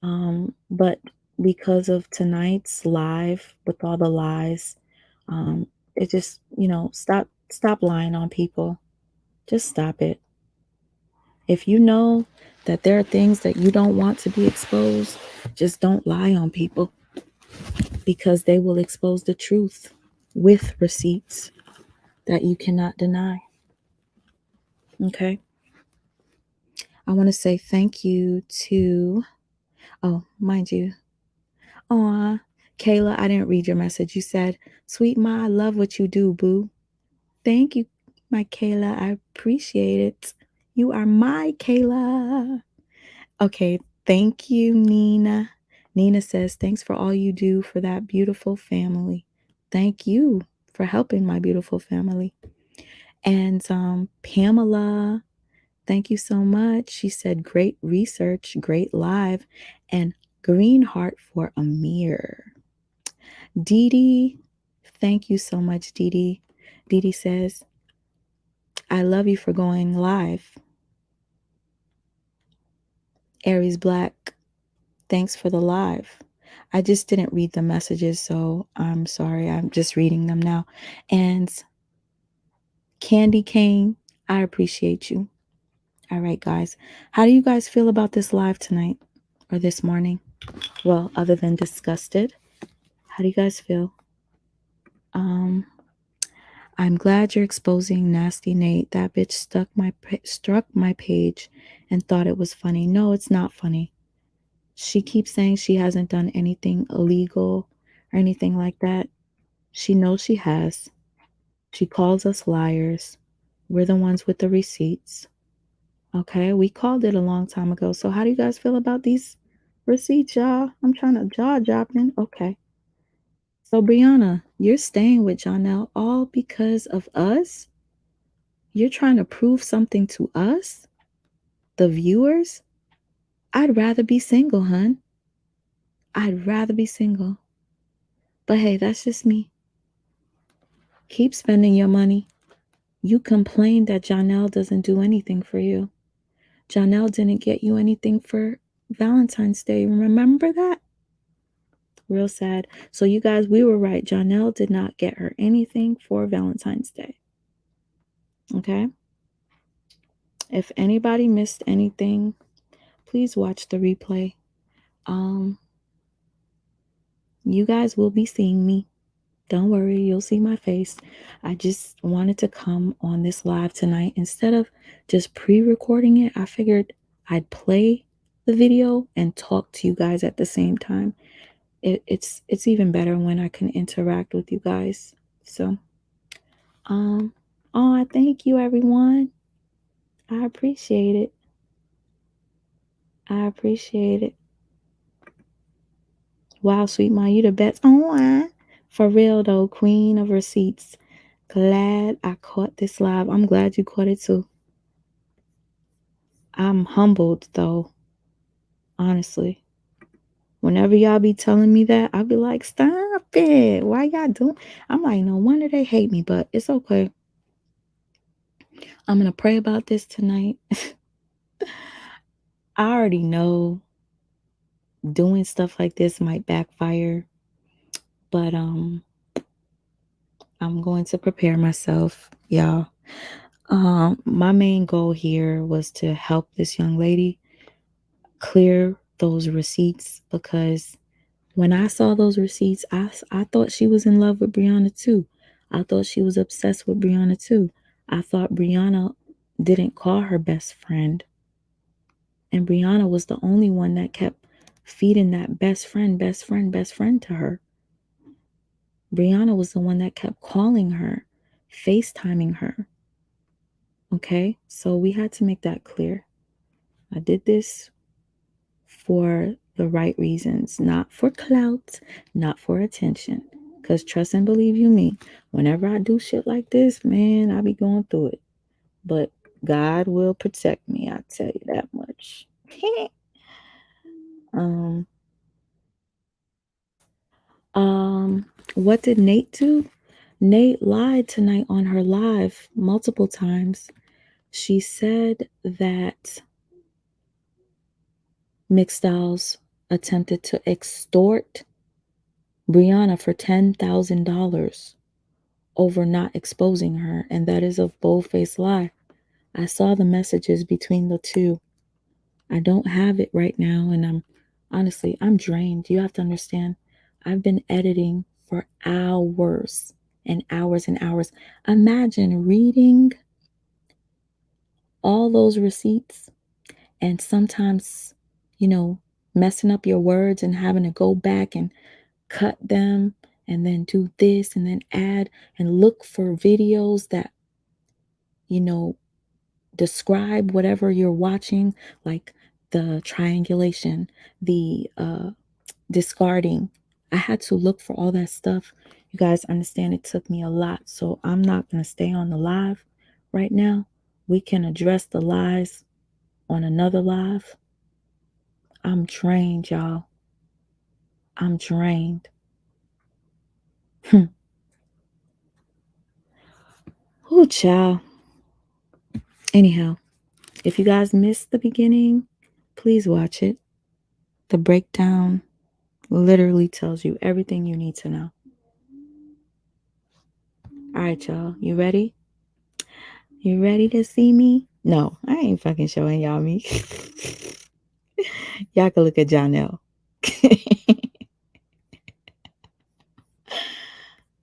But because of tonight's live with all the lies, it just, stop lying on people. Just stop it. If you know that there are things that you don't want to be exposed, just don't lie on people, because they will expose the truth with receipts that you cannot deny. Okay. I want to say thank you to, oh, mind you, aw, Kayla, I didn't read your message. You said, sweet ma, I love what you do, boo. Thank you, my Kayla. I appreciate it. You are my Kayla. Okay, thank you, Nina. Nina says, thanks for all you do for that beautiful family. Thank you for helping my beautiful family. And Pamela, thank you so much. She said, great research, great live, and green heart for Amir. Dee Dee, thank you so much, Dee Dee. Dee Dee says, I love you for going live. Aries Black, thanks for the live. I just didn't read the messages, so I'm sorry. I'm just reading them now. And Candy Cane, I appreciate you. All right, guys. How do you guys feel about this live tonight or this morning? Well, other than disgusted, how do you guys feel? I'm glad you're exposing Nasty Nate. That bitch struck my page and thought it was funny. No, it's not funny. She keeps saying she hasn't done anything illegal or anything like that. She knows she has. She calls us liars. We're the ones with the receipts. Okay, we called it a long time ago. So how do you guys feel about these receipts, y'all? I'm trying to jaw dropping. Okay. So Brianna, you're staying with Jonelle all because of us? You're trying to prove something to us? The viewers? I'd rather be single, hun. I'd rather be single. But hey, that's just me. Keep spending your money. You complain that Jonelle doesn't do anything for you. Jonelle didn't get you anything for Valentine's Day. Remember that? Real sad. So you guys, we were right. Jonelle did not get her anything for Valentine's Day. Okay? If anybody missed anything, please watch the replay. You guys will be seeing me. Don't worry, you'll see my face. I just wanted to come on this live tonight. Instead of just pre-recording it, I figured I'd play the video and talk to you guys at the same time. It's even better when I can interact with you guys. So, oh, thank you, everyone. I appreciate it. I appreciate it. Wow, sweet ma, you the best. Oh, for real though, queen of receipts. Glad I caught this live. I'm glad you caught it too. I'm humbled though, honestly. Whenever y'all be telling me that, I'll be like, stop it. Why y'all doing? I'm like, no wonder they hate me, but it's okay. I'm going to pray about this tonight. I already know doing stuff like this might backfire, but I'm going to prepare myself, y'all. My main goal here was to help this young lady clear those receipts, because when I saw those receipts, I thought she was in love with Brianna too. I thought she was obsessed with Brianna too. I thought Brianna didn't call her best friend. And Brianna was the only one that kept feeding that best friend to her. Brianna was the one that kept calling her, FaceTiming her. Okay, so we had to make that clear. I did this for the right reasons, not for clout, not for attention. Because trust and believe you me, whenever I do shit like this, man, I be going through it. But God will protect me, I tell you that much. What did Nate do? Nate lied tonight on her live multiple times. She said that McStyles attempted to extort Brianna for $10,000 over not exposing her, and that is a bold-faced lie. I saw the messages between the two. I don't have it right now, and I'm drained. You have to understand, I've been editing for hours and hours and hours. Imagine reading all those receipts and sometimes, messing up your words and having to go back and cut them and then do this and then add and look for videos that, describe whatever you're watching, like the triangulation, the discarding. I had to look for all that stuff. You guys understand it took me a lot. So I'm not going to stay on the live right now. We can address the lies on another live. I'm drained, y'all. I'm drained. Oh, child. Anyhow, if you guys missed the beginning, please watch it. The breakdown literally tells you everything you need to know. All right, y'all. You ready? You ready to see me? No, I ain't fucking showing y'all me. Y'all can look at Janelle.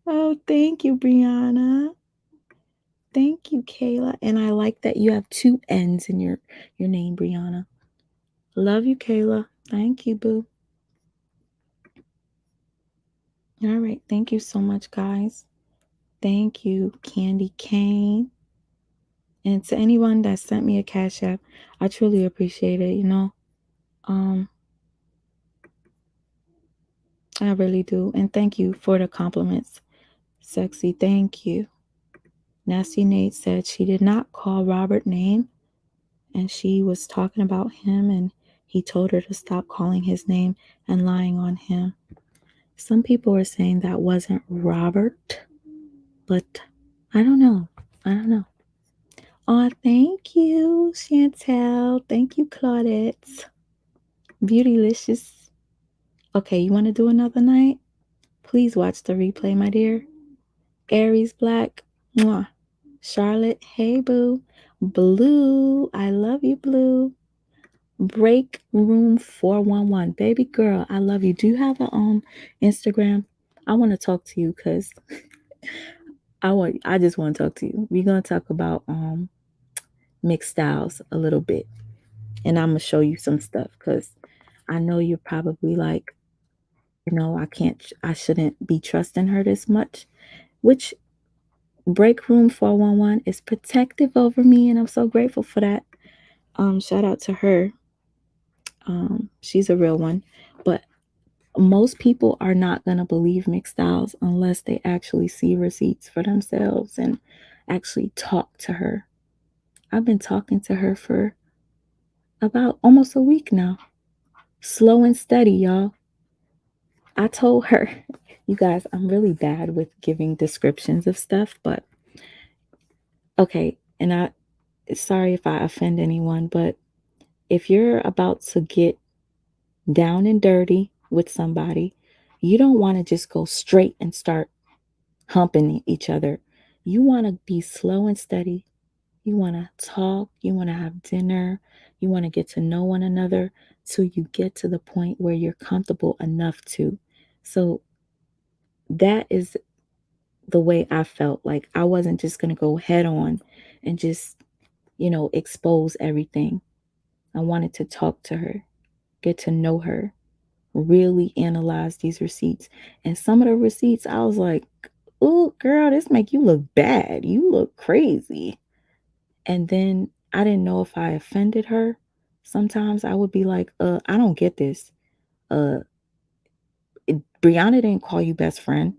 Oh, thank you, Brianna. Thank you, Kayla. And I like that you have 2 N's in your name, Brianna. Love you, Kayla. Thank you, boo. All right. Thank you so much, guys. Thank you, Candy Cane. And to anyone that sent me a Cash App, I truly appreciate it, I really do. And thank you for the compliments. Sexy, thank you. Nasty Nate said she did not call Robert name, and she was talking about him, and he told her to stop calling his name and lying on him. Some people are saying that wasn't Robert, but I don't know. Oh, thank you, Chantel. Thank you, Claudette. Beautylicious. Okay, you want to do another night? Please watch the replay, my dear. Aries Black. Mwah. Charlotte. Hey, boo. Blue. I love you, Blue. Break Room 411. Baby girl, I love you. Do you have a Instagram? I want to talk to you because I just want to talk to you. We're gonna talk about mixed styles a little bit. And I'm gonna show you some stuff because I know you're probably like, I shouldn't be trusting her this much. Which Break Room 411 is protective over me, and I'm so grateful for that. Shout out to her. She's a real one. But most people are not going to believe mixed styles unless they actually see receipts for themselves and actually talk to her. I've been talking to her for about almost a week now. Slow and steady, y'all. I told her, you guys, I'm really bad with giving descriptions of stuff, but okay, and sorry if I offend anyone, but if you're about to get down and dirty with somebody, you don't want to just go straight and start humping each other. You want to be slow and steady. You want to talk. You want to have dinner. You want to get to know one another till you get to the point where you're comfortable enough to. So that is the way I felt. Like I wasn't just going to go head on and just, expose everything. I wanted to talk to her, get to know her, really analyze these receipts. And some of the receipts, I was like, "Ooh, girl, this make you look bad. You look crazy." And then I didn't know if I offended her. Sometimes I would be like, I don't get this. Brianna didn't call you best friend.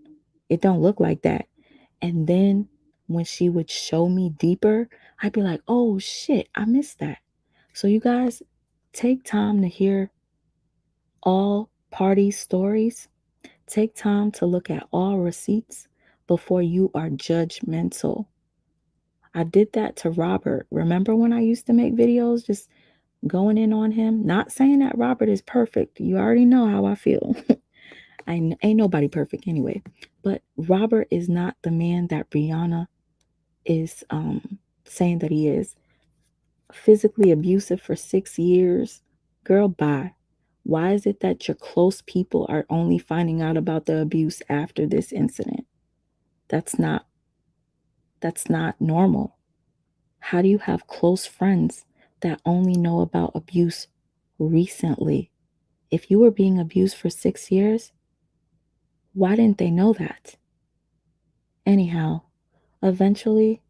It don't look like that." And then when she would show me deeper, I'd be like, "Oh shit, I missed that." So you guys take time to hear all party stories. Take time to look at all receipts before you are judgmental. I did that to Robert. Remember when I used to make videos just going in on him? Not saying that Robert is perfect. You already know how I feel. Ain't nobody perfect anyway. But Robert is not the man that Brianna is saying that he is. Physically abusive for 6 years. Girl, bye. Why is it that your close people are only finding out about the abuse after this incident? That's not normal. How do you have close friends that only know about abuse recently? If you were being abused for 6 years, why didn't they know that? Anyhow, eventually,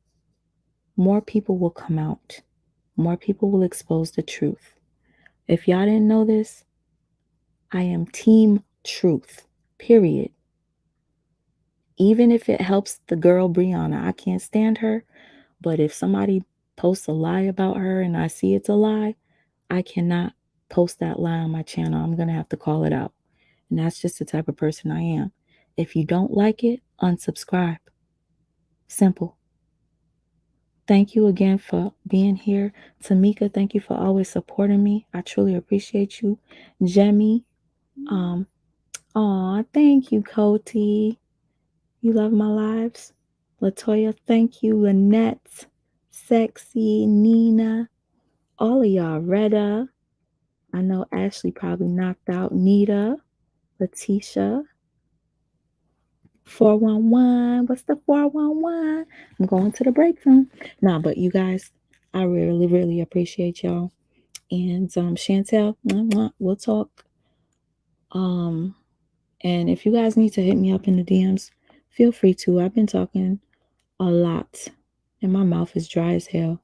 more people will come out. More people will expose the truth. If y'all didn't know this, I am team truth, period. Even if it helps the girl Brianna, I can't stand her. But if somebody posts a lie about her and I see it's a lie, I cannot post that lie on my channel. I'm going to have to call it out. And that's just the type of person I am. If you don't like it, unsubscribe. Simple. thank you again for being here. Tamika, thank you for always supporting me. I truly appreciate you. Jemmy, thank you, Cody. You love my lives. Latoya, thank you. Lynette, Sexy, Nina, all of y'all. Retta, I know Ashley probably knocked out. Nita, Letitia, 411. What's the 411? I'm going to the break room. Nah, but you guys, I really, really appreciate y'all. And Chantel, we'll talk. And if you guys need to hit me up in the DMs, feel free to. I've been talking a lot, and my mouth is dry as hell.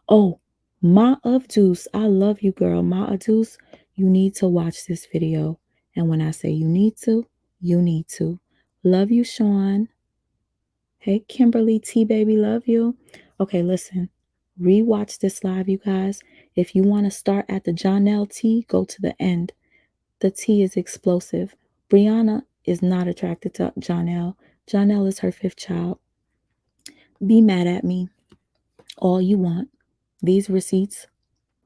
Oh, Ma of Deuce, I love you, girl. Ma of Deuce, you need to watch this video. And when I say you need to, you need to. Love you, Sean. Hey, Kimberly T, baby, love you. Okay, listen. Rewatch this live, you guys. If you want to start at the Jonelle T, go to the end. The T is explosive. Brianna is not attracted to Jonelle. Jonelle is her 5th child. Be mad at me all you want. These receipts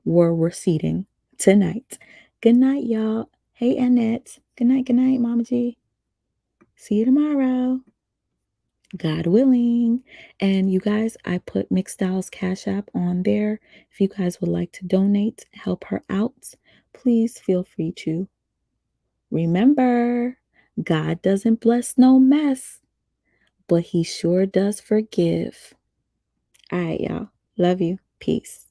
were receipting tonight. Good night, y'all. Hey, Annette. Good night, Mama G. See you tomorrow. God willing. And you guys, I put McStyles Cash App on there. If you guys would like to donate, help her out, please feel free to. Remember, God doesn't bless no mess, but he sure does forgive. All right, y'all. Love you. Peace.